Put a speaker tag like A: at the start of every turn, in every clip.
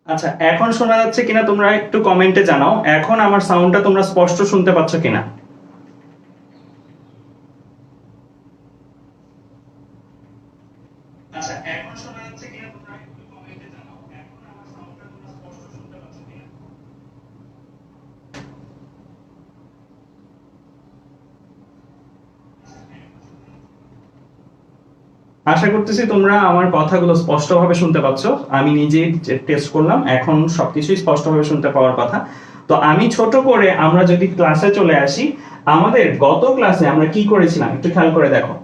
A: আচ্ছা, এখন শোনা যাচ্ছে কিনা তোমরা একটু কমেন্টে জানাও। এখন আমার সাউন্ডটা তোমরা স্পষ্ট শুনতে পাচ্ছ কিনা? আচ্ছা, এখন শোনা যাচ্ছে কিনা তোমরা একটু কমেন্টে জানাও। এখন আমার সাউন্ডটা তোমরা স্পষ্ট শুনতে পাচ্ছ কিনা? আশা করতেছি তোমরা আমার কথাগুলো স্পষ্টভাবে শুনতে পাচ্ছ। আমি নিজেই টেস্ট করলাম, এখন সবকিছুই স্পষ্টভাবে শুনতে পাওয়ার কথা। তো আমি ছোট করে আমরা যদি ক্লাসে চলে আসি, আমাদের গত ক্লাসে আমরা কি করেছিলাম একটু খেয়াল করে দেখো।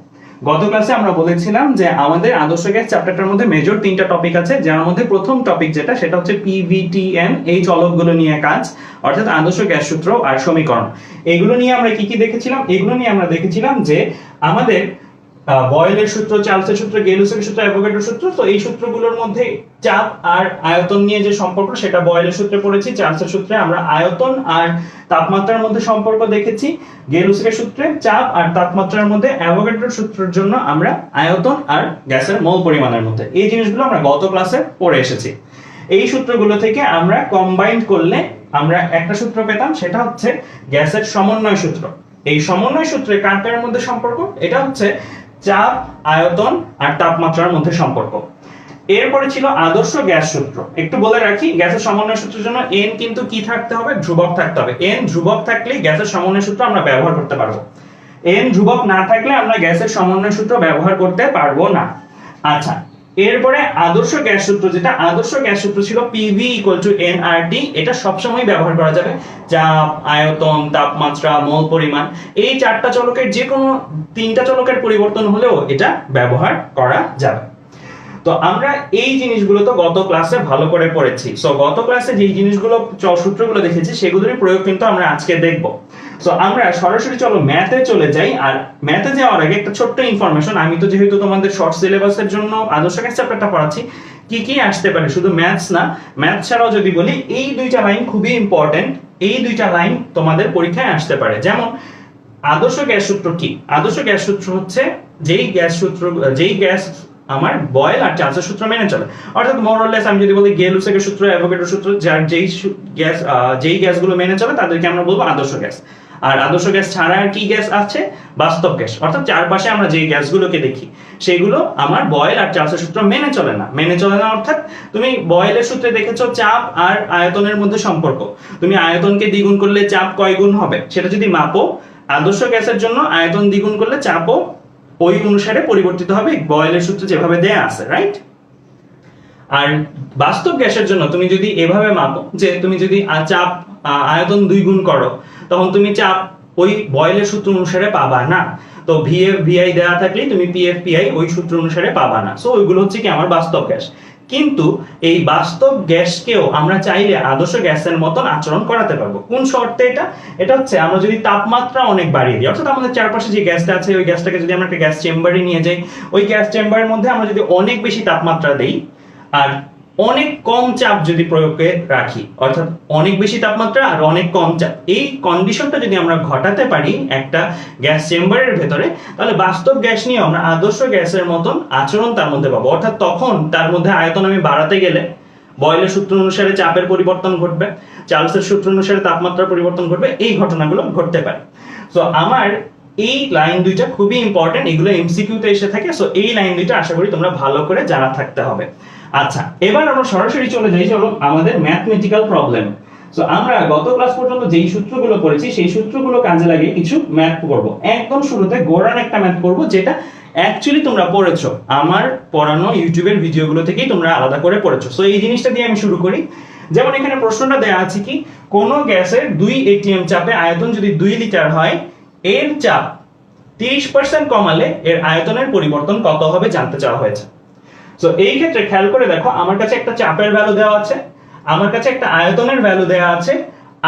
A: গত ক্লাসে আমরা বলেছিলাম যে আমাদের আদর্শ গ্যাস চ্যাপ্টারটার মধ্যে মেজর তিনটা টপিক আছে, যার মধ্যে প্রথম টপিক যেটা সেটা হচ্ছে পিভিটিএম, এই চলকগুলো নিয়ে কাজ, অর্থাৎ আদর্শ গ্যাস সূত্র আর সমীকরণ। এগুলো নিয়ে আমরা কি কি দেখেছিলাম? এগুলো নিয়ে আমরা দেখেছিলাম যে আমাদের বয়েলের সূত্র, চার্লসের সূত্র, গেলুসের সূত্র, অ্যাভোগাড্রোর সূত্র, তো এই সূত্রগুলোর মধ্যে চাপ আর আয়তন নিয়ে যে সম্পর্ক সেটা বয়েলের সূত্রে পড়েছি। চার্লসের সূত্রে আমরা আয়তন আর তাপমাত্রার মধ্যে সম্পর্ক দেখেছি। গেলুসের সূত্রে চাপ আর তাপমাত্রার মধ্যে, অ্যাভোগাড্রোর সূত্রের জন্য আমরা আয়তন আর গ্যাসের মোল পরিমাণের মধ্যে। এই জিনিসগুলো আমরা গত ক্লাসে পড়ে এসেছি। এই সূত্রগুলো থেকে আমরা কম্বাইন্ড করলে আমরা একটা সূত্র পেতাম, সেটা হচ্ছে গ্যাসের সমন্বয় সূত্র। এই সমন্বয় সূত্রে কার কার মধ্যে সম্পর্ক? এটা হচ্ছে চাপ, আয়তন আর তাপমাত্রার মধ্যে সম্পর্ক। এরপরে ছিল আদর্শ গ্যাস সূত্র। একটু বলে রাখি, গ্যাসের সমন্বয় সূত্রের জন্য এন কিন্তু কি থাকতে হবে? ধ্রুবক থাকতে হবে। এন ধ্রুবক থাকলে গ্যাসের সমন্বয় সূত্র আমরা ব্যবহার করতে পারবো। এন ধ্রুবক না থাকলে আমরা গ্যাসের সমন্বয় সূত্র ব্যবহার করতে পারবো না। আচ্ছা, এরপরে আদর্শ গ্যাস সূত্র, যেটা আদর্শ গ্যাস সূত্র ছিল PV = nRT। এটা সবসময় ব্যবহার করা যাবে। চাপ, আয়তন, তাপমাত্রা, মোল পরিমাণ, এই চারটা চলকের যে কোনো তিনটা চলকের পরিবর্তন হলেও এটা ব্যবহার করা যাবে। তো আমরা এই জিনিসগুলো তো গত ক্লাসে ভালো করে পড়েছি। সো গত ক্লাসে যে জিনিসগুলো সূত্রগুলো দেখেছি সেগুলোরই প্রয়োগ কিন্তু আমরা আজকে দেখব। সো আমরা সরাসরি চলো ম্যাথে চলে যাই। আর ম্যাথে যাওয়ার আগে একটা ছোট্ট ইনফরমেশন, আমি তো যেহেতু তোমাদের শর্ট সিলেবাসের জন্য আদর্শ গ্যাস চ্যাপ্টারটা পড়াচ্ছি, কি কি আসতে পারে শুধু ম্যাথস না, ম্যাথ ছাড়াও যদি বলি এই দুইটা লাইন খুবই ইম্পর্টেন্ট। এই দুইটা লাইন তোমাদের পরীক্ষায় আসতে পারে। যেমন আদর্শ গ্যাস সূত্র কি? আদর্শ গ্যাস সূত্র হচ্ছে যেই গ্যাস আমার বয়েল আর চার্লসের সূত্র মেনে চলে। অর্থাৎ মোরলেস আমি যদি বলি গেলুসের সূত্র, অ্যাভোগাড্রোর সূত্র, যার যেই গ্যাসগুলো মেনে চলে তাদেরকে আমরা বলবো আদর্শ গ্যাস। আর আদর্শ গ্যাস ছাড়া আর কি গ্যাস আছে? বাস্তব গ্যাস। অর্থাৎ চারপাশে আমরা যে গ্যাসগুলোকে দেখি সেগুলো আমার বয়েল আর চার্লসের সূত্র মেনে চলে না। মেনে চলে না অর্থাৎ তুমি বয়েলের সূত্রে দেখেছো চাপ আর আয়তনের মধ্যে সম্পর্ক। তুমি আয়তনকে দ্বিগুণ করলে চাপ কয় গুণ হবে সেটা যদি মাপো, আদর্শ গ্যাসের জন্য আয়তন দ্বিগুণ করলে চাপও ওই অনুসারে পরিবর্তিত হবে বয়েলের সূত্রে যেভাবে দেয়া আছে, রাইট? আর বাস্তব গ্যাসের জন্য তুমি যদি এভাবে মাপো যে তুমি যদি চাপ আয়তন 2 গুণ করো, তখন তুমি চাপ ওই বয়েলের সূত্র অনুসারে পাবা না। তো VF VI দেয়া থাকলে তুমি PF PI ওই সূত্র অনুসারে পাবা না। সো ওইগুলো হচ্ছে কি আমার বাস্তব গ্যাস। কিন্তু এই বাস্তব গ্যাসকেও আমরা চাইলে আদর্শ গ্যাসের মতন আচরণ করাতে পারবো। কোন শর্তে এটা? এটা হচ্ছে আমরা যদি তাপমাত্রা অনেক বাড়িয়ে দিই, অর্থাৎ আমাদের চারপাশে যে গ্যাসটা আছে ওই গ্যাসটাকে যদি আমরা একটা গ্যাস চেম্বারে নিয়ে যাই, ওই গ্যাস চেম্বারের মধ্যে আমরা যদি অনেক বেশি তাপমাত্রা দেই আর অনেক কম চাপ যদি প্রয়োগে রাখি, অর্থাৎ অনেক বেশি তাপমাত্রা আর অনেক কম চাপ, এই কন্ডিশনটা যদি আমরা ঘটাতে পারি একটা গ্যাস চেম্বারের ভেতরে, তাহলে বাস্তব গ্যাস নিয়ে আমরা আদর্শ গ্যাসের মতন আচরণ তার মধ্যে পাবো। অর্থাৎ তখন তার মধ্যে আয়তন আমি বাড়াতে গেলে বয়েলের সূত্র অনুসারে চাপের পরিবর্তন ঘটবে, চার্লসের সূত্র অনুসারে তাপমাত্রার পরিবর্তন ঘটবে, এই ঘটনাগুলো ঘটতে পারে। সো আমার এই লাইন দুইটা খুবই ইম্পর্টেন্ট, এগুলো এমসিকিউতে এসে থাকে। সো এই লাইন দুইটা আশা করি তোমরা ভালো করে জানা থাকতে হবে। আচ্ছা, এবার আমরা সরাসরি চলে যাই চলো আমাদের ম্যাথমেটিক্যাল প্রবলেম। সো আমরা গত ক্লাস পর্যন্ত যেই সূত্রগুলো পড়েছি সেই সূত্রগুলো কাজে লাগিয়ে কিছু ম্যাথ করব। একদম শুরুতে গোড়ার একটা ম্যাথ করব, যেটা অ্যাকচুয়ালি তোমরা পড়েছো আমার পড়ানো ইউটিউবের ভিডিওগুলো থেকেই তোমরা আলাদা করে পড়েছো। সো এই জিনিসটা দিয়ে আমি শুরু করি। যেমন এখানে প্রশ্নটা দেয়া আছে কি, কোন গ্যাসের 2 atm চাপে আয়তন যদি 2 লিটার হয়, এর চাপ 30% কমালে এর আয়তনের পরিবর্তন কত হবে জানতে চাওয়া হয়েছে। সো এই ক্ষেত্রে খেয়াল করে দেখো, আমার কাছে একটা চাপের ভ্যালু দেওয়া আছে, আমার কাছে একটা আয়তনের ভ্যালু দেওয়া আছে,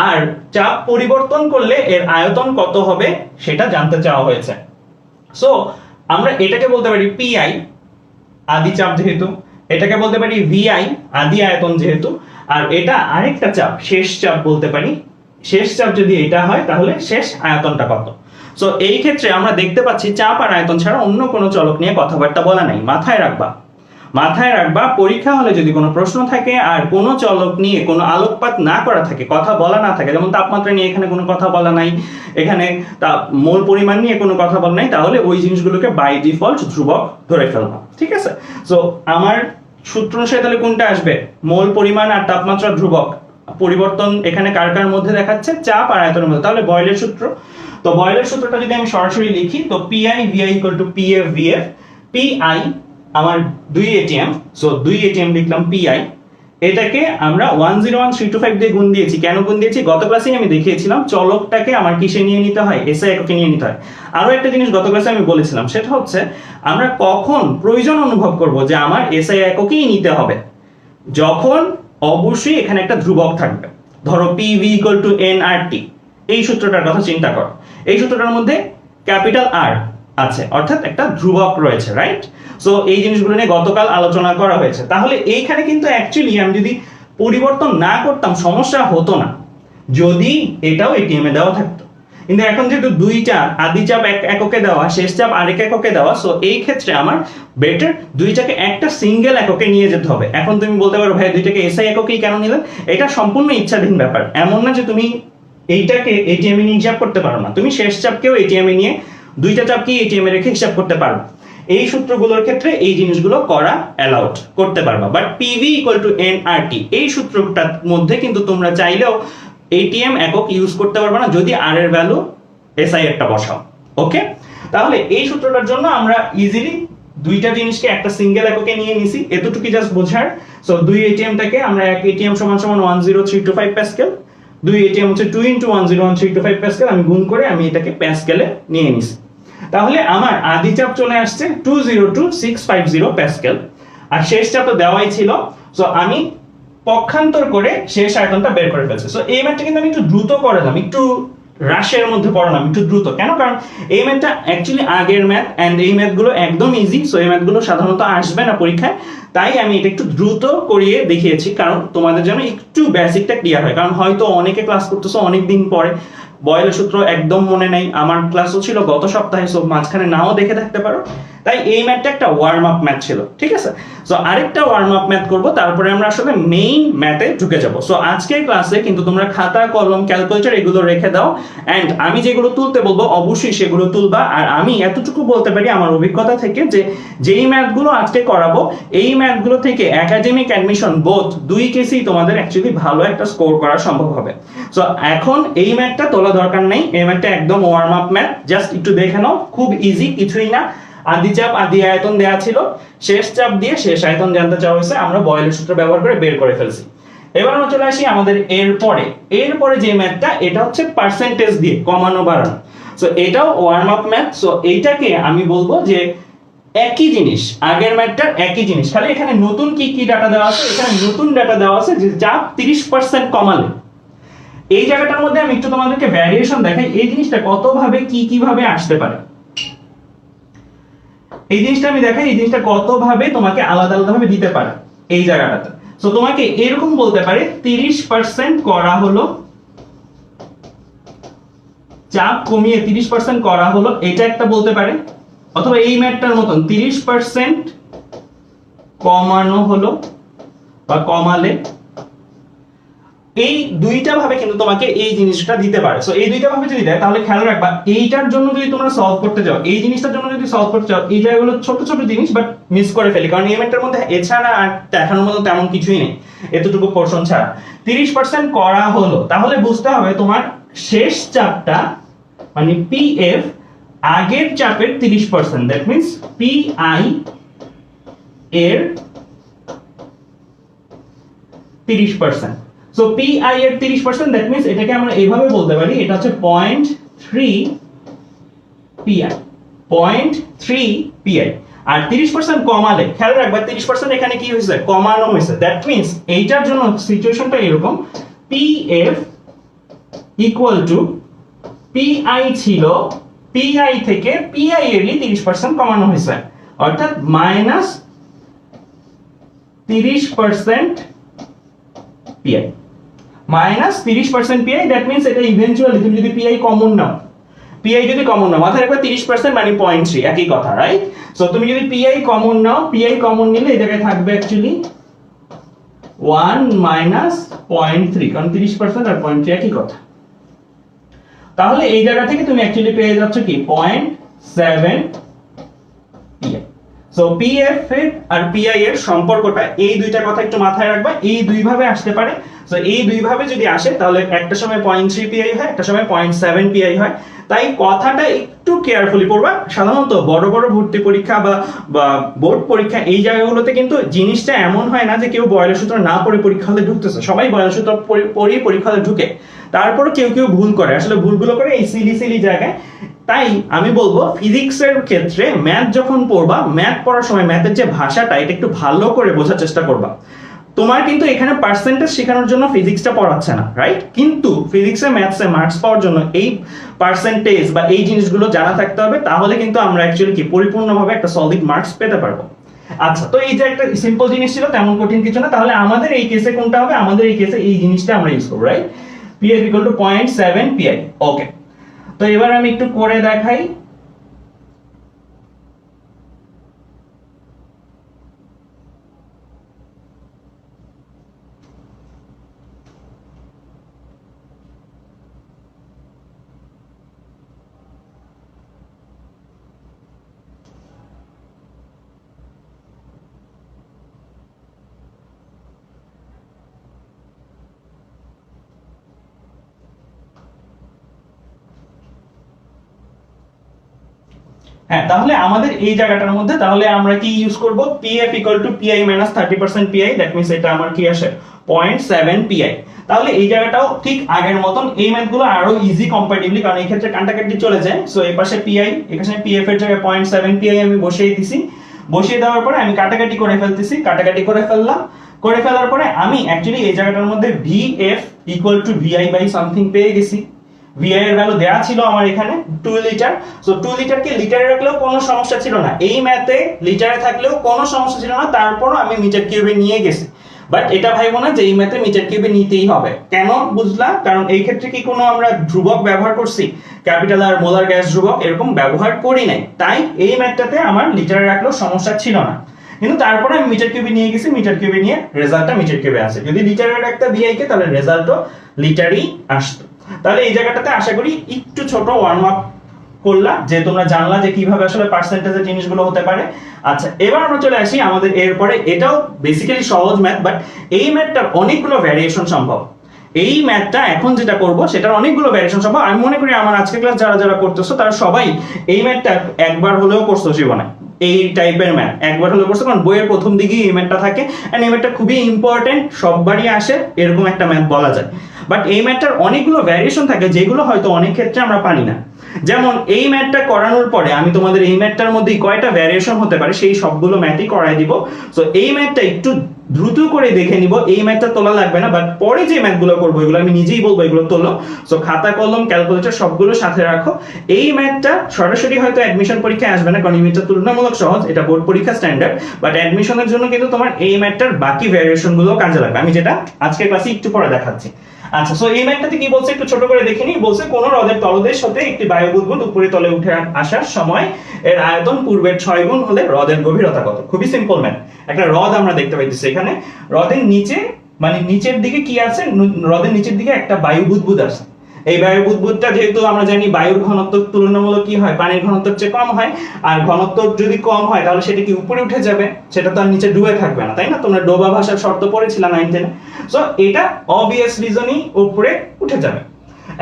A: আর চাপ পরিবর্তন করলে এর আয়তন কত হবে সেটা জানতে চাওয়া হয়েছে। সো আমরা এটাকে বলতে পারি PI, আদি চাপ যেহেতু, এটাকে বলতে পারি VI, আদি আয়তন যেহেতু, আর এটা আরেকটা চাপ, শেষ চাপ বলতে পারি। শেষ চাপ যদি এটা হয় তাহলে শেষ আয়তনটা কত। সো এই ক্ষেত্রে আমরা দেখতে পাচ্ছি চাপ আর আয়তন ছাড়া অন্য কোনো চলক নিয়ে কথাবার্তা বলা নাই, মাথায় রাখবা। মাথায় রাখবা পরীক্ষা হলে যদি কোনো প্রশ্ন থাকে আর কোনো চলক নিয়ে কোনো আলোকপাত না করা থাকে, কথা বলা না থাকে, যেমন তাপমাত্রা নিয়ে এখানে কোনো কথা বলা নাই, এখানে মোল পরিমাণ নিয়ে কোনো কথা বলা নাই, তাহলে ওই জিনিসগুলোকে বাই ডিফল্ট ধ্রুবক ধরে ফেলবা। ঠিক আছে, সো আমার সূত্র অনুসারে তাহলে কোনটা আসবে? মোল পরিমাণ আর তাপমাত্রা ধ্রুবক, পরিবর্তন এখানে কার কার মধ্যে দেখাচ্ছে? চাপ আর আয়তনের মধ্যে। তাহলে বয়েলের সূত্র, তো বয়েলের সূত্রটা যদি আমি সরাসরি লিখি, তো PI VI equal to PF VF. PI আমার 2 এটিএম, সো 2 এটিএম লিখলাম পিআই। এটাকে আমরা 101325 দিয়ে গুণ দিয়েছি। কেন গুণ দিয়েছি? গত ক্লাসেই আমি দেখিয়েছিলাম চলকটাকে আমার কিসে নিয়ে নিতে হয়? এসআই এককে নিয়ে নিতে হয়। আরো একটা জিনিস গত ক্লাসে আমি বলেছিলাম, সেটা হচ্ছে আমরা কখন প্রয়োজন অনুভব করব যে আমার এসআই এককেই নিতে হবে, যখন অবশ্যই এখানে একটা ধ্রুবক থাকবে। ধরো পিভি ইকুয়াল টু এনআরটি, এই সূত্রটার কথা চিন্তা করো। এই সূত্রটার মধ্যে ক্যাপিটাল আর আছে, অর্থাৎ একটা ধ্রুবক রয়েছে, রাইট? সো এই জিনিসগুলো নিয়ে গতকাল আলোচনা করা হয়েছে। তাহলে এইখানে কিন্তু অ্যাকচুয়ালি আমি যদি পরিবর্তন না করতাম সমস্যা হতো না, যদি এটাও এটিএম এ দেওয়া থাকতো। কিন্তু এখন যেহেতু দুইটা আদি চাপ এক এককে দেওয়া, শেষ চাপ আরেক এককে দেওয়া, সো এই ক্ষেত্রে আমার বেটার দুইটাকে একটা সিঙ্গেল এককে নিয়ে যেতে হবে। এখন তুমি বলতে পারো ভাই দুইটাকে এসআই এককেই কেন নিলেন? এটা সম্পূর্ণ ইচ্ছাধীন ব্যাপার। এমন না যে তুমি এইটাকে এটিএম এ নিয়ে হিসাব করতে পারো না, তুমি শেষ চাপকেও এটিএম এ নিয়ে দুইটা চাপকে এটিএম এ রেখে হিসাব করতে পারো। এই সূত্রগুলোর ক্ষেত্রে এই জিনিসগুলো করা অ্যালাউড, করতে পারবা। But PV equal to nRT এই সূত্রটার মধ্যে কিন্তু তোমরা চাইলেও এটিএম একক ইউজ করতে পারবে না যদি আর এর ভ্যালু এসআই একটা বসাও। ওকে, তাহলে এই সূত্রটার জন্য আমরা ইজিলি দুইটা জিনিসকে একটা সিঙ্গেল এককে নিয়ে নিছি, এতটুকু জাস্ট বোঝার। সো 2 এটিএমটাকে আমরা এক এটিএম সমান সমান 10325 প্যাসকেল, 2 এটিএম হচ্ছে 2 × 101,325 প্যাসকেল, আমি গুণ করে আমি এটাকে প্যাসকেলে নিয়ে নিছি। তাহলে আমার আদি চাপ চলে আসছে 202650 প্যাসকেল, আর শেষ চাপ তো দেওয়াই ছিল। সো আমি পক্ষান্তর করে শেষ আয়তনটা বের করে ফেলছি। সো এই ম্যাথটা কিন্তু আমি একটু দ্রুত করলাম, একটু রাশের মধ্যে পড়লাম, একটু দ্রুত। কেন? কারণ এই ম্যাথটা অ্যাকচুয়ালি আগের ম্যাথ, এন্ড এই ম্যাথগুলো একদম ইজি। সো এই ম্যাথগুলো সাধারণত আসবে না পরীক্ষায়, তাই আমি এটা একটু দ্রুত করিয়ে দেখিয়েছি, কারণ তোমাদের জন্য একটু বেসিকটা ক্লিয়ার হয়। কারণ হয়তো অনেকে ক্লাস করতেছো অনেক দিন পরে, বয়েলের সূত্র একদম মনে নেই, আমার ক্লাসও ছিল গত সপ্তাহে, সো মাঝখানে নাও দেখে থাকতে পারো। তাই এই ম্যাথটা একটা ওয়ার্ম আপ ম্যাথ ছিল, ঠিক আছে? সো আরেকটা ওয়ার্ম আপ ম্যাথ করব, তারপরে আমরা আসলে মেইন ম্যাথে ঢুকে যাব। সো আজকের ক্লাসে কিন্তু তোমরা খাতা কলম ক্যালকুলেটর এগুলো রেখে দাও, এন্ড আমি যেগুলো তুলতে বলবো অবশ্যই সেগুলো তুলবা। আর আমি এতটুকু বলতে পারি আমার অভিজ্ঞতা থেকে যে যেই ম্যাথগুলো আজকে করাবো, এই ম্যাথগুলো থেকে একাডেমিক অ্যাডমিশন বোথ দুই কেসেই তোমাদের অ্যাকচুয়ালি ভালো একটা স্কোর করা সম্ভব হবে। সো এখন এই ম্যাথটা তোলা দরকার নেই, এই ম্যাথটা একদম ওয়ার্ম আপ ম্যাথ, জাস্ট একটু দেখে নাও, খুব ইজি, কিছুই না। আদি চাপ আদি আয়তন দেয়া ছিল, শেষ চাপ দিয়ে শেষ আয়তন জানতে চাওয়া হয়েছে, আমরা বয়েলের সূত্র ব্যবহার করে বের করে ফেলছি। এবার আমরা চলে আসি আমাদের এরপরে যে ম্যাথটা, এটা হচ্ছে পার্সেন্টেজ দিয়ে কমানো বাড়ানো। সো এটাও ওয়ার্ম আপ ম্যাথ। সো এইটাকে আমি বলবো যে একই জিনিস, আগের ম্যাথটার একই জিনিস, খালি এখানে নতুন কি কি ডাটা দেওয়া আছে। এখানে নতুন ডাটা দেওয়া আছে যে চাপ 30% কমালে, এই জায়গাটার মধ্যে আমি একটু তোমাদেরকে ভ্যারিয়েশন দেখাই, এই জিনিসটা কতভাবে কিভাবে আসতে পারে। এই জিনিসটা আমি দেখাই, এই জিনিসটা কতভাবে তোমাকে আলাদা আলাদা ভাবে দিতে পারে এই জায়গাটাতে। সো তোমাকে এরকম বলতে পারে 30% করা হলো, চাপ কমিয়ে 30% করা হলো, এটা একটা বলতে পারে। অথবা এই ম্যাথটার মতন 30% কমানো হলো বা কমালে, এই দুইটা ভাবে কিন্তু তোমাকে এই জিনিসটা দিতে পারে। সো এই দুইটা ভাবে যদি দেয়, তাহলে খেয়াল রাখবা এইটার জন্য যদি তোমরা সলভ করতে যাও, এই জিনিসটার জন্য যদি সলভ করতে চাও, এই জায়গাগুলো ছোট ছোট জিনিস বাট মিস করে ফেলি, কারণ এই ম্যাথটার মধ্যে এছাড়া আর দেখানোর মতো তেমন কিছুই নেই, এতটুকু পোরশন ছাড়া। 30% করা হলো, তাহলে বুঝতে হবে তোমার শেষ চাপটা মানে পিএফ আগের চাপের 30%, দ্যাট মিন্স পিআই এর 30%। সো পিআই এর 30%, দ্যাট মিন্স এটাকে আমরা এইভাবে বলতে পারি, এটা হচ্ছে 0.3 পিআই, 0.3 পিআই। আর 30% কমালে, খেয়াল রাখবা 30% এখানে কি হয়েছে? কমানো হয়েছে। দ্যাট মিন্স এইটার জন্য সিচুয়েশনটা এরকম, পিএফ ইকুয়াল টু পিআই ছিল, পিআই থেকে পিআই এরই 30% কমানো হয়েছে, অর্থাৎ minus 30% PI, minus 30% PI. That means এটা ইভেন্চুয়ালি তুমি যদি পিআই কমন নাও, পিআই যদি কমন নাও, মাথায় রাখবে 30% মানে 0.3 একই কথা, রাইট? সো তুমি যদি পিআই কমন নাও, পিআই কমন নিলে এই জায়গায় থাকবে অ্যাকচুয়ালি 1 মাইনাস 0.3, কারণ 30% আর 0.3 একই কথা। তাহলে এই জায়গা থেকে তুমি অ্যাকচুয়ালি পেয়ে যাচ্ছ কি 0.7 পিআই। সো পিএফ এর আর পিআই এর সম্পর্কটা, এই দুইটা কথা একটু মাথায় রাখবা, এই দুই ভাবে আসতে পারে। সো এই দুই ভাবে যদি আসে তাহলে একটা সময় 0.3 পিআই হয়, একটা সময় 0.7 পিআই হয়। তাই কথাটা একটু কেয়ারফুলি পড়বা। সাধারণত বড় বড় ভর্তি পরীক্ষা বা বোর্ড পরীক্ষা এই জায়গাগুলোতে কিন্তু জিনিসটা এমন হয় না যে কেউ বয়লের সূত্র না পড়ে পরীক্ষা হলে ঢুকতেছে, সবাই বয়লের সূত্র পড়ে পরীক্ষা হলে ঢুকে। তারপর কেউ কেউ ভুল করে, আসলে ভুলগুলো করে এই সিলি জায়গায়। তাই আমি বলবো ফিজিক্সের ক্ষেত্রে ম্যাথ যখন পড়বা, ম্যাথ পড়ার সময় ম্যাথের যে ভাষাটা এটা একটু ভালো করে বোঝার চেষ্টা করবা। তোমার কিন্তু এখানে পার্সেন্টেজ শেখানোর জন্য ফিজিক্সটা পড়াচ্ছে না, রাইট? কিন্তু ফিজিক্সে ম্যাথসে মার্কস পাওয়ার জন্য এই পার্সেন্টেজ বা এই জিনিসগুলো জানা থাকতে হবে, তাহলে কিন্তু আমরা অ্যাকচুয়ালি কি পরিপূর্ণভাবে একটা সলিড মার্কস পেতে পারবো। আচ্ছা, তো এই যে একটা সিম্পল জিনিস ছিল, তেমন কঠিন কিছু না। তাহলে আমাদের এই কেসে কোনটা হবে? আমাদের এই কেসে এই জিনিসটা আমরা ইউজ করব, right? PF equal to 0.7 PI. Okay, তো এবার আমি একটু করে দেখাই। হ্যাঁ, তাহলে আমাদের এই জায়গাটার মধ্যে তাহলে আমরা কি ইউজ করব? PF equal two PI minus 30% PI, that means এটা আমার কি আসে 0.7 পিআই। তাহলে এই জায়গাটাও ঠিক আগের মতন, এই ম্যাথগুলো আরো ইজি কম্পারেটিভলি, কারণ এই ক্ষেত্রে কাটাকাটি চলে যায়। সো এই পাশে পিআই, এখানে পিএফ এর জায়গায় 0.7 পিআই আমি বসিয়ে দিছি। বসিয়ে দেওয়ার পরে আমি কাটাকাটি করে ফেলতেছি, কাটাকাটি করে ফেললাম। করে ফেলার পরে আমি অ্যাকচুয়ালি এই জায়গাটার মধ্যে VF equal to VI by something পেয়ে গেছি। ভিআই এর ভ্যালু দেয়া ছিল আমার এখানে 2 লিটার। সো 2 লিটারকে লিটারে রাখলেও কোনো সমস্যা ছিল না, এই ম্যাথে লিটারে থাকলেও কোনো সমস্যা ছিল না, তারপরও আমি মিটার কিউবে নিয়ে গেছি। বাট এটা ভাইবো না যে এই ম্যাথে মিটার কিউবে নিতেই হবে। কেন বুঝলা? কারণ এই ক্ষেত্রে কি কোনো আমরা ধ্রুবক ব্যবহার করছি? ক্যাপিটাল আর মোলার গ্যাস ধ্রুবক এরকম ব্যবহার করি নাই। তাই এই ম্যাথটাতে আমার লিটারে রাখলেও সমস্যা ছিল না। কিন্তু তারপরে আমি মিটার কিউবে নিয়ে গেছি, মিটার কিউবে নিয়ে রেজাল্টটা মিটার কিউবে আসে। যদি লিটারে রাখতে ভিআই কে, তাহলে রেজাল্টও লিটারই আসতো। তাহলে এই জায়গাটাতে আশা করি একটু ছোট ওয়ার্ম আপ করলা, যে তোমরা জানলা যে কিভাবে আসলে পার্সেন্টেজের জিনিসগুলো হতে পারে। আচ্ছা, এবার আমরা চলে আসি আমাদের এরপরে, এটাও বেসিক্যালি সহজ ম্যাথ, বাট এই ম্যাথটার অনেকগুলো ভ্যারিয়েশন সম্ভব। এই ম্যাথটা এখন যেটা করব সেটার অনেকগুলো ভ্যারিয়েশন সম্ভব। আমি মনে করি আমার আজকের ক্লাস যারা যারা করতেছো তারা সবাই এই ম্যাথটা একবার হলেও করছো জীবনে। এই টাইপের ম্যাথ একবার হলেও করছো, কারণ বইয়ের প্রথম দিকেই এই ম্যাথটা থাকে, এন্ড এই ম্যাথটা খুবই ইম্পর্টেন্ট, সববারই আসে এরকম একটা ম্যাথ বলা যায়। বাট এই ম্যাথটার অনেকগুলো ভ্যারিয়েশন থাকে যেগুলো হয়তো অনেক ক্ষেত্রে আমরা পারি না। যেমন এই ম্যাথটা করানোর পরে আমি তোমাদের এই ম্যাথটার মধ্যে কয়টা ভ্যারিয়েশন হতে পারে সেই সবগুলো ম্যাথই করাই দিব। সো এই ম্যাথটা একটু দ্রুত করে দেখে নিব, এই ম্যাথটা তোলা লাগবে না, বাট পরে যে ম্যাথগুলো করবো এগুলো আমি নিজেই বলবো এগুলো তোলো। সো খাতা কলম ক্যালকুলেটর সবগুলো সাথে রাখো। এই ম্যাথটা সরাসরি হয়তো অ্যাডমিশন পরীক্ষায় আসবে না, কারণ এই ম্যাথটা তুলনামূলক সহজ, এটা বোর্ড পরীক্ষা স্ট্যান্ডার্ড। বাট অ্যাডমিশনের জন্য কিন্তু তোমার এই ম্যাথটার বাকি ভ্যারিয়েশন গুলো কাজে লাগবে, আমি যেটা আজকের ক্লাসে একটু পরে দেখাচ্ছি। আচ্ছা, সো এই ম্যাথটাতে কি বলছে একটু ছোট করে দেখে নিই। বলছে কোন হ্রদের তলদেশ হতে একটি বায়ু বুদবুদ উপরে তলে উঠে আসার সময় এর আয়তন পূর্বের 6 গুণ হলে হ্রদের গভীরতা কত? খুবই সিম্পল ম্যাথ। একটা হ্রদ আমরা দেখতে পাইতেছি এখানে, হ্রদের নিচে মানে নিচের দিকে কি আছে? হ্রদের নিচের দিকে একটা বায়ু বুদবুদ আছে। এই বায়ু বুদবুদটা যেহেতু আমরা জানি বায়ুর ঘনত্ব তুলনামূলক কি হয়, পানির ঘনত্বের চেয়ে কম হয়, আর ঘনত্ব যদি কম হয় তাহলে সেটা কি উপরে উঠে যাবে, সেটা তো আর নিচে ডুবে থাকবে না, তাই না? তোমরা ডোবা ভাষার শর্ত পড়েছিলা 9-10 এ। সো এটা অবভিয়াস রিজনই উপরে উঠে যাবে।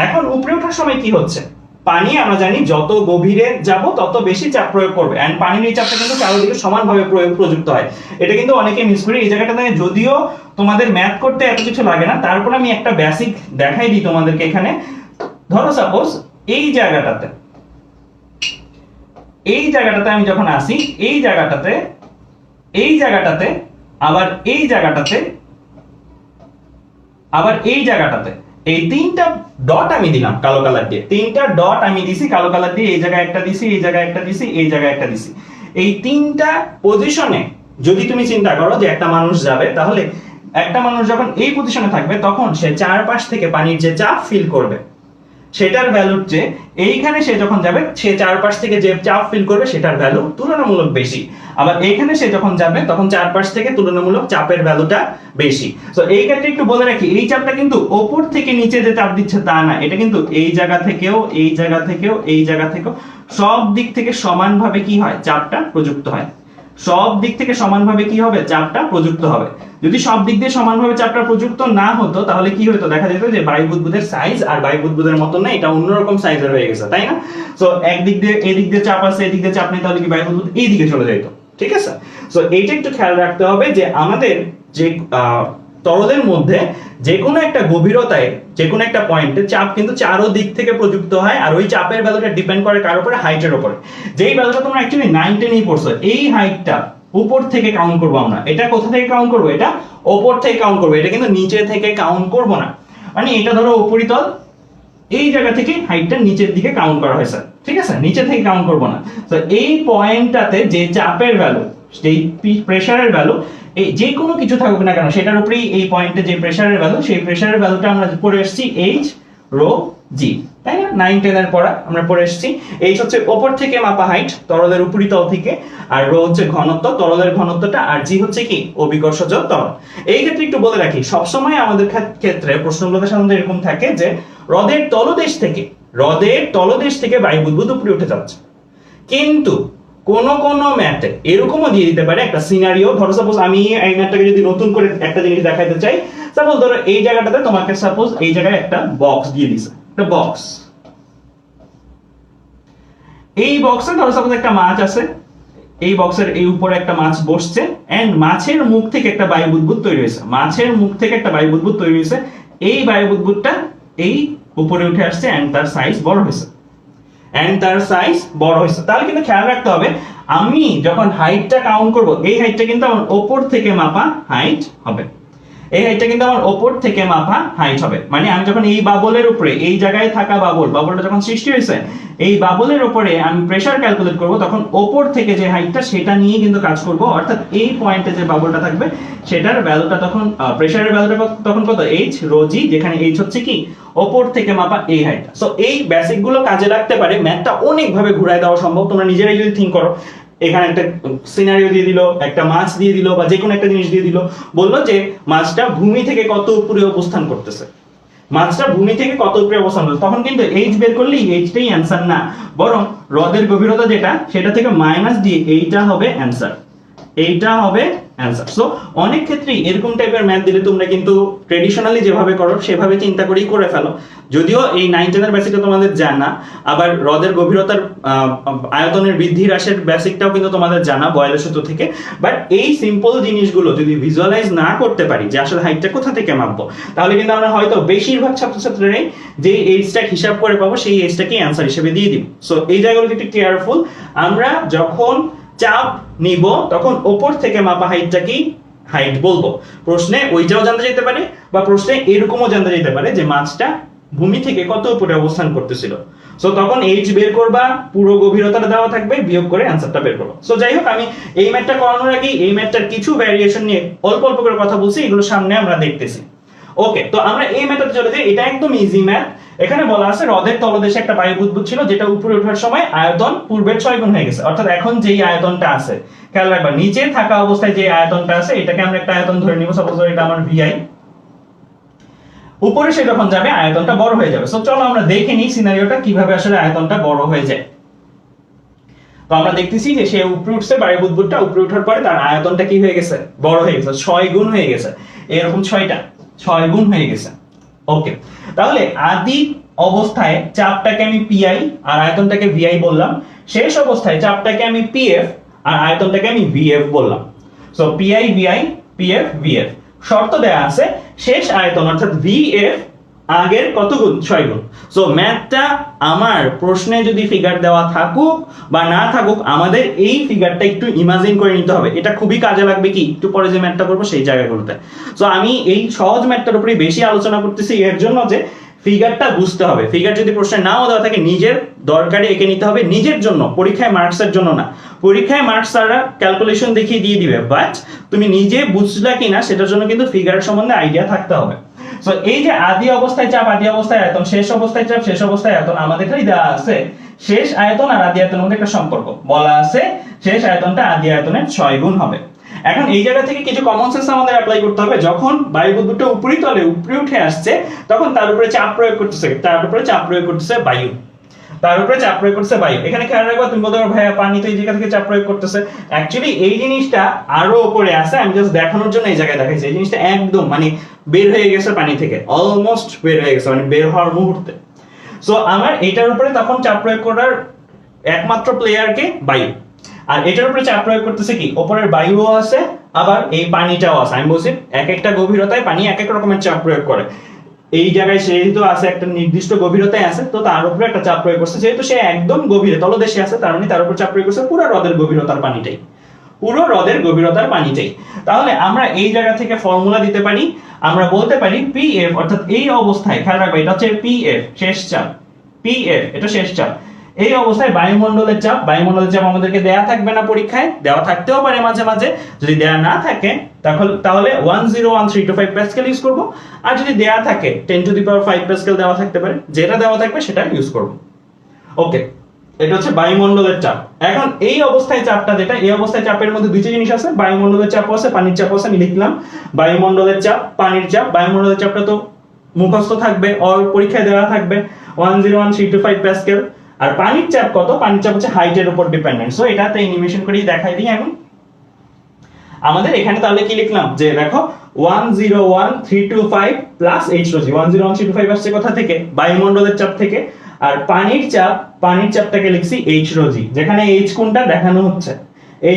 A: এখন উপরে ওঠার সময় কি হচ্ছে? পানি আমরা জানি যত গভীরে যাব তত বেশি চাপ প্রয়োগ করবে, এন্ড পানির এই চাপটা কিন্তু চারিদিকে সমানভাবে প্রযুক্ত হয়। এটা কিন্তু অনেকে মিস করে। এই জায়গাটাতে যদিও তোমাদের ম্যাথ করতে এত কিছু লাগে না, তারপর আমি একটা বেসিক দেখাই দিই তোমাদেরকে। এখানে ধরো সাপোজ এই জায়গাটাতে আমি যখন আসি, এই জায়গাটাতে আবার এই জায়গাটাতে এই তিনটা ডট আমি দিলাম কালো কালার দিয়ে, তিনটা ডট আমি দিছি কালো কালার দিয়ে, এই জায়গায় একটা দিছি, এই জায়গায় একটা দিছি, এই জায়গায় একটা দিছি। এই তিনটা পজিশনে যদি তুমি চিন্তা করো যে একটা মানুষ যাবে, তাহলে একটা মানুষ যখন এই পজিশনে থাকবে তখন সে চারপাশ থেকে পানির যে চাপ ফিল করবে, সেটার ভ্যালুর চেয়ে এইখানে সে যখন যাবে সে চারপাশ থেকে যে চাপ ফিল করবে সেটার ভ্যালু তুলনামূলক বেশি, আবার এইখানে সে যখন যাবে তখন চারপাশ থেকে তুলনামূলক চাপের ভ্যালুটা বেশি। তো এই ক্ষেত্রে একটু বলে রাখি, এই চাপটা কিন্তু উপর থেকে নিচে যে চাপ দিচ্ছে তা না, এটা কিন্তু এই জায়গা থেকেও এই জায়গা থেকেও এই জায়গা থেকেও সব দিক থেকে সমানভাবে কি হয়, চাপটা প্রযুক্ত হয়। সব দিক থেকে সমানভাবে কি হবে, চাপটা প্রযুক্ত হবে। যদি সব দিক দিয়ে সমানভাবে চাপটা প্রযুক্ত না হতো তাহলে কি হতো, দেখা যেত যে বায়ু বুদবুদের সাইজ আর বায়ু বুদবুদের মতো না, এটা অন্যরকম সাইজের হয়ে গেছে, তাই না? সো একদিক দিয়ে এদিক দিয়ে চাপ আছে, এদিক দিয়ে চাপ নেই, তাহলে কি বায়ু বুদবুদ এই দিকে চলে যেত, ঠিক আছে? সো এইটা একটু খেয়াল রাখতে হবে যে আমাদের যে তরলের মধ্যে যে কোনো একটা গভীরতায় যে কোনো একটা পয়েন্টে চাপ কিন্তু চারো দিক থেকে প্রযুক্ত হয়, আর ওই চাপের ভ্যালুটা ডিপেন্ড করে কার উপরে, হাইটের উপরে। যেই ভ্যালুটা তোমরা অ্যাকচুয়ালি 9-10 পড়ছো, এই হাইটটা উপর থেকে কাউন্ট করবো আমরা। এটা কোথা থেকে কাউন্ট করবো, এটা উপর থেকে কাউন্ট করবো, এটা কিন্তু নিচে থেকে কাউন্ট করবো না। মানে এটা ধরো উপরিতল, এই জায়গা থেকে হাইটটা নিচের দিকে কাউন্ট করা হয়েছে, ঠিক আছে? নিচে থেকে কাউন্ট করবো না। তো এই পয়েন্টটাতে যে চাপের ভ্যালু, যেই প্রেসারের ভ্যালু, এই যে কোনো কিছু থাকুক না কেন সেটার উপরেই এই পয়েন্টে যে প্রেসারের ভ্যালু, সেই প্রেসারের ভ্যালুটা আমরা পড়ে এসেছি এইচ রো জি, তাই না? 9-10 এর পড়া আমরা পড়ে এসেছি। এইচ হচ্ছে উপর থেকে মাপা হাইট তরলের উপরিতল থেকে, আর রো হচ্ছে ঘনত্ব, তরলের ঘনত্বটা, আর জি হচ্ছে কি অভিকর্ষজ ত্বরণ। এই ক্ষেত্রে একটু বলে রাখি, সবসময় আমাদের ক্ষেত্রে প্রশ্নগুলোতে সাধারণত এরকম থাকে যে হ্রদের তলদেশ থেকে বায়ু বুদবুদ উপরে উঠে যাচ্ছে, কিন্তু কোন ম্যাথে এরকমও দিয়ে দিতে পারে একটা সিনারিও। ধরো সাপোজ আমি এই ম্যাথটাকে যদি নতুন করে একটা জিনিস দেখাইতে চাই, সাপোজ ধরো এই জায়গাটাতে তোমাকে সাপোজ এই জায়গায় একটা বক্স দিয়ে দিছে, একটা বক্স। এই বক্সে ধরো সাপোজ একটা মাছ আছে, এই বক্সের এই উপরে একটা মাছ বসছে, এন্ড মাছের মুখ থেকে একটা বায়ু বুদবুদ তৈরি হয়েছে, এই বায়ু বুদবুদটা এই উপরে উঠে আসছে এন্ড তার সাইজ বড় হয়েছে, তাহলে কিন্তু খেয়াল রাখতে হবে, আমি যখন হাইটটা কাউন্ট করব, এই হাইটটা কিন্তু আমার উপর থেকে মাপা হাইট হবে, মানে আমি যখন এই বাবলের উপরে, এই জায়গায় থাকা বাবলটা যখন সৃষ্টি হয়েছে, এই বাবলের উপরে আমি প্রেসার ক্যালকুলেট করব, তখন উপর থেকে যে হাইটটা সেটা নিয়ে কিন্তু কাজ করব, অর্থাৎ এই পয়েন্টে যে বাবলটা থাকবে সেটার ভ্যালুটা তখন, প্রেসারের ভ্যালুটা তখন কত, এইচ রো জি, যেখানে এইচ হচ্ছে কি উপর থেকে মাপা এই হাইটটা। সো এই বেসিক গুলো কাজে লাগতে পারে, ম্যাথটা অনেক ভাবে ঘুরায় দেওয়া সম্ভব, তোমরা নিজেরাই যদি থিঙ্ক করো। এখানে একটা সিনারিও দিয়ে দিল, একটা মাছ দিয়ে দিল, বা যে কোনো একটা জিনিস দিয়ে দিল, বললো যে মাছটা ভূমি থেকে কত উপরে অবস্থান করতেছে, তখন কিন্তু এইচ বের করলেই এইচটাই অ্যান্সার না, বরং হ্রদের গভীরতা যেটা সেটা থেকে মাইনাস দিয়ে এইটা হবে অ্যান্সার। সো অনেক ক্ষেত্রেই এরকম টাইপের ম্যাথ দিলে তোমরা কিন্তু ট্রেডিশনালি যেভাবে করো সেভাবে চিন্তা করেই করে ফেলো। যদিও এই 9-10 এর বেসিকটা তোমাদের জানা, আবার হ্রদের গভীরতার আয়তনের বৃদ্ধি হ্রাসের বেসিকটাও কিন্তু তোমাদের জানা বয়েলের সূত্র থেকে, বাট এই সিম্পল জিনিসগুলো যদি ভিজুয়ালাইজ না করতে পারি যে আসলে হাইটটা কোথা থেকে মাপবো, তাহলে কিন্তু আমরা হয়তো বেশিরভাগ ছাত্রছাত্রীরাই যে এইচটা হিসাব করে পাবো সেই এইচটাকে অ্যান্সার হিসেবে দিয়ে দিব। সো এই জায়গাগুলো একটু কেয়ারফুল, আমরা যখন চাপ নিব তখন উপর থেকে মাপা হাইটটা কি হাইট বলবো। প্রশ্নে ওইটাও জানতে যেতে পারে, বা প্রশ্নে এরকমও জানতে যেতে পারে যে মাছটা ভূমি থেকে কত উপরে অবস্থান করতেছিল। সো তখন এইচ বের করবা, পুরো গভীরতাটা দেওয়া থাকবে, বিয়োগ করে অ্যান্সারটা বের করবো। সো যাই হোক, আমি এই ম্যাথটা করানোর আগে এই ম্যাথটার কিছু ভ্যারিয়েশন নিয়ে অল্প অল্প করে কথা বলছি, এগুলো সামনে আমরা দেখতেছি। ওকে, তো আমরা এই ম্যাথটাতে চলে যাই। এটা একদম ইজি ম্যাথ। এখানে বলা আছে হ্রদের তলদেশে একটা বায়ু বুদবুদ ছিল, যেটা উপরে ওঠার সময় আয়তন পূর্বের 6 গুণ হয়ে গেছে। অর্থাৎ এখন যেই আয়তনটা আছে, খেয়াল রাখবা নিচে থাকা অবস্থায় যে আয়তনটা আছে এটাকে আমরা একটা আয়তন ধরে নিব, সাপোজ এটা আমার ভিআই। উপরে সে যখন যাবে আয়তনটা বড় হয়ে যাবে। সো চলো আমরা দেখে নিই সিনারিওটা কিভাবে আসলে আয়তনটা বড় হয়ে যায়। তো আমরা দেখতেছি যে সে উপরে উঠছে, বায়ু বুদবুদটা উপরে ওঠার পরে তার আয়তনটা কি হয়ে গেছে, বড় হয়ে গেছে, 6 গুণ হয়ে গেছে। এরকম 6 গুণ হয়ে গেছে। ওকে, তাহলে আদি অবস্থায় চাপটাকে আমি পিআই আর আয়তনটাকে ভিআই বললাম, শেষ অবস্থায় চাপটাকে আমি পিএফ আর আয়তনটাকে আমি ভিএফ বললাম। So PI VI, PF VF. শর্ত দেয়া আছে শেষ আয়তন অর্থাৎ ভিএফ আগের কত গুণ, 6 গুণ। সো ম্যাথটা আমার প্রশ্নে যদি ফিগার দেওয়া থাকুক বা না থাকুক, আমাদের এই ফিগারটা একটু ইমাজিন করে নিতে হবে। এটা খুবই কাজে লাগবে কি একটু পরে যে ম্যাথটা করবো সেই জায়গাগুলোতে। সো আমি এই সহজ ম্যাথটার উপরে বেশি আলোচনা করতেছি এর জন্য যে ফিগারটা বুঝতে হবে। ফিগার যদি প্রশ্নে নাও দেওয়া থাকে, নিজের দরকারে এঁকে নিতে হবে, নিজের জন্য, পরীক্ষায় মার্কসের জন্য না। পরীক্ষায় মার্কস তারা ক্যালকুলেশন দেখিয়ে দিয়ে দিবে, বাট তুমি নিজে বুঝলা কিনা সেটার জন্য কিন্তু ফিগার সম্বন্ধে আইডিয়া থাকতে হবে। সো এই যে আদি অবস্থায় চাপ, আদি অবস্থায় আয়তন, শেষ অবস্থায় চাপ, শেষ অবস্থায় আয়তন, আমাদের খালি দেওয়া আছে শেষ আয়তন আর আদি আয়তনের মধ্যে একটা সম্পর্ক বলা আছে, শেষ আয়তনটা আদি আয়তনের 6 গুণ হবে। এখন এই জায়গা থেকে কিছু কমন সেন্স আমাদের অ্যাপ্লাই করতে হবে। যখন বায়ু বুদবুদটা উপরিতলে উপরে উঠে আসছে তখন তার উপরে চাপ প্রয়োগ করতেছে, তার উপরে চাপ প্রয়োগ করতেছে বায়ু, তার উপরে চাপ প্রয়োগ করতেছে বায়ু। এখানে খেয়াল রাখবা, তুমি বলতে পারো ভাইয়া পানি তো এই জায়গা থেকে চাপ প্রয়োগ করতেছে, অ্যাকচুয়ালি এই জিনিসটা আরো উপরে আছে, আমি জাস্ট দেখানোর জন্য এই জায়গায় দেখাইছি। এই জিনিসটা একদম মানে বের হয়ে গেছে পানি থেকে, অলমোস্ট বের হয়ে গেছে, মানে বের হওয়ার মুহূর্তে। সো আমার এটার উপরে তখন চাপ প্রয়োগ করার একমাত্র প্লেয়ারকে বায়ু, আর এটার উপরে চাপ প্রয়োগ করতেছে কি, উপরের বায়ুও আছে আবার এই পানিটাও আছে। আমি বলছি এক একটা গভীরতায় পানি এক এক রকমের চাপ প্রয়োগ করে। এই জায়গায় সে যেহেতু আছে একটা নির্দিষ্ট গভীরতায় আছে, তো তার উপরে একটা চাপ প্রয়োগ করছে, যেহেতু সে একদম গভীরে তলদেশে আছে, তার মানে তার উপর চাপ প্রয়োগ করছে পুরো হ্রদের গভীরতার পানিটাই, পুরো হ্রদের গভীরতার পানিটাই। তাহলে আমরা এই জায়গা থেকে ফর্মুলা দিতে পারি, আমরা বলতে পারি পিএফ, অর্থাৎ এই অবস্থায় খেয়াল রাখবে এটা হচ্ছে পিএফ শেষ চাপ, পিএফ এটা শেষ চাপ। এই অবস্থায় বায়ুমণ্ডলের চাপ, বায়ুমণ্ডলের চাপ আমাদেরকে দেয়া থাকবে না পরীক্ষায়, দেওয়া থাকতেও পারে মাঝে মাঝে, যদি দেয়া না থাকে তাহলে 101325 প্যাসকেল ইউজ করব, আর যদি দেয়া থাকে 10⁵ প্যাসকেল দেওয়া থাকতে পারে, যেটা দেওয়া থাকবে সেটা ইউজ করব। ওকে, এটা হচ্ছে বায়ুমণ্ডলের চাপ। এখন এই অবস্থায় চাপটা যেটা, এই অবস্থায় চাপের মধ্যে দুইটা জিনিস আছে, বায়ুমণ্ডলের চাপ আছে, পানির চাপ আছে। আমি লিখলাম বায়ুমণ্ডলের চাপ, পানির চাপ। বায়ুমণ্ডলের চাপটা তো মুখস্থ থাকবে, অর পরীক্ষায় দেওয়া থাকবে 101325 প্যাসকেল। আর পানির চাপ কত, পানির চাপ হচ্ছে হাইটের উপর ডিপেন্ডেন্ট। সো এটাতে অ্যানিমেশন করেই দেখাই দিই আমি। আমাদের এখানে তাহলে কি লিখলাম, যে দেখো 101325 প্লাস h রো জি, 101325 আসছে কোথা থেকে, বায়ুমণ্ডলের চাপ থেকে। আর পানির চাপ, পানির চাপটাকে লিখছি h রো জি, যেখানে h কোনটা দেখানো হচ্ছে,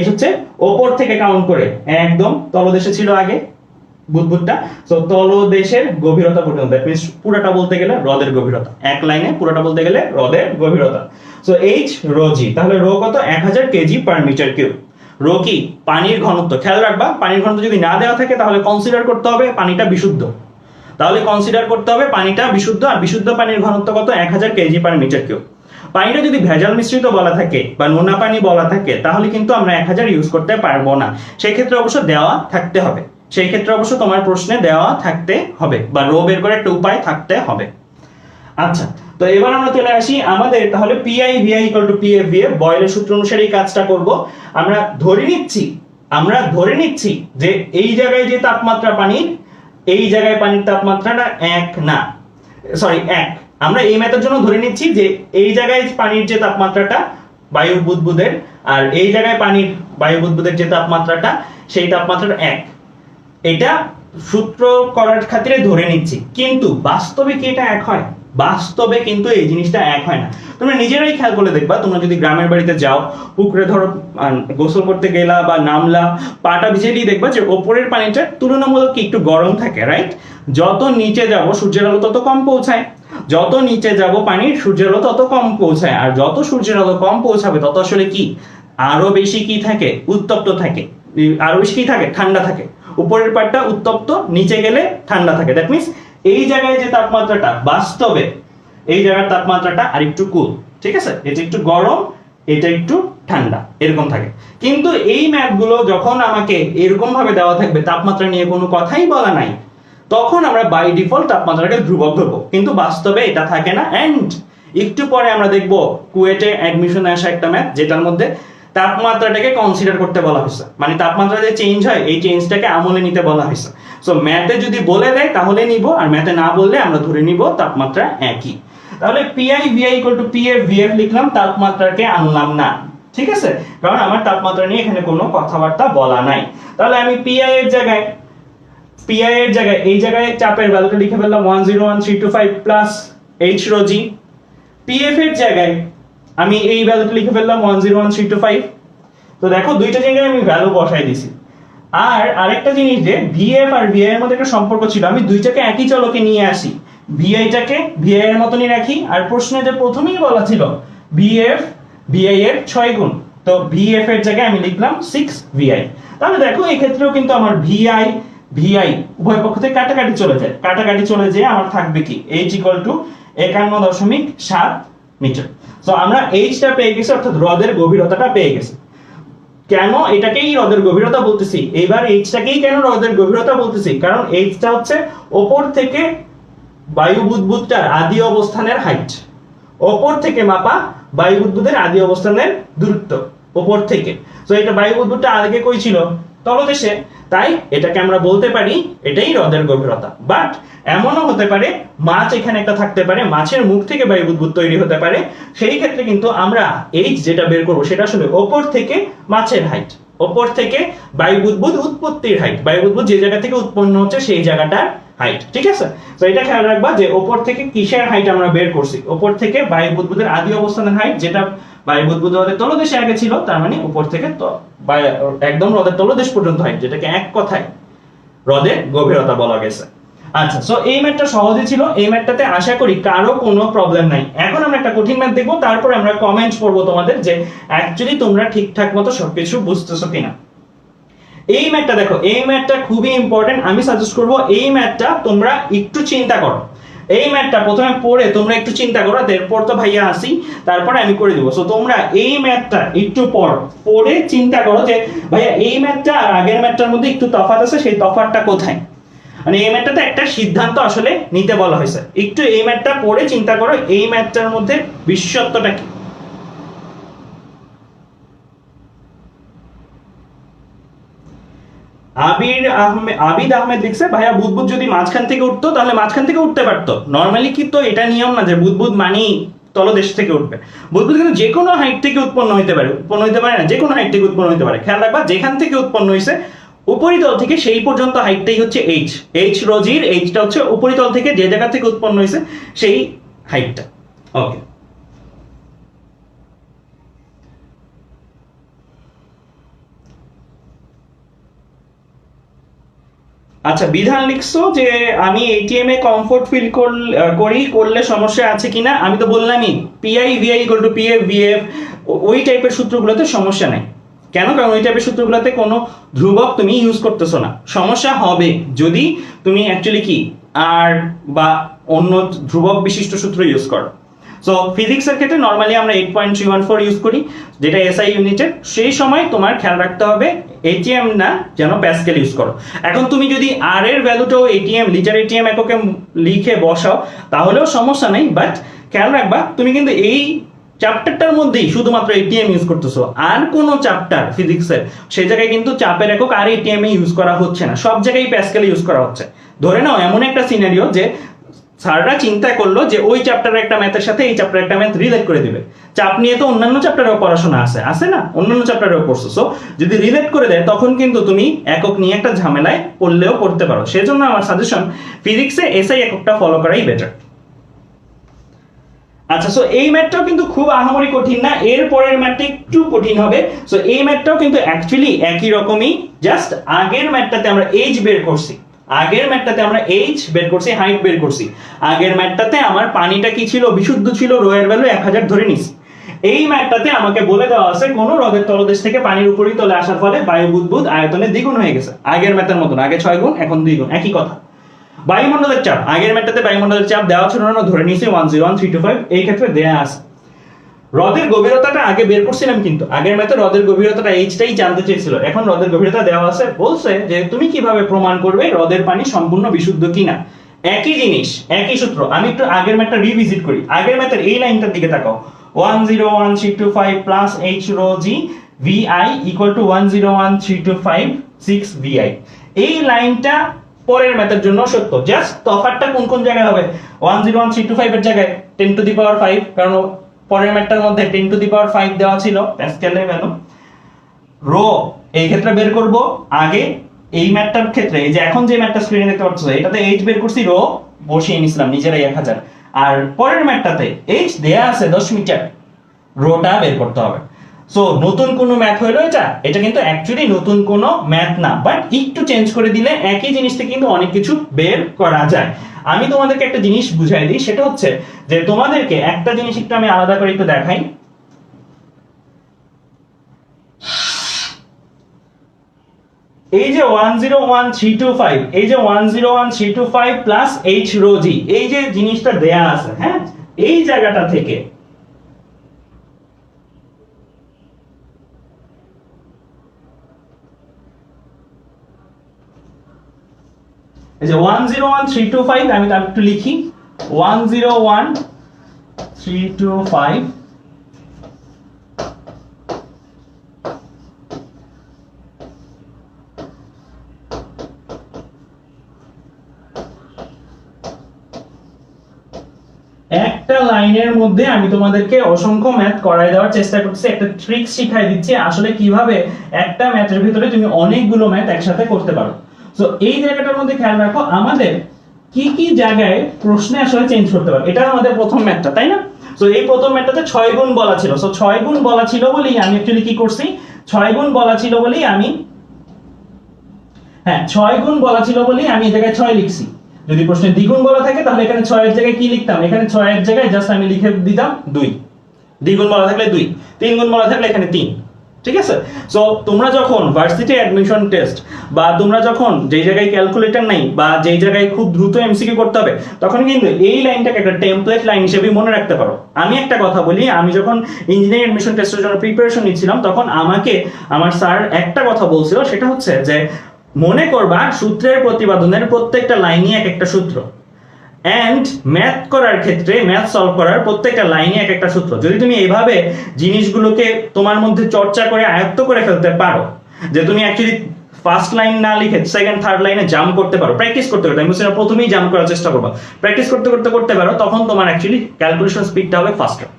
A: h হচ্ছে উপর থেকে কাউন্ট করে, একদম তলদেশে ছিল আগে বুদবুদটা, সো তলদেশের গভীরতা পর্যন্ত, দ্যাট মিন্স পুরোটা বলতে গেলে হ্রদের গভীরতা, এক লাইনে পুরোটা বলতে গেলে হ্রদের গভীরতা। সো h রো জি, তাহলে রো কত, 1000 KG per meter cube. Rho কি, পানির ঘনত্ব। খেয়াল রাখবা পানির ঘনত্ব যদি না দেওয়া থাকে তাহলে কনসিডার করতে হবে পানিটা বিশুদ্ধ, তাহলে কনসিডার করতে হবে পানিটা বিশুদ্ধ, আর বিশুদ্ধ পানির ঘনত্ব কত, 1000 কেজি পার মিটার কিউব। পানিটা যদি ভেজাল মিশ্রিত বলা থাকে বা নোনা পানি বলা থাকে তাহলে কিন্তু আমরা 1000 ইউজ করতে পারবো না, সেই ক্ষেত্রে অবশ্য দেওয়া থাকতে হবে, সেই ক্ষেত্রে অবশ্য তোমার প্রশ্নে দেওয়া থাকতে হবে বা রো বের করে একটা উপায় থাকতে হবে। আচ্ছা, তো এবার আমরা চলে আসি আমাদের, তাহলে PI VI equal to PF VF, বয়েলের সূত্র অনুসারে এই কাজটা করব। আমরা ধরে নিচ্ছি যে এই জায়গায় যে তাপমাত্রা পানির, এই জায়গায় পানির তাপমাত্রাটা এক না, সরি এক। আমরা এই ম্যাথের জন্য ধরে নিচ্ছি যে এই জায়গায় পানির যে তাপমাত্রাটা বায়ু বুদবুদের, আর এই জায়গায় পানির বায়ু বুদবুদের যে তাপমাত্রাটা, সেই তাপমাত্রাটা এক। এটা সূত্র করার খাতিরে ধরে নিচ্ছি, কিন্তু বাস্তবে কি এটা এক হয়? বাস্তবে কিন্তু এই জিনিসটা এক হয় না। তোমরা নিজেরাই খেয়াল করে দেখবা, তোমরা যদি গ্রামের বাড়িতে যাও, পুকুরে ধরো গোসল করতে গেলা বা নামলা, পাটা ভিজিয়ে দিয়ে দেখবা যে ওপরের পানিটা তুলনামূলক একটু গরম থাকে, রাইট? যত নিচে যাব সূর্যের আলো তত কম পৌঁছায়, যত নিচে যাব পানির সূর্যের আলো তত কম পৌঁছায়, আর যত সূর্যের আলো কম পৌঁছাবে তত আসলে কি আরো বেশি কি থাকে, উত্তপ্ত থাকে, আরো বেশি কি থাকে, ঠান্ডা থাকে। উপরের পাটটা উত্তপ্ত, নিচে গেলে ঠান্ডা থাকে। দ্যাট মিন্স এই জায়গায় যে তাপমাত্রাটা, বাস্তবে এই জায়গার তাপমাত্রাটা আর একটু কুল, ঠিক আছে? এটা একটু গরম, এটা একটু ঠান্ডা, এরকম থাকে। কিন্তু এই ম্যাপগুলো যখন আমাকে এরকম ভাবে দেওয়া থাকবে, তাপমাত্রা নিয়ে কোনো কথাই বলা নাই, তখন আমরা বাই ডিফল্ট তাপমাত্রাকে ধ্রুবক ধরবো, কিন্তু বাস্তবে এটা থাকে না। এন্ড একটু পরে আমরা দেখবো কুয়েটে অ্যাডমিশনে আসা একটা ম্যাথ, যেটার মধ্যে তাপমাত্রাটাকে কনসিডার করতে বলা হয়েছে, মানে তাপমাত্রা যে চেঞ্জ হয় এই চেঞ্জটাকে আমলে নিতে বলা হয়েছে। সো ম্যাথে যদি বলে দেয় তাহলে নিব, আর ম্যাথে না বললে আমরা ধরে নিব তাপমাত্রা একই। তাহলে PI VI equal to PF VF লিখলাম, তাপমাত্রাকে আনলাম না, ঠিক আছে? কারণ আমার তাপমাত্রা নিয়ে এখানে কোনো কথাবার্তা বলা নাই। তাহলে আমি পিআই এর জায়গায় এই জায়গায় চাপের ভ্যালুটা লিখে ফেললাম 101325 প্লাস h রো জি। পিএফ এর জায়গায় আমি এই ভ্যালুটা লিখে ফেললাম 101325। তো দেখো দুইটা জায়গায় আমি ভ্যালু বসাই দিছি। আর আরেকটা জিনিস, যে ভিএফ আর ভিআই এর মধ্যে একটা সম্পর্ক ছিল, আমি দুইটাকে একই চলকে নিয়ে আসি, ভিআইটাকে ভিআই এর মতনই রাখি, আর প্রশ্নে যে প্রথমেই বলা ছিল ভিএফ ভিআই এর 6 গুণ, তো ভিএফ এর জায়গায় আমি লিখলাম 6 ভিআই। তাহলে দেখো এই ক্ষেত্রেও কিন্তু আমার ভিআই উভয় পক্ষ থেকে কাটাকাটি চলে যায়, আমার থাকবে কি h equal to 51.7 meter. So আমরা এইচটা পেয়ে গেছি, অর্থাৎ হ্রদের গভীরতাটা পেয়ে গেছি। কেন এটাকেই রদের গভীরতা বলতেছি, এবার এইচটাকেই কেন রদের গভীরতা বলতেছি, কারণ এইচটা হচ্ছে ওপর থেকে বায়ু বুদবুদটার আদি অবস্থানের হাইট, ওপর থেকে মাপা বায়ু বুদবুদের আদি অবস্থানের দূরত্ব ওপর থেকে। তো এটা বায়ু বুদবুদটা আগে কই ছিল, তলদেশে, তাই এটাকে আমরা বলতে পারি এটাই হ্রদের গভীরতা। বাট এমনও হতে পারে মাছ এখানে একটা থাকতে পারে, মাছের মুখ থেকে বায়ু বুদবুদ তৈরি হতে পারে, সেই ক্ষেত্রে কিন্তু আমরা এইচ যেটা বের করবো সেটা আসলে ওপর থেকে মাছের হাইট, ওপর থেকে বায়ু বুদবুদ উৎপত্তির হাইট, বায়ু বুদবুদ যে জায়গা থেকে উৎপন্ন হচ্ছে সেই জায়গাটার হাইট, ঠিক আছে। তো এটা খেয়াল রাখবা যে ওপর থেকে কিসের হাইট আমরা বের করছি, ওপর থেকে বায়ু বুদবুদের আদি অবস্থানের হাইট, যেটা বায়ু বুদবুদ হ্রদের তলদেশে আগে ছিল, তার মানে উপর থেকে একদম হ্রদের তলদেশ পর্যন্ত হাইট, যেটাকে এক কথায় হ্রদের গভীরতা বলা গেছে। আচ্ছা, সো এই ম্যাথটা সহজই ছিল, এই ম্যাথটাতে আশা করি কারো কোনো প্রবলেম নাই। এখন আমরা একটা কঠিন ম্যাথ দেখবো, তারপর আমরা কমেন্ট করবো তোমাদের যে অ্যাকচুয়ালি তোমরা ঠিকঠাক মতো সবকিছু বুঝতেছো কিনা। এই ম্যাথটা দেখো, এই ম্যাথটা খুবই ইম্পর্টেন্ট, আমি সাজেস্ট করবো এই ম্যাথটা তোমরা একটু চিন্তা করো। এই ম্যাথটা প্রথমে পড়ে তোমরা একটু চিন্তা করো, এরপর তো ভাইয়া আসি, তারপরে আমি করে দিব। সো তোমরা এই ম্যাথটা একটু পড়ে চিন্তা করো যে ভাইয়া এই ম্যাথটা আর আগের ম্যাথটার মধ্যে একটু তফাৎ আছে, সেই তফাৎটা কোথায়, মানে এই ম্যাথটাতে একটা সিদ্ধান্ত আসলে নিতে বলা হয়েছে। একটু এই ম্যাথটা পড়ে চিন্তা করো এই ম্যাথটার মধ্যে বিশেষত্বটা কি। আবিদ আহমেদ লিখছে ভাইয়া বুদবুদ যদি মাঝখান থেকে উঠতো তাহলে মাঝখান থেকে উঠতে পারতো। নরমালি কি তো এটা নিয়ম না যে বুদবুদ মানেই তলদেশ থেকে উঠবে, বুদবুদ কিন্তু যে কোনো হাইট থেকে উৎপন্ন হতে পারে না, যে কোনো হাইট থেকে উৎপন্ন হতে পারে। খেয়াল রাখবা যেখান থেকে উৎপন্ন হয়েছে উপরিতল থেকে সেই পর্যন্ত হাইটটাই হচ্ছে এইচ, এইচ রোজির এইচটা হচ্ছে উপরিতল থেকে যে জায়গা থেকে উৎপন্ন হয়েছে সেই হাইটটা। ওকে, আচ্ছা বিধান লিখছো যে আমি এটিএম এ কমফোর্ট ফিল করলে সমস্যা আছে কিনা। আমি তো বললামই PI VI equal to PF VF, ওই টাইপের সূত্রগুলোতে সমস্যা নাই। কেন, কারণ ওই টাইপের সূত্রগুলোতে কোনো ধ্রুবক তুমি ইউজ করতেছো না। সমস্যা হবে যদি তুমি অ্যাকচুয়ালি কি আর বা অন্য ধ্রুবক বিশিষ্ট সূত্র ইউজ করো। সো ফিজিক্সের ক্ষেত্রে নরমালি আমরা 8.314 ইউজ করি, যেটা এসআই ইউনিটের। সেই সময় তোমার খেয়াল রাখতে হবে এটিএম না যেন প্যাসকেল ইউজ করো। এখন তুমি যদি আর এর ভ্যালুটাও এটিএম লিটার এটিএম এককে লিখে বসাও তাহলেও সমস্যা নেই, বাট খেয়াল রাখবা তুমি কিন্তু এই চ্যাপ্টারটার মধ্যেই শুধুমাত্র এটিএম ইউজ করতেছো, আর কোনো চ্যাপ্টার ফিজিক্সের সেই জায়গায় কিন্তু চাপের একক আর এটিএম ইউজ করা হচ্ছে না, সব জায়গায় প্যাসকেল ইউজ করা হচ্ছে। ধরে নাও এমন একটা সিনারিও যে স্যাররা চিন্তা করলো যে ওই চ্যাপ্টারের একটা ম্যাথের সাথে এই চ্যাপ্টারের একটা ম্যাথ রিলেট করে দিবে। চাপ নিয়ে তো অন্যান্য চ্যাপ্টারেও পড়াশোনা আছে না, অন্যান্য চ্যাপ্টারেও পড়ছো। সো যদি রিলেট করে দেয় তখন কিন্তু তুমি একক নিয়ে একটা ঝামেলায় পড়লেও পড়তে পারো। সেজন্য আমার সাজেশন ফিজিক্সে এসআই এককটা ফলো করাই বেটার। আচ্ছা, সো এই ম্যাথটাও কিন্তু খুব আহামরি কঠিন না, এর পরের ম্যাথটা একটু কঠিন হবে। সো এই ম্যাথটাও কিন্তু অ্যাকচুয়ালি একই রকমই, জাস্ট আগের ম্যাথটাতে আমরা এইচ বের করছি, আগের ম্যাথটাতে আমরা এইচ বের করছি, হাইট বের করছি। আগের ম্যাথটাতে আমার পানিটা কি ছিল, বিশুদ্ধ ছিল, রো এর ভ্যালু 1000 ধরে নিছি। এই ম্যাথটাতে আমাকে বলে দেওয়া আছে কোন হ্রদের তলদেশ থেকে পানির উপরিতলে আসার ফলে বায়ু বুদবুদ আয়তনে দ্বিগুণ হয়ে গেছে। আগের ম্যাথের মতন, আগে 6 গুণ এখন 2 গুণ, একই কথা। বায়ুমণ্ডলের চাপ, আগের ম্যাথটাতে বায়ুমণ্ডলের চাপ দেওয়া ছিল না, ধরে নিয়েছি 101,325, এই ক্ষেত্রে দেয়া আছে। হ্রদের গভীরতাটা আগে বের করছিলাম, কিন্তু আগের ম্যাথে হ্রদের গভীরতাটা এইচটাই জানতে চেয়েছিল, এখন হ্রদের গভীরতা দেওয়া আছে। বলছে যে তুমি কিভাবে প্রমাণ করবে হ্রদের পানি সম্পূর্ণ বিশুদ্ধ কিনা। একই জিনিস, একই সূত্র। আমি একটু আগের ম্যাথটা রিভিজিট করি। আগের ম্যাথের এই লাইনটার দিকে তাকাও, 101,325 plus H rho G VI equal to 101,325 VI। এই লাইনটা পরের ম্যাথের জন্য সত্য, জাস্ট তফাৎটা কোন কোন জায়গায় হবে। 101,325 এর জায়গায় 10 টু দি পাওয়ার 5, কারণ পরের ম্যাথটার মধ্যে 10 টু দি পাওয়ার 5 দেওয়া ছিল প্যাসকেলের ভ্যালু। রো এই ক্ষেত্রে বের করব আগে, এই ম্যাথটার ক্ষেত্রে এই যে এখন যে ম্যাথটা স্ক্রিনে দেখতে পাচ্ছ এটাতে এইচ বের করছি, রো বসিয়ে নিছিলাম নিজেরাই 1000। আর পরের ম্যাথটাতে এইচ দেয়া আছে 10 মিটার, রোটা বের করতে হবে। সো নতুন কোনো ম্যাথ হলো এটা, এটা কিন্তু অ্যাকচুয়ালি নতুন কোনো ম্যাথ না, বাট একটু চেঞ্জ করে দিলে একই জিনিস থেকে কিন্তু অনেক কিছু বের করা যায়। আমি তোমাদেরকে একটা জিনিস বুঝাই দিই, সেটা হচ্ছে যে তোমাদেরকে একটা জিনিস একটু আমি আলাদা করে একটু দেখাই। এই যে 101,325, এই যে 101,325 প্লাস এইচ রো জি, এই যে জিনিসটা দেয়া আছে, হ্যাঁ, এই জায়গাটা থেকে এই যে 101325 আমি তার একটু লিখি 101325 একটা লাইনের মধ্যে আমি তোমাদেরকে অসংখ্য ম্যাথ করায় দেওয়ার চেষ্টা করছি, একটা ট্রিক শিখাই দিচ্ছি আসলে কিভাবে একটা ম্যাথের ভিতরে তুমি অনেকগুলো ম্যাথ একসাথে করতে পারো। সো এই জায়গাটার মধ্যে খেয়াল রাখো আমাদের কি কি জায়গায় প্রশ্নে আসলে চেঞ্জ করতে পারো। এটা আমাদের প্রথম ম্যাথটা, তাই না? সো এই প্রথম ম্যাথটাতে 6 গুণ বলা ছিল। সো 6 গুণ বলা ছিল বলেই আমি অ্যাকচুয়ালি কি করছি, 6 গুণ বলা ছিল বলেই আমি 6 গুণ বলা ছিল বলেই আমি এই জায়গায় 6 লিখছি। যদি প্রশ্নে দ্বিগুণ বলা থাকে তাহলে এখানে 6 এর জায়গায় কি লিখতাম, এখানে 6 এর জায়গায় জাস্ট আমি লিখে দিতাম 2। দ্বিগুণ বলা থাকলে 2, তিন গুণ বলা থাকলে এখানে 3। ঠিক আছে? সো তোমরা যখন ভার্সিটি অ্যাডমিশন টেস্ট বা তোমরা যখন যেই জায়গায় ক্যালকুলেটর নাই বা যেই জায়গায় খুব দ্রুত এমসিকিউ করতে হবে তখন কিন্তু এই লাইনটাকে একটা টেমপ্লেট লাইন হিসেবে মনে রাখতে পারো। আমি একটা কথা বলি, আমি যখন ইঞ্জিনিয়ারিং অ্যাডমিশন টেস্টের জন্য প্রিপারেশন নিচ্ছিলাম তখন আমাকে আমার স্যার একটা কথা বলছিল, সেটা হচ্ছে যে মনে করবা সূত্রের প্রতিপাদনের প্রত্যেকটা লাইনই এক একটা সূত্র, এন্ড ম্যাথ করার ক্ষেত্রে ম্যাথ সলভ করার প্রত্যেকটা লাইনে এক একটা সূত্র। যদি তুমি এইভাবে জিনিসগুলোকে তোমার মধ্যে চর্চা করে আয়ত্ত করে ফেলতে পারো, যে তুমি অ্যাকচুয়ালি ফার্স্ট লাইন না লিখে সেকেন্ড থার্ড লাইনে জাম্প করতে পারো, প্র্যাকটিস করতে পারো, আমি সেটা প্রথমেই জাম্প করার চেষ্টা করবা, প্র্যাকটিস করতে করতে করতে পারো, তখন তোমার অ্যাকচুয়ালি ক্যালকুলেশন স্পিডটা হবে ফাস্টার।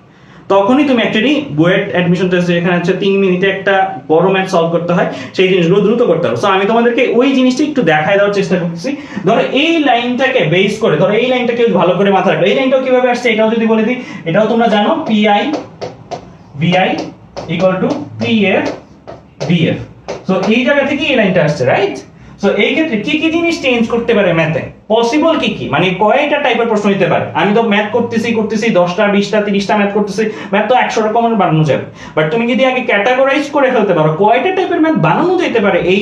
A: তখনই তুমি অ্যাকচুয়ালি বুয়েট অ্যাডমিশন টেস্ট যেখানে হচ্ছে 3 মিনিটে একটা বড় ম্যাথ সলভ করতে হয় সেই জিনিসগুলো দ্রুত করতে হবে। সো আমি তোমাদেরকে ওই জিনিসটা একটু দেখায় দেওয়ার চেষ্টা করতেছি। ধরো এই লাইনটাকে বেস করে, ধরো এই লাইনটাকে ভালো করে মাথায় রাখো। এই লাইনটাও কিভাবে আসছে এটাও যদি বলে দিই, এটাও তোমরা জানো PI VI equal to PF VF। So এই জায়গা থেকে এই লাইনটা আসছে, রাইট? সো এই ক্ষেত্রে কি কি জিনিস চেঞ্জ করতে পারে ম্যাথে, পসিবল কি কি, মানে কয়টা টাইপের প্রশ্ন হতে পারে। আমি তো ম্যাথ করতেছি 10টা 20টা 30টা ম্যাথ করতেছি, ম্যাথ তো 100 রকমের বানানো যাবে। বাট তুমি যদি আগে ক্যাটাগরাইজ করে ফেলতে পারো কয়টা টাইপের ম্যাথ বানানো যেতে পারে এই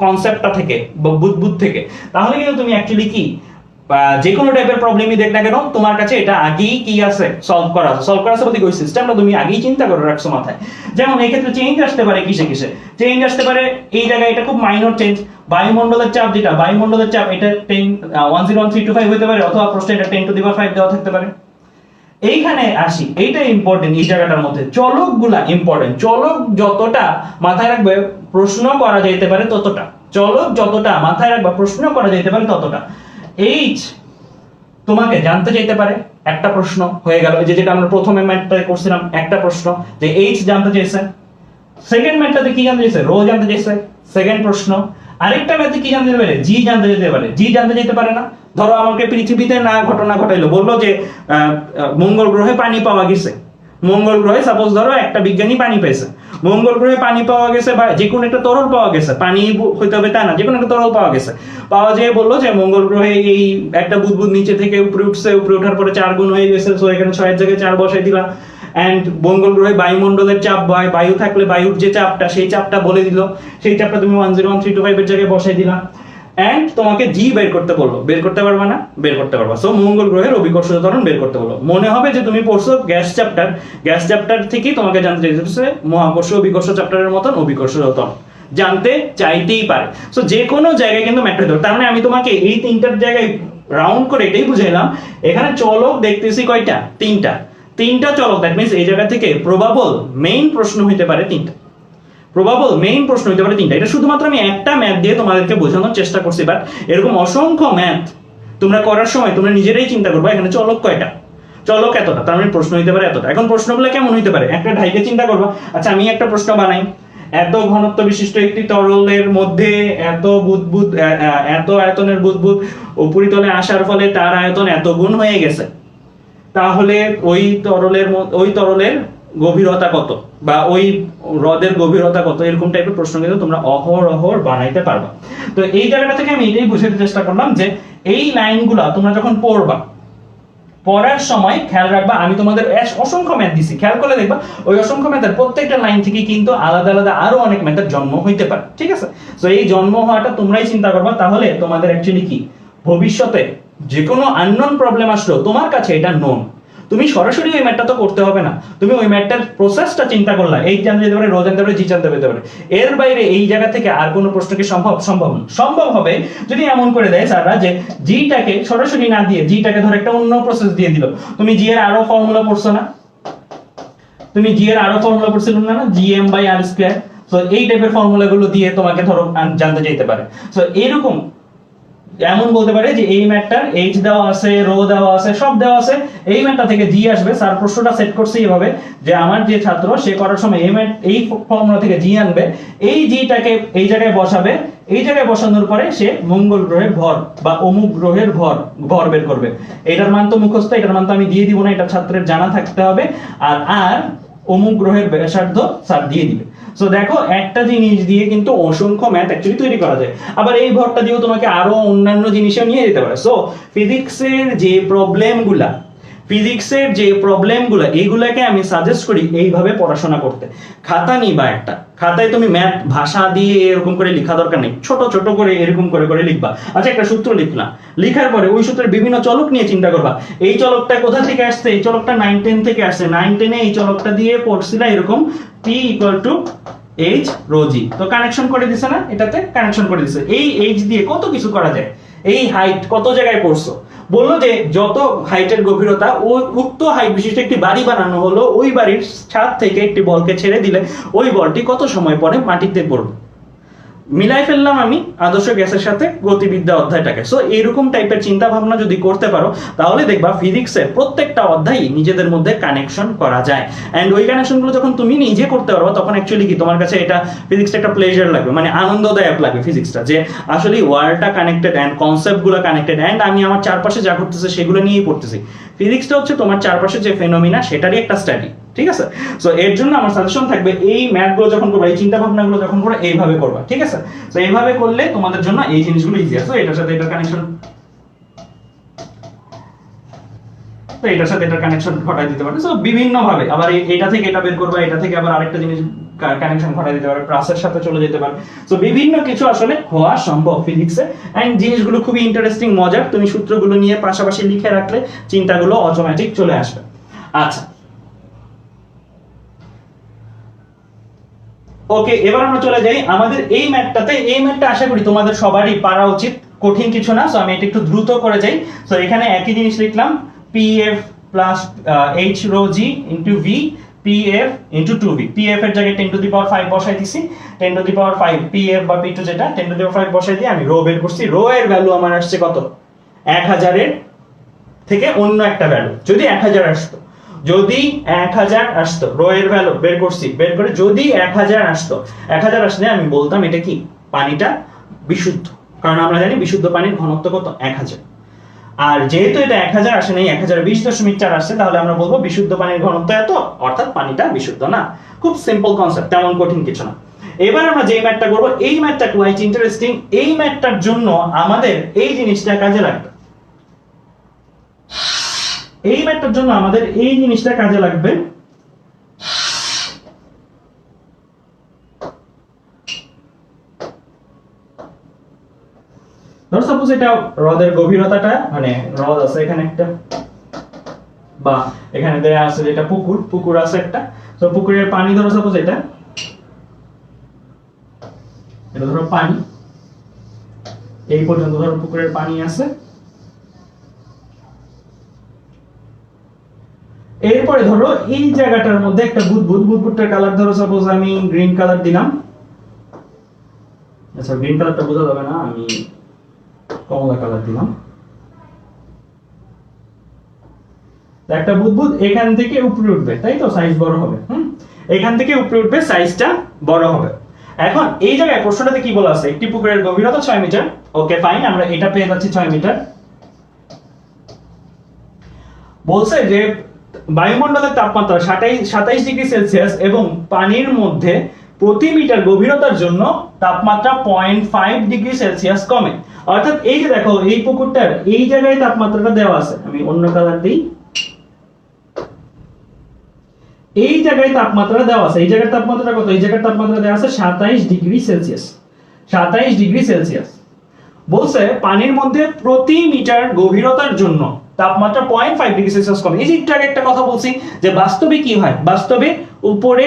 A: কনসেপ্টটা থেকে বুদ্ধ থেকে, তাহলে কিন্তু তুমি অ্যাকচুয়ালি কি যে কোনো টাইপের প্রবলেমই দেখ না কেন তোমার কাছে এটা আগেই কি আছে, সলভ করা আছে বলতে ওই সিস্টেমটা তুমি আগেই চিন্তা করে রাখছো মাথায়। যেমন এই ক্ষেত্রে চেঞ্জ আসতে পারে কিসে কিসে, চেঞ্জ আসতে পারে এই জায়গায়, এটা খুব মাইনর চেঞ্জ, বায়ুমণ্ডলের চাপ, যেটা বায়ুমণ্ডলের চাপ এটা 101325 হতে পারে, অথবা প্রশ্নে এটা 10⁵ দেওয়া থাকতে পারে। এইখানে আসি, এইটা ইম্পর্টেন্ট, এই জায়গাটার মধ্যে চলকগুলা ইম্পর্টেন্ট। চলক যতটা মাথায় রাখবে প্রশ্ন করা যেতে পারে ততটা, চলক যতটা মাথায় রাখবে প্রশ্ন করা যেতে পারে ততটা। এইচ তোমাকে জানতে চাইতে পারে, একটা প্রশ্ন হয়ে গেল, যেটা আমরা প্রথমে ম্যাথটাতে করছিলাম, একটা প্রশ্ন যে এইচ জানতে চাইছে। সেকেন্ড ম্যাথটাতে কি জানতে চাইছে, রো জানতে চাইছে, সেকেন্ড প্রশ্ন। আরেকটা ম্যাথে কি জানতে পারে, জি জানতে যেতে পারে, জি জানতে যেতে পারে না। ধরো আমাকে পৃথিবীতে না ঘটনা ঘটাইলো, বললো যে মঙ্গল গ্রহে পানি পাওয়া গেছে, মঙ্গল গ্রহে সাপোজ ধরো একটা বিজ্ঞানী পানি পেয়েছে, মঙ্গল গ্রহে পানি পাওয়া গেছে বা যে কোনো একটা তরল পাওয়া গেছে, পানি হইতে হবে তা না, যে কোনো একটা তরল পাওয়া গেছে, পাওয়া যেয়ে বললো যে মঙ্গল গ্রহে এই একটা বুদবুদ নিচে থেকে উপরে উঠছে, উপরে ওঠার পরে 4 গুণ হয়ে গেছে, সো এখানে 6 এর জায়গায় 4 বসাই দিলাম। এন্ড মঙ্গল গ্রহে বায়ুমণ্ডলের চাপ, বায়ু থাকলে বায়ুর যে চাপটা সেই চাপটা বলে দিল, সেই চাপটা তুমি 101325 এর জায়গায় বসাই দিলাম। এন্ড তোমাকে জি বের করতে বললো, বের করতে পারবা না, বের করতে পারবা। সো মঙ্গল গ্রহের অভিকর্ষজ ত্বরণ বের করতে বললো। মনে হবে যে তুমি পড়ছো গ্যাস চ্যাপ্টার থেকে তোমাকে জানতে চাইছে মহাকর্ষ অভিকর্ষ চ্যাপ্টারের মতন অভিকর্ষজ ত্বরণ জানতে চাইতেই পারে। সো যে কোনো জায়গায় কিন্তু ম্যাথ হতে পারে। তার মানে আমি তোমাকে এই তিনটার জায়গায় রাউন্ড করে এটাই বুঝাইলাম, এখানে চলক দেখতেছি কয়টা, তিনটা চলক। দ্যাট মিন্স এই জায়গা থেকে প্রবাবল মেইন প্রশ্ন হইতে পারে তিনটা, প্রবাবল মেইন প্রশ্ন হইতে পারে তিনটা। এটা শুধুমাত্র আমি একটা ম্যাথ দিয়ে তোমাদেরকে বোঝানোর চেষ্টা করছি, বাট এরকম অসংখ্য ম্যাথ তোমরা করার সময় তোমরা নিজেরাই চিন্তা করবে এখানে চলক কয়টা, চলক এতটা, তার মানে প্রশ্ন হইতে পারে এতটা। এখন প্রশ্নগুলো কেমন হইতে পারে, একটা ঢাইকে চিন্তা করবা। আচ্ছা আমি একটা প্রশ্ন বানাই, এত ঘনত্ব বিশিষ্ট একটি তরলের মধ্যে এত আয়তনের বুদবুদ উপরিতলে আসার ফলে তার আয়তন এত গুণ হয়ে গেছে, তাহলে ওই তরলের গভীরতা কত, বা ওই হ্রদের গভীরতা কত, এরকম টাইপের প্রশ্ন কিন্তু তোমরা অহরহ বানাইতে পারবা। তো এই জায়গাটা থেকে আমি এটাই বুঝাতে চেষ্টা করলাম যে এই লাইনগুলা তোমরা যখন পড়বা, পড়ার সময় খেয়াল রাখবা, আমি তোমাদের অসংখ্য ম্যাথ দিছি, খেয়াল করে দেখবা ওই অসংখ্য ম্যাথের প্রত্যেকটা লাইন থেকে কিন্তু আলাদা আলাদা আরো অনেক ম্যাথের জন্ম হইতে পারে। ঠিক আছে? তো এই জন্ম হওয়াটা তোমরাই চিন্তা করবা, তাহলে তোমাদের অ্যাকচুয়ালি কি ভবিষ্যতে যে কোনো আননোন প্রবলেম আসলো তোমার কাছে এটা নোন, তুমি সরাসরি ওই ম্যাথটা তো করতে হবে না, তুমি ওই ম্যাথটার প্রসেসটা চিন্তা করলা, এই জানতে যেতে পারে, রো জানতে পারে, জি জানতে পেতে পারে, এর বাইরে এই জায়গা থেকে আর কোনো প্রশ্ন কি সম্ভব? সম্ভব না। সম্ভব হবে যদি এমন করে দেয় স্যাররা যে জিটাকে সরাসরি না দিয়ে জিটাকে ধর একটা অন্য প্রসেস দিয়ে দিল। তুমি জি এর আরো ফর্মুলা পড়ছো না? তুমি জি এর আরো ফর্মুলা পড়ছিল না, gm by R square. So এই টাইপের ফর্মুলাগুলো দিয়ে তোমাকে ধরো জানতে চাইতে পারে। সো এরকম এমন বলতে পারে যে এই ম্যাথটার এইচ দেওয়া আছে, রো দেওয়া আছে, সব দেওয়া আছে, এই ম্যাথটা থেকে জি আসবে। স্যার প্রশ্নটা সেট করছে এইভাবে যে আমার যে ছাত্র সে করার সময় এই ফর্মুলা থেকে জি আনবে, এই জিটাকে এই জায়গায় বসাবে, এই জায়গায় বসানোর পরে সে মঙ্গল গ্রহের ভর বা অমুক গ্রহের ভর বের করবে। এটার মান তো মুখস্থ, এটার মান তো আমি দিয়ে দিব না, এটা ছাত্রের জানা থাকতে হবে। আর অমুক গ্রহের ব্যাসার্ধ স্যার দিয়ে দিবে। সো দেখো একটা জিনিস দিয়ে কিন্তু অসংখ্য ম্যাথ অ্যাকচুয়ালি তৈরি করা যায়। আবার এই ভরটা দিয়েও তোমাকে আরো অন্যান্য জিনিসও নিয়ে যেতে পারে। সো ফিজিক্সের যে প্রবলেমগুলা এইগুলাকে আমি সাজেস্ট করি এইভাবে পড়াশোনা করতে। খাতা নিবা, একটা খাতায় তুমি ম্যাথ ভাষা দিয়ে এরকম করে লেখা দরকার নেই, ছোট ছোট করে এরকম করে করে লিখবা। আচ্ছা একটা সূত্র লিখলা, লেখার পরে ওই সূত্রের বিভিন্ন চলক নিয়ে চিন্তা করবা, এই চলকটা কোথা থেকে আসছে? এই চলকটা 9-10 থেকে আসছে, 9-10 এই চলকটা দিয়ে পড়ছিলা এরকম P = H rho g। তো কানেকশন করে দিছে না? এটাতে কানেকশন করে দিছে। এই H দিয়ে কত কিছু করা যায়। এই হাইট কত জায়গায় পড়ছো, বললো যে যত হাইটের গভীরতা ওই উক্ত হাইট বিশিষ্ট একটি বাড়ি বানানো হলো, ওই বাড়ির ছাদ থেকে একটি বলকে ছেড়ে দিলে ওই বলটি কত সময় পরে মাটিতে পড়বে। মিলাই ফেললাম আমি আদর্শ গ্যাসের সাথে গতিবিদ্যা অধ্যায়টাকে। সো এরকম টাইপের চিন্তা ভাবনা যদি করতে পারো তাহলে দেখবা ফিজিক্সের প্রত্যেকটা অধ্যায়ই নিজেদের মধ্যে কানেকশন করা যায়। এন্ড ওই কানেকশনগুলো যখন তুমি নিজে করতে পারো তখন অ্যাকচুয়ালি কি তোমার কাছে এটা ফিজিক্সটা একটা প্লেজার লাগবে, মানে আনন্দদায়ক লাগবে ফিজিক্সটা, যে আসলে ওয়ার্ল্ডটা কানেক্টেড এন্ড কনসেপ্টগুলো কানেক্টেড এন্ড আমি আমার চারপাশে যা ঘটতেছে সেগুলো নিয়েই পড়তেছি। ফিজিক্সটা হচ্ছে তোমার চারপাশে যে ফেনোমিনা সেটারই একটা স্টাডি, ঠিক আছে? সো এর জন্য আমার সাজেশন থাকবে এই ম্যাথগুলো যখন করবা, এই চিন্তা ভাবনাগুলো যখন করবা এইভাবে করবা, ঠিক আছে? সো এইভাবে করলে তোমাদের জন্য এই জিনিসগুলো ইজি আছে। এটার সাথে এটার কানেকশন, তো এটার সাথে এটার কানেকশন ঘটাই দিতে পারে। সো বিভিন্ন ভাবে আবার এটা থেকে এটা বের করবা, এটা থেকে আবার আরেকটা জিনিস কানেকশন ঘটাই দিতে পারে, প্লাসের সাথে চলে যেতে পারে। সো বিভিন্ন কিছু আসলে হওয়া সম্ভব ফিজিক্সে। এন্ড জিনিসগুলো খুবই ইন্টারেস্টিং, মজার। তুমি সূত্রগুলো নিয়ে পাশাপাশি লিখে রাখলে চিন্তাগুলো অটোমেটিক চলে আসবে। আচ্ছা ওকে, এবার আমরা চলে যাই আমাদের এই ম্যাথটাতে। এই ম্যাথটা আশা করি তোমাদের সবারই পারা উচিত, কঠিন কিছু না। সো আমি এটা একটু দ্রুত করে যাই। সো এখানে একই জিনিস লিখলাম, PF plus H rho g into V PF into 2V। PF এর জায়গায় 10⁵ বসাই দিছি, 10⁵ PF বা P2 যেটা 10⁵ বসাই দিয়ে আমি রো বের করছি। রো এর ভ্যালু আমার আসছে কত? 1000 এর থেকে অন্য একটা ভ্যালু। যদি 1000 আসতো, যদি 1000 আসতো, রো এর ভ্যালু বের করছি, বের করে যদি 1000 আসতো, 1000 আসলে আমি বলতাম এটা কি পানিটা বিশুদ্ধ, কারণ আমরা জানি বিশুদ্ধ পানির ঘনত্ব কত? 1000। আর যেহেতু এটা 1000 আসে নাই, 1020.4 আসছে, তাহলে আমরা বলবো বিশুদ্ধ পানির ঘনত্ব এত, অর্থাৎ পানিটা বিশুদ্ধ না। খুব সিম্পল কনসেপ্ট, তেমন কঠিন কিছু না। এবার আমরা যে ম্যাথটা করব, এই ম্যাথটা কোয়াইট ইন্টারেস্টিং। এই ম্যাথটার জন্য আমাদের এই জিনিসটা কাজে লাগবে। এই ম্যাথটার জন্য আমাদের এই জিনিসটা কাজে লাগবে। ধর সাপোজ এটা হ্রদের গভীরতাটা, মানে হ্রদ আছে এখানে একটা, বা এখানে দেয়া আছে যেটা পুকুর আছে একটা। তো পুকুরের পানি ধরো সাপোজ এটা ধরো পানি, এই পর্যন্ত ধরো পুকুরের পানি আছে। এরপরে ধরো এই জায়গাটার মধ্যে একটা বুদবুদটার কালার ধরো সাপোজ আমি গ্রিন কালার দিলাম। আচ্ছা গ্রিন কালারটা বোঝা যাবে না, আমি কমলা কালার দিলাম। একটা বুদবুদ এখান থেকে উপরে উঠবে, তাই তো? সাইজ বড় হবে। এখান থেকে উপরে উঠবে, সাইজটা বড় হবে। এখন এই জায়গায় প্রশ্নটাতে কি বলা আছে? একটি পুকুরের গভীরতা 6 মিটার। ওকে ফাইন, আমরা এটা পেয়ে যাচ্ছি 6 মিটার। বলছে যে বায়ুমণ্ডলের তাপমাত্রা 27°C এবং পানির মধ্যে প্রতি মিটার গভীরতার জন্য তাপমাত্রা 0.5°C কমে। অর্থাৎ এই যে দেখো এই পুকুরটার এই জায়গায় তাপমাত্রাটা দেওয়া আছে, আমি অন্য কালার দিই। এই জায়গায় তাপমাত্রা দেওয়া আছে, এই জায়গার তাপমাত্রা কত? এই জায়গার তাপমাত্রা দেওয়া আছে 27°C। 27°C বলছে পানির মধ্যে প্রতি মিটার গভীরতার জন্য তাপমাত্রা 0.5 ডিগ্রি সেলসিয়াস কমে। এই যে একটু আগে একটা কথা বলছি যে বাস্তবে কি হয়, বাস্তবে উপরে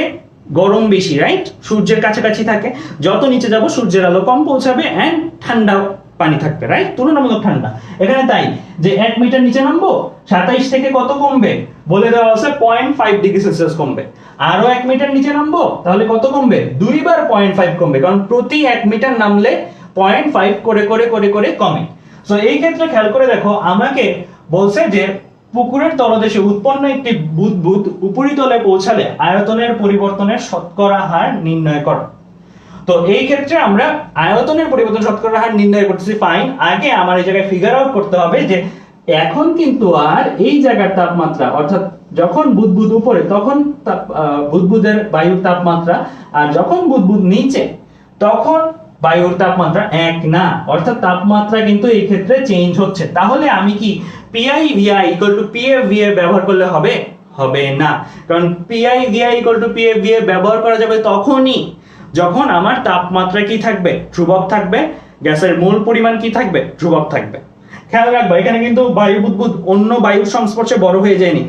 A: গরম বেশি, রাইট, সূর্যের কাছাকাছি থাকে, যত নিচে যাব সূর্যের আলো কম পৌঁছাবে এন্ড ঠান্ডা পানি থাকবে, রাইট, তুলনামূলক ঠান্ডা। এখানে তাই যে 1 মিটার নিচে নামবো 27 থেকে কত কমবে বলে দেওয়া আছে 0.5 ডিগ্রি সেলসিয়াস কমবে। আরো 1 মিটার নিচে নামবো তাহলে কত কমবে, দুইবার 0.5 কমবে, কারণ প্রতি 1 মিটার নামলে 0.5 করে করে করে করে কমে। সো এই ক্ষেত্রে খেয়াল করে দেখো আমাকে বলছে যে পুকুরের তলদেশে উৎপন্ন একটি বুদবুদ উপরিতলে পৌঁছালে আয়তনের পরিবর্তনের শতকরা হার নির্ণয় করো। তো এই ক্ষেত্রে আমরা আয়তনের পরিবর্তন শতকরা হার নির্ণয় করতেছি, ফাইন। আগে আমার এই জায়গায় ফিগার আউট করতে হবে যে এখন কিন্তু আর এই জায়গার তাপমাত্রা, অর্থাৎ যখন বুদবুদ উপরে তখন বুদবুদের বায়ুর তাপমাত্রা, আর যখন বুদবুদ নিচে তখন বায়ুর তাপমাত্রা এক না, অর্থাৎ তাপমাত্রা কিন্তু এই ক্ষেত্রে চেঞ্জ হচ্ছে। তাহলে আমি কি PI VI = PF VA ব্যবহার করলে হবে? হবে না, কারণ PI VI = PF VA ব্যবহার করা যাবে তখনই যখন আমার তাপমাত্রা কি থাকবে, ধ্রুবক থাকবে, গ্যাসের মোল পরিমাণ কি থাকবে, ধ্রুবক থাকবে। খেয়াল রাখবা এখানে কিন্তু বায়ু বুদবুদ অন্য বায়ুর সংস্পর্শে বড় হয়ে যায়নি,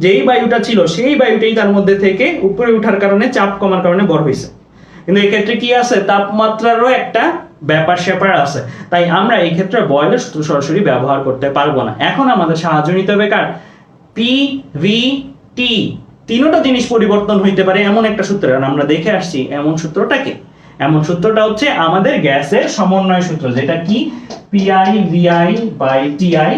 A: যেই বায়ুটা ছিল সেই বায়ুটাই তার মধ্যে থেকে উপরে ওঠার কারণে, চাপ কমার কারণে বড় হয়েছে। কিন্তু এই ক্ষেত্রে কি আছে, তাপমাত্রারও একটা ব্যাপার স্যাপার আছে, তাই আমরা এই ক্ষেত্রে বয়লের সূত্র সরাসরি ব্যবহার করতে পারবো না। এখন আমাদের সাহায্য নিতে হবে কার, PVT, তিনটা জিনিস পরিবর্তন হইতে পারে এমন একটা সূত্র, আমরা দেখে আসছি এমন সূত্রটাকে, এমন সূত্রটা হচ্ছে আমাদের গ্যাসের সমন্বয় সূত্র, যেটা কি PI VI by TI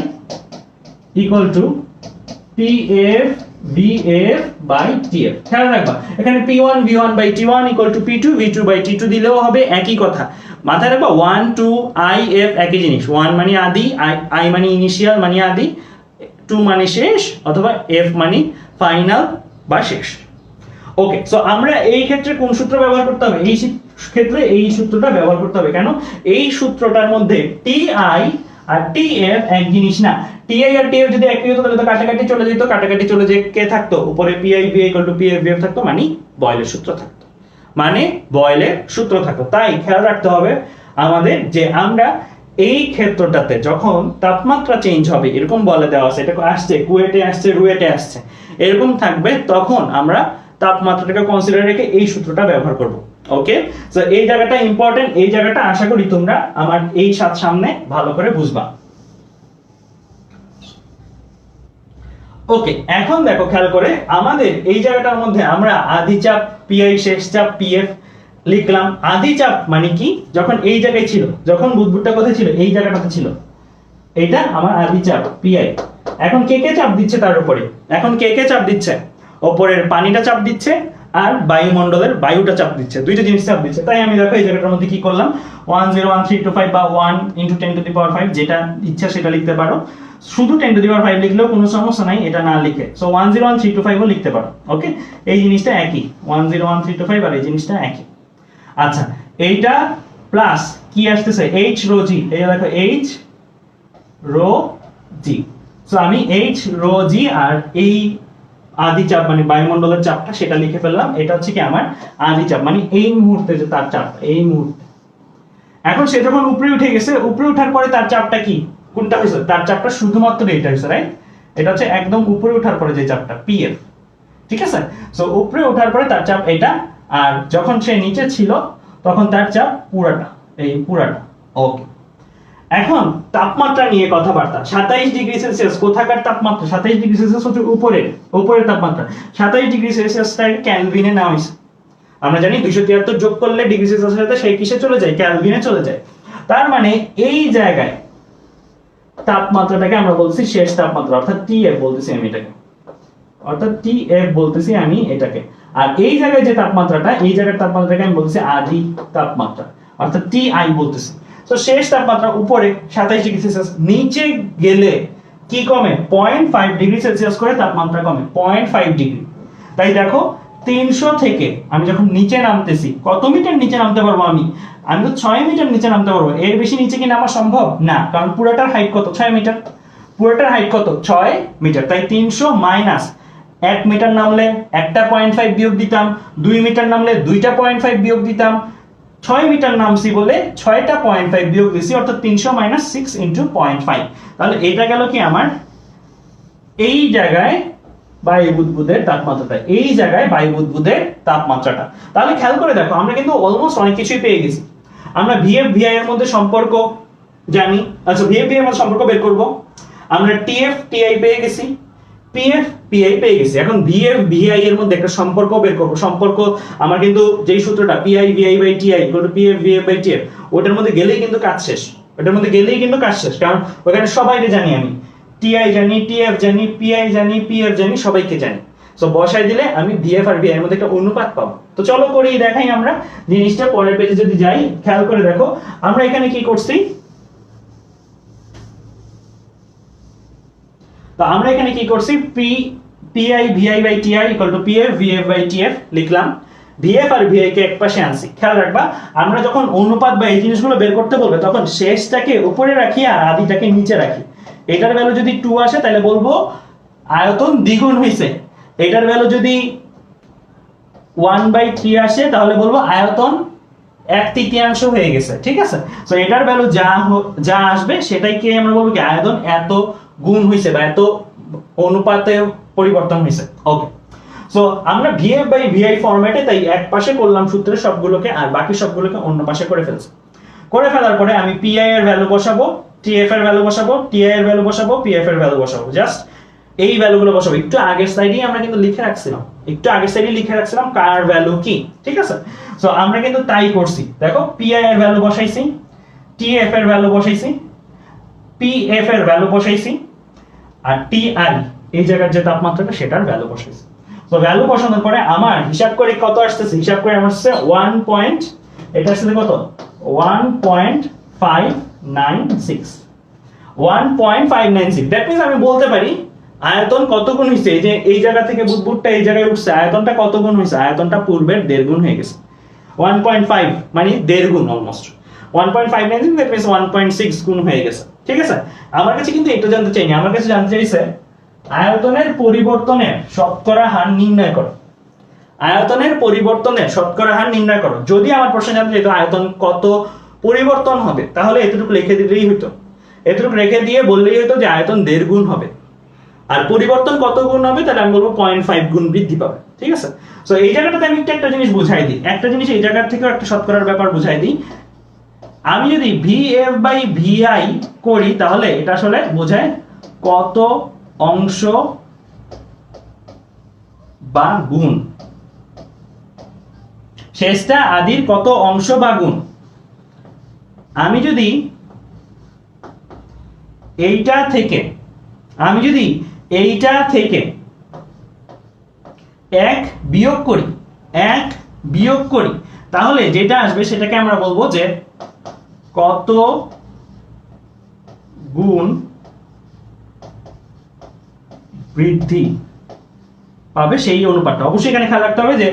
A: = PF VF by TF। খেয়াল রাখবা এখানে P1 V1 by T1 = P2 V2 by T2 দিলেও হবে, একই কথা। মাথায় রাখবা 1 2 I F একই জিনিস, 1 মানে আদি, I মানে ইনিশিয়াল মানে আদি, 2 মানে শেষ, অথবা F মানে ফাইনাল বা শেষ। ওকে, সো আমরা এই ক্ষেত্রে কোন সূত্র ব্যবহার করতে হবে, এই ক্ষেত্রে এই সূত্রটা ব্যবহার করতে হবে। কেন, এই সূত্রটার মধ্যে TI আর TF এক জিনিস না। TI আর TF যদি একই হতো তাহলে তো কাটাকাটি চলে যেত, কাটাকাটি চলে যে কে থাকতো, উপরে PI VI = PF VF থাকতো, মানে বয়লের সূত্র থাকতো, মানে বয়লের সূত্র থাকতো। তাই খেয়াল রাখতে হবে আমাদের যে আমরা এই ক্ষেত্রটাতে যখন তাপমাত্রা চেঞ্জ হবে, এরকম বলে দেওয়া আছে, এটা আসছে কুয়েটে আসছে, রুয়েটে আসছে, এরকম থাকবে, তখন আমরা তাপমাত্রাটাকে কনসিডার রেখে এই সূত্রটা ব্যবহার করব। ওকে, সো এই জায়গাটা ইম্পর্টেন্ট, এই জায়গাটা আশা করি তোমরা আমার এই সামনে ভালো করে বুঝবা। ওকে, এখন দেখো খেয়াল করে আমাদের এই জায়গাটার মধ্যে আমরা আদি চাপ PI, শেষ চাপ PF লিখলাম। আদি চাপ মানে কি, যখন এই জায়গায় ছিল, যখন বুদবুদটা কোথায় ছিল, এই জায়গাটাতে ছিল, এটা আমার আদি চাপ PI। এখন কে কে চাপ দিচ্ছে তার উপরে, এখন কে কে চাপ দিচ্ছে, উপরের পানিটা চাপ দিচ্ছে আর বায়ুমণ্ডলের বায়ুটা চাপ দিচ্ছে, দুইটা জিনিস চাপ দিচ্ছে। তাই আমি দেখো এই জায়গাটার মধ্যে কি করলাম, 101325 বা 1 × 10⁵, যেটা ইচ্ছা সেটা লিখতে পারো। শুধু 10⁵ লিখলেও কোনো সমস্যা নাই, এটা না লিখে, সো 101325 ও লিখতে পারো। ওকে, এই জিনিসটা একই, 101325 আর এই জিনিসটা একই। আচ্ছা, এইটা প্লাস কি আসতেছে, H rho G, এই দেখো H rho G। সো আমি H rho G আর এই আদি চাপ মানে বায়ুমণ্ডলের চাপটা সেটা লিখে ফেললাম। এটা হচ্ছে কি আমার আদি চাপ, মানে এই মুহূর্তে যে তার চাপ, এই মুহূর্তে। এখন সে যখন উপরে উঠে গেছে, উপরে ওঠার পরে তার চাপটা কি, কোনটা হয়েছে, তার চাপটা শুধুমাত্র এইটা হয়েছে, রাইট, এটা হচ্ছে একদম উপরে ওঠার পরে যে চাপটা PF, ঠিক আছে। সো উপরে ওঠার পরে তার চাপ এটা, আর যখন সে নিচে ছিল তখন তার চাপ পুরাটা, এই পুরাটা। ওকে, এখন তাপমাত্রা নিয়ে কথাবার্তা। 27 ডিগ্রি সেলসিয়াস কোথাকার তাপমাত্রা, 27 ডিগ্রি সেলসিয়াস হচ্ছে উপরের তাপমাত্রা। 27 ডিগ্রি সেলসিয়াসটাকে কেলভিনে নেওয়া হয়েছে। আমরা জানি 273 যোগ করলে ডিগ্রি সেলসিয়াসের সাথে সেই কিসে চলে যায়, কেলভিনে চলে যায়। তার মানে এই জায়গায় তাপমাত্রাটাকে আমরা বলছি শেষ তাপমাত্রা, অর্থাৎ TF বলতেছি আমি এটাকে, অর্থাৎ TF বলতেছি আমি এটাকে। আর এই জায়গায় যে তাপমাত্রাটা, এই জায়গার তাপমাত্রাটাকে আমি বলতেছি আদি তাপমাত্রা, অর্থাৎ TI বলতেছি। তো শেষ তাপমাত্রা উপরে 27 ডিগ্রি সেলসিয়াস, নিচে গেলে কি কমে, 0.5 ডিগ্রি সেলসিয়াস করে তাপমাত্রা কমে, 0.5 ডিগ্রি। তাই দেখো 300 থেকে আমি যখন নিচে নামতেছি, কত মিটার নিচে নামতে পারবো আমি তো 6 মিটার নিচে নামতে পারবো। এর বেশি নিচে কি নামা সম্ভব না, কারণ পুরোটার হাইট কত, 6 মিটার, পুরোটার হাইট কত, 6 মিটার। তাই 300 মাইনাস 1 মিটার নামলে একটা 0.5 বিয়োগ দিতাম, 2 মিটার নামলে 2টা 0.5 বিয়োগ দিতাম, 6 মিটার নামছি বলে 6টা 0.5 বিয়োগ দিছি, অর্থাৎ 300 - 6 × 0.5। তাহলে এটা গেল কি আমার এই জায়গায় বায়ু বুদবুদের তাপমাত্রাটা, এই জায়গায় বায়ু বুদবুদের তাপমাত্রাটা। তাহলে খেয়াল করে দেখো আমরা কিন্তু অলমোস্ট অনেক কিছুই পেয়ে গেছি। আমরা ভিএফ ভিআই এর মধ্যে সম্পর্ক জানি, আচ্ছা ভিএফ ভিআই এর মধ্যে সম্পর্ক বের করব। আমরা টিএফ টিআই পেয়ে গেছি, পিএফ পিআই পেয়ে গেছি। এখন ভিএফ ভিআই এর মধ্যে একটা সম্পর্ক বের করব। সম্পর্ক আমার কিন্তু যেই সূত্রটা PI VI by TI equal to PF VF by TF, ওটার মধ্যে গেলেই কিন্তু কাজ শেষ, ওটার মধ্যে গেলেই কিন্তু কাজ শেষ। কারণ ওখানে সবাইকে জানি, আমি টিআই জানি, টিএফ জানি, পিআই জানি, পিএফ জানি, সবাইকে জানি। সো বসাই দিলে আমি ভিএফ আর ভিআই এর মধ্যে একটা অনুপাত পাবো। তো চলো করি, দেখাই আমরা জিনিসটা। পরের পেজে যদি যাই, খেয়াল করে দেখো আমরা এখানে কি করছি। তো আমরা এখানে কি করছি, PI VI by TI equal to PF VF by TF লিখলাম। ভিএফ আর ভিআই কে একপাশে আনছি। খেয়াল রাখবা আমরা যখন অনুপাত বা এই জিনিসগুলো বের করতে বলবে তখন শেষটাকে উপরে রাখি আর আদিটাকে নিচে রাখি। এটার ভ্যালু যদি 2 আসে তাহলে বলবো আয়তন দ্বিগুণ হইছে। এটার ভ্যালু যদি 1/3 আসে তাহলে বলবো আয়তন 1/3 হয়ে গেছে। ঠিক আছে, সো এটার ভ্যালু যা আসবে সেটাইকে আমরা বলবো কি আয়তন এত গুণ হইছে বা এত অনুপাতে পরিবর্তন হইছে। ওকে, সো আমরা ভিএফ বাই ভিআই ফরম্যাটে তাই এক পাশে করলাম সূত্রের সবগুলোকে আর বাকি সবগুলোকে অন্য পাশে করে ফেলছি। করে ফেলার পরে আমি পিআই এর ভ্যালু বসাবো, টিএফ এর ভ্যালু বসাবো, টিআই এর ভ্যালু বসাবো, পিএফ এর ভ্যালু বসাবো। জাস্ট এই ভ্যালুগুলো বসাবো। একটু আগের সাইডেই আমরা কিন্তু লিখে রাখছিলাম, কার ভ্যালু কি। ঠিক আছে, সো আমরা কিন্তু তাই করছি। দেখো পিআই এর ভ্যালু বসাইছি, টিএফ এর ভ্যালু বসাইছি, পিএফ এর ভ্যালু বসাইছি, আর টিআই এই জায়গার যে তাপমাত্রাটা সেটার ভ্যালু বসাইছি। তো ভ্যালু বসানোর পরে আমার হিসাব করে কত আসতেছে, হিসাব করে আমার আসছে 1 পয়েন্ট, এটা আসছে কত 1.596, 1.596। দ্যাট মিন্স আমি বলতে পারি আয়তন কত গুণ হইছে। এই যে এই জায়গা থেকে বুদবুদটা এই জায়গায় উঠছে, আয়তনটা কত গুণ হইছে, আয়তনটা পূর্বের 1.5 গুণ হয়ে গেছে। 1.5 মানে 1.5 গুণ অলমোস্ট। 1.596 দ্যাট মিন্স 1.6 গুণ হয়ে গেছে। ঠিক আছে, আমার কাছে কিন্তু এটা জানতে চাইনি, আমার কাছে জানতে চাইছে আয়তনের পরিবর্তনের শতকরা হার নির্ণয় করো। আয়তনের পরিবর্তনের শতকরা হার নির্ণয় করো। যদি আমার প্রশ্ন জানতে চাইতো আয়তন কত পরিবর্তন হবে তাহলে এতটুকু লিখে দিলেই হতো, এতটুকু রেখে দিয়ে বললেই হতো যে আয়তন 1.5 গুণ হবে। আর পরিবর্তন কত গুণ হবে তাহলে আমি বলবো 0.5 গুণ বৃদ্ধি পাবে। ঠিক আছে, সো এই জায়গাটাতে আমি একটা জিনিস বুঝাই দিই, একটা জিনিস এই জায়গা থেকেও একটা শতকরার ব্যাপার বুঝাই দিই। আমি যদি ভিএফ বাই ভিআই করি তাহলে এটা আসলে বোঝায় কত অংশ বা গুণ, শেষটা আদির কত অংশ বা গুণ। আমি যদি এইটা থেকে 1 বিয়োগ করি তাহলে যেটা আসবে সেটাকে আমরা বলবো যে কত গুণ বৃদ্ধি পাবে সেই অনুপাতটা। অবশ্যই এখানে খেয়াল রাখতে হবে যে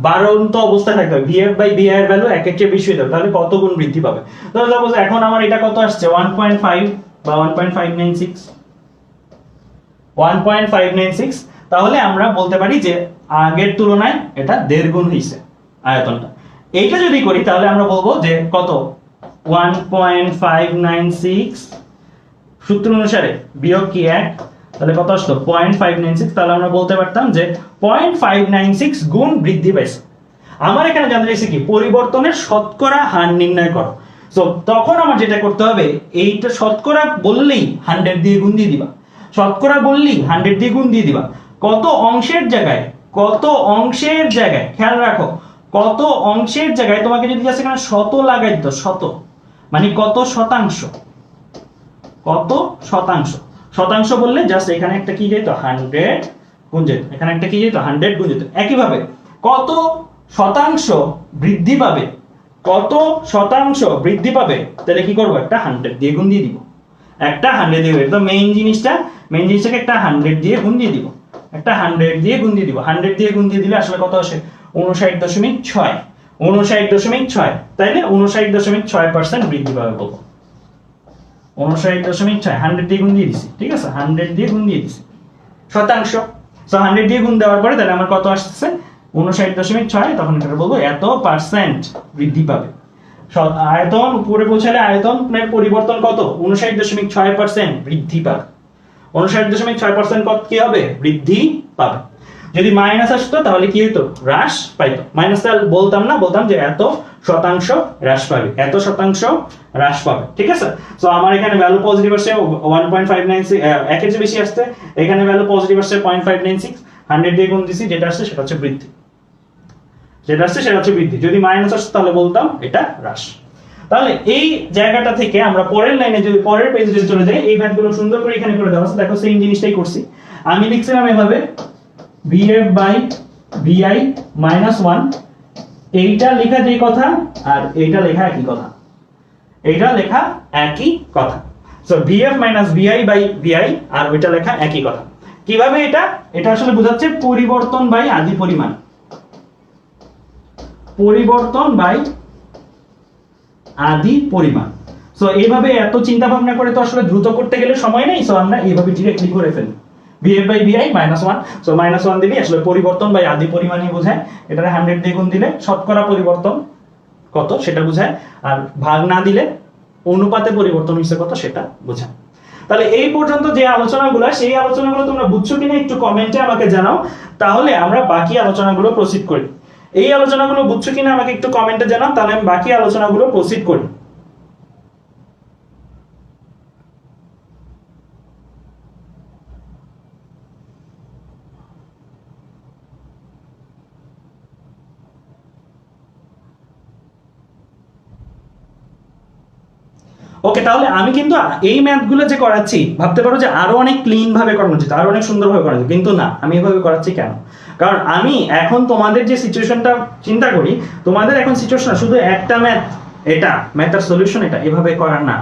A: বাড়ন্ত অবস্থায় থাকতে হবে, ভিএফ বাই ভিআই এর ভ্যালু 1 এর চেয়ে বেশি হতে হবে, তাহলে কত গুণ বৃদ্ধি পাবে। তাহলে সাপোজ এখন আমার এটা কত আসছে 1.5 বা 1.596, তাহলে আমরা বলতে পারি যে আগের তুলনায় এটা 1.5 গুণ হইছে আয়তনটা। এইটা যদি করি তাহলে আমরা বলবো যে কত 1.596 সূত্র অনুসারে বিয়োগ কি 1, তাহলে কত আসলো 0.596। তাহলে আমরা বলতে পারতাম যে 0.596 গুণ বৃদ্ধি পাইছে। আমার এখানে জানতে চাইছে কি পরিবর্তনের শতকরা হার নির্ণয় করো। সো তখন আমার যেটা করতে হবে, এইটা শতকরা বললেই 100 দিয়ে গুণ দিয়ে দিবা, শতকরা বললেই 100 দিয়ে গুণ দিয়ে দিবা। কত অংশের জায়গায় খেয়াল রাখো, কত অংশের জায়গায় তোমাকে যদি জাস্ট এখানে শত লাগাই দিত, শত মানে কত শতাংশ, শতাংশ বললে জাস্ট এখানে একটা কি যেত 100 গুণ যেত, এখানে একটা কি যেত 100 গুণ যেত। একইভাবে কত শতাংশ বৃদ্ধি পাবে তাহলে কি করবো, একটা 100 দিয়ে গুণ দিয়ে দিব, একটা 100 দিয়ে। তো মেইন জিনিসটাকে একটা 100 দিয়ে গুণ দিয়ে দিব, একটা 100 দিয়ে গুণ দিয়ে দিব। 100 দিয়ে গুণ দিয়ে দিলে আসলে কত আসে 59.6, তাইলে 59.6% বৃদ্ধি পাবে বলবো। 59.6 100 দিয়ে গুণ দিয়ে দিছি। ঠিক আছে, 100 দিয়ে গুণ দিয়ে দিছি শতাংশ। সো 100 দিয়ে গুণ দেওয়ার পরে তাহলে আমার কত আসছে 59.6, তখন এটা বলবো এত পার্সেন্ট বৃদ্ধি পাবে। আয়তন উপরে পৌঁছালে আয়তনের পরিবর্তন কত 59.6% বৃদ্ধি পাবে। 59.6% পদ কি হবে? বৃদ্ধি পাবে। যদি মাইনাস আসতো তাহলে কি হতো? হ্রাস পাইতো। মাইনাস তাহলে বলতাম না, বলতাম যে এত শতাংশ হ্রাস পাবে, এত শতাংশ হ্রাস পাবে, ঠিক আছে? সো আমার এখানে ভ্যালু পজিটিভ আসছে 1.596, একের চেয়ে বেশি আসছে, এখানে ভ্যালু পজিটিভ আসছে 0.596, 100 দিয়ে গুণ দিছি, যেটা আসছে সেটা হচ্ছে বৃদ্ধি, যেটা আসছে সেটা হচ্ছে বৃদ্ধি। যদি মাইনাস আসতো তাহলে বলতাম এটা হ্রাস। তাহলে এই জায়গাটা থেকে আমরা পরের লাইনে যদি পরের পেজে যদি চলে যাই, এই ম্যাথগুলো সুন্দর করে এখানে করে দেওয়া আছে, দেখো সেম জিনিসটাই করছি। আমি লিখছিলাম এভাবে VF/VI -1, এইটা লেখা যেই কথা আর এইটা লেখা একই কথা, এইটা লেখা একই কথা। সো VF - VI/VI আর ওইটা লেখা একই কথা। কিভাবে এটা? এটা আসলে বোঝাচ্ছে পরিবর্তন বাই আদি পরিমাণ, পরিবর্তন বাই আদি পরিমাণ। সো এইভাবে এত চিন্তা ভাবনা করে তো আসলে দ্রুত করতে গেলে সময় নেই, সো আমরা এইভাবে ডিরেক্টলি করে ফেলি VF/VI -1। সো -1 দিলে আসলে পরিবর্তন বাই আদি পরিমাণই বোঝায়। এটা 100 দিয়ে গুণ দিলে শতকরা পরিবর্তন কত সেটা বোঝায়, আর ভাগ না দিলে অনুপাতে পরিবর্তন হইছে কত সেটা বোঝায়। তাহলে এই পর্যন্ত যে আলোচনাগুলো, সেই আলোচনাগুলো তোমরা বুঝছো কিনা একটু কমেন্টে আমাকে জানাও, তাহলে আমরা বাকি আলোচনাগুলো প্রসিড করি। এই আলোচনাগুলো বুঝছো কিনা আমাকে একটু কমেন্টে জানাও, তাহলে আমি বাকি আলোচনাগুলো প্রসিড করি। ওকে, তাহলে আমি কিন্তু এই ম্যাথগুলো যে করাচ্ছি, ভাবতে পারো যে আরো অনেক ক্লিন ভাবে করানো উচিত, আরো অনেক সুন্দর ভাবে করানো উচিত, কিন্তু না, আমি এভাবে করাচ্ছি কেন? কারণ আমি এখন তোমাদের যে সিচুয়েশনটা চিন্তা করি, তোমাদের এখন সিচুয়েশন শুধু একটা ম্যাথ, এটা ম্যাথের সলিউশন, এটা এভাবে করার না।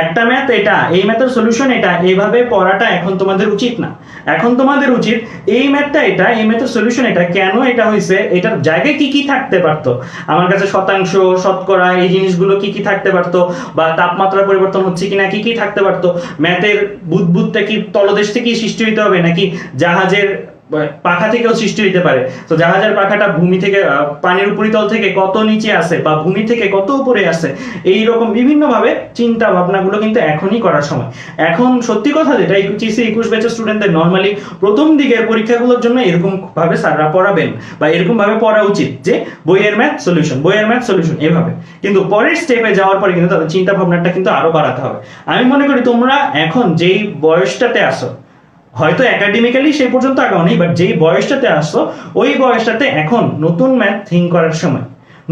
A: একটা ম্যাথ এটা, এই ম্যাথের সলিউশন এটা, এইভাবে পড়াটা এখন তোমাদের উচিত না। এখন তোমাদের উচিত এই ম্যাথটা এটা, এই ম্যাথের সলিউশন এটা, কেন এটা হইছে, এটার জায়গায় কি কি থাকতে পারতো, আমার কাছে শতাংশ, শতকরা, এই জিনিসগুলো কি কি থাকতে পারতো, বা তাপমাত্রা পরিবর্তন হচ্ছে কিনা, কি কি থাকতে পারতো, ম্যাথের বুদবুদটা কি তলদেশ থেকেই সৃষ্টি হইতে হবে নাকি জাহাজের পাখা থেকেও সৃষ্টি হতে পারে। তো জাহাজের পাখাটা ভূমি থেকে, পানির উপরিতল থেকে কত নিচে আছে, বা ভূমি থেকে কত উপরে আছে, এই রকম বিভিন্ন ভাবে চিন্তা ভাবনাগুলো কিন্তু এখনই করার সময়। এখন সত্যি কথা যেটা, 21 ব্যাচের স্টুডেন্টদের নরমালি প্রথম দিকের পরীক্ষাগুলোর জন্য এরকম ভাবে স্যাররা পড়াবেন, বা এরকম ভাবে পড়া উচিত যে বইয়ের ম্যাথ সলিউশন, বইয়ের ম্যাথ সলিউশন এভাবে। কিন্তু পরের স্টেপে যাওয়ার পরে কিন্তু তাদের চিন্তা ভাবনাটা কিন্তু আরো বাড়াতে হবে। আমি মনে করি তোমরা এখন যেই বয়সটাতে আসো, হয়তো একাডেমিক্যালি সেই পর্যন্ত আগাও নেই, বাট যেই বয়সটাতে আসছো, ওই বয়সটাতে এখন নতুন ম্যাথ থিঙ্ক করার সময়,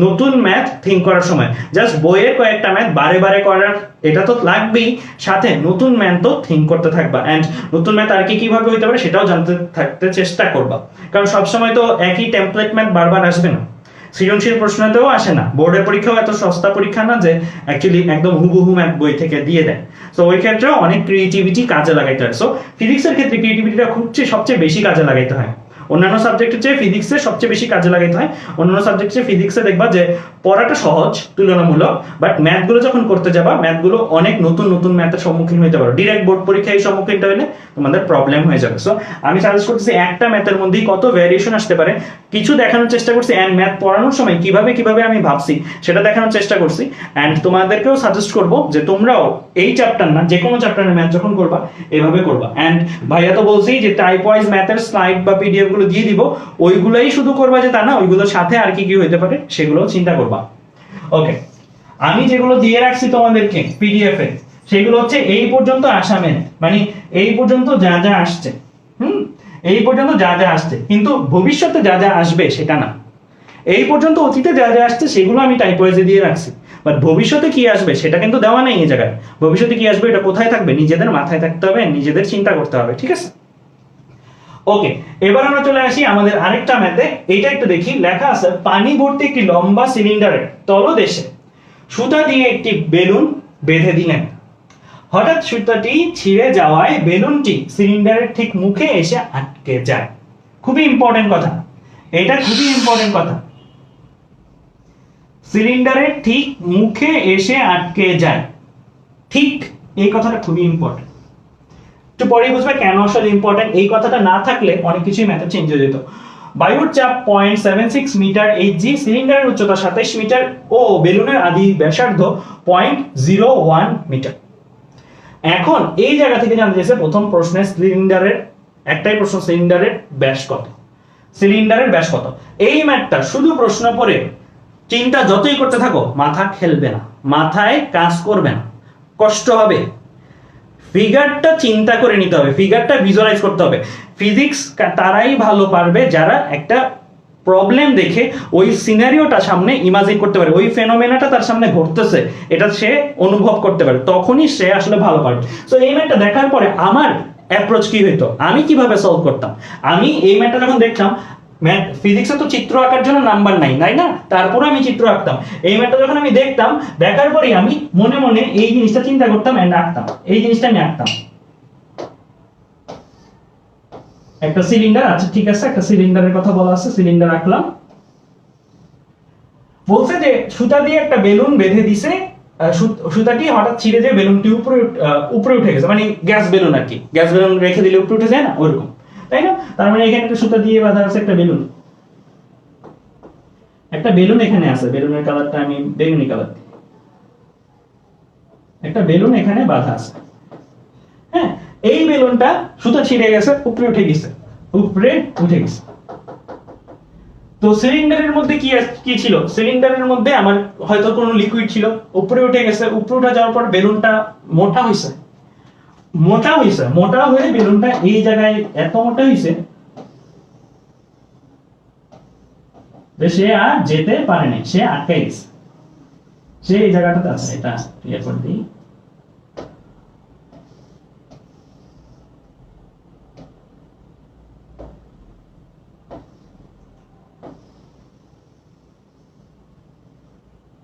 A: নতুন ম্যাথ থিঙ্ক করার সময়। জাস্ট বইয়ের কয়েকটা ম্যাথ বারে বারে করার এটা তো লাগবেই, সাথে নতুন ম্যাথ তো থিঙ্ক করতে থাকবা, এন্ড নতুন ম্যাথ আর কি কিভাবে হইতে পারে সেটাও জানতে থাকতে চেষ্টা করবা। কারণ সবসময় তো একই টেমপ্লেট ম্যাথ বারবার আসবে না, সৃজনশীল প্রশ্নতেও আসে না, বোর্ডের পরীক্ষাও এত সস্তা পরীক্ষা না যে অ্যাকচুয়ালি একদম হুবহু ম্যাথ বই থেকে দিয়ে দেয়। সো ওই ক্ষেত্রে অনেক ক্রিয়েটিভিটি কাজে লাগাইতে হয়। সো ফিজিক্সের ক্ষেত্রে ক্রিয়েটিভিটিটা সবচেয়ে বেশি কাজে লাগাইতে হয়, অন্যান্য সাবজেক্টের চেয়ে ফিজিক্সে সবচেয়ে বেশি কাজে লাগাইতে হয়। অন্যান্য সাবজেক্টে ফিজিক্সে দেখবা যে পড়াটা সহজ তুলনামূলক, বাট ম্যাথগুলো যখন করতে যাবা, ম্যাথগুলো অনেক নতুন নতুন ম্যাথের সম্মুখীন হতে পারো। ডিরেক্ট বোর্ড পরীক্ষায় সম্মুখীনটা হলে তোমাদের প্রবলেম হয়ে যাবে। সো আমি সাজেস্ট করতেছি একটা ম্যাথের মধ্যেই কত ভ্যারিয়েশন আসতে পারে কিছু দেখানোর চেষ্টা করছি, অ্যান্ড ম্যাথ পড়ানোর সময় কিভাবে কিভাবে আমি ভাবছি সেটা দেখানোর চেষ্টা করছি। অ্যান্ড তোমাদেরকেও সাজেস্ট করবো যে তোমরাও এই চ্যাপ্টার না, যে কোনো চ্যাপ্টারের ম্যাথ যখন করবা এভাবে করবা। অ্যান্ড ভাইয়া তো বলছি যে টাইপ ওয়াইজ ম্যাথের স্লাইড বা পিডিএফ গুলো দিয়ে দিব, ওইগুলাই শুধু করবা যে তা না, ওইগুলোর সাথে আর কি কি হইতে পারে সেগুলো চিন্তা করবা। ওকে, আমি যেগুলো দিয়ে রাখছি তোমাদেরকে পিডিএফ এ, সেগুলো হচ্ছে এই পর্যন্ত আসা ম্যাথ, মানে এই পর্যন্ত যা যা আসছে, এই পর্যন্ত যা যা আসছে, কিন্তু ভবিষ্যতে যা যা আসবে সেটা না। এই পর্যন্ত অতীতে যা যা আসছে সেগুলো আমি টাইপ ওয়াইজে দিয়ে রাখছি, বাট ভবিষ্যতে কি আসবে সেটা কিন্তু দেওয়া নেই এই জায়গায়। ভবিষ্যতে কি আসবে এটা কোথায় থাকবে, নিজেদের মাথায় থাকতে হবে, নিজেদের চিন্তা করতে হবে, ঠিক আছে? ওকে, এবার আমরা চলে আসি আমাদের আরেকটা ম্যাথে। এইটা একটু দেখি, লেখা আছে পানি ভর্তি একটি লম্বা সিলিন্ডারের তলদেশে সুতা দিয়ে একটি বেলুন বেঁধে দিলেন। হঠাৎ সুতাটি ছিঁড়ে যাওয়ায় বেলুনটি সিলিন্ডারের ঠিক মুখে এসে আটকে যায়। খুবই ইম্পর্টেন্ট কথা, এটা খুবই ইম্পর্টেন্ট কথা। সিলিন্ডারের ঠিক মুখে এসে আটকে যায়, ঠিক এই কথাটা খুবই ইম্পর্টেন্ট। একটু পরেই বুঝবে কেন আসলে ইম্পর্টেন্ট। এই কথাটা না থাকলে অনেক কিছুই ম্যাথে চেঞ্জ হয়ে যেত। বায়ুর চাপ 0.76 মিটার এইচজি, সিলিন্ডারের উচ্চতা 27 মিটার ও বেলুনের আদি ব্যাসার্ধ 0.01 মিটার। এখন এই জায়গা থেকে জানতে চাইছে প্রথম প্রশ্নে সিলিন্ডারের একটাই প্রশ্ন, সিলিন্ডারের ব্যাস কত, সিলিন্ডারের ব্যাস কত। এই ম্যাথটা শুধু প্রশ্ন পড়ে চিন্তা যতই করতে থাকো মাথা খেলবে না, মাথায় কাজ করবে না, কষ্ট হবে। ফিগারটা চিন্তা করে নিতে হবে, ফিগারটা ভিজুয়ালাইজ করতে হবে। ফিজিক্স তারাই ভালো পারবে যারা একটা প্রবলেম দেখে ওই সিনারিওটা সামনে ইমাজিন করতে পারে, ওই ফেনোমেনাটা তার সামনে ঘটতেছে এটা সে অনুভব করতে পারে, তখনই সে আসলে ভালো পারবে। সো এই ম্যাথটা দেখার পরে আমার অ্যাপ্রোচ কি হইতো, আমি কিভাবে সলভ করতাম। আমি এই ম্যাথটা যখন দেখতাম, ফিজিক্সে তো চিত্র আঁকার জন্য নাম্বার নাই, তাই না, তারপরে আমি চিত্র আঁকতাম। এই ম্যাথটা যখন আমি দেখতাম, দেখার পরে আমি মনে মনে এই জিনিসটা চিন্তা করতাম এন্ড আঁকতাম, এই জিনিসটা আমি আঁকতাম। একটা সিলিন্ডার আছে, ঠিক আছে, একটা সিলিন্ডারের কথা বলা আছে, সিলিন্ডার আঁকলাম। বলছে যে সুতা দিয়ে একটা বেলুন বেঁধে দিছে, সুতাটি হঠাৎ ছিঁড়ে যায়, বেলুনটি উপরে উঠে গেছে, মানে গ্যাস বেলুন আর কি, গ্যাস বেলুন রেখে দিলে উপরে উঠে যায় না, ওরকম, তাই না। তার মানে এখানে একটা সুতা দিয়ে বাঁধা আছে একটা বেলুন, একটা বেলুন এখানে আছে, বেলুনের কালারটা আমি বেগুনি কালার, একটা বেলুন এখানে বাঁধা আছে। হ্যাঁ, এই বেলুনটা সুতা ছিঁড়ে গেছে, উপরে উঠে গেছে, উপরে উঠে গেছে। তো সিলিন্ডারের মধ্যে কি ছিল, সিলিন্ডারের মধ্যে আমার হয়তো কোনো লিকুইড ছিল, উপরে উঠে গেছে, উপরে উঠে যাওয়ার পর বেলুনটা মোটা হইছে, মোটা হয়ে বেলুনটা এই জায়গায় এত মোটা হইছে যে সে আর যেতে পারে নাই, সে আটকে গেছে, সে এই জায়গাটাতে আছে। এটা ক্লিয়ার করে দিই।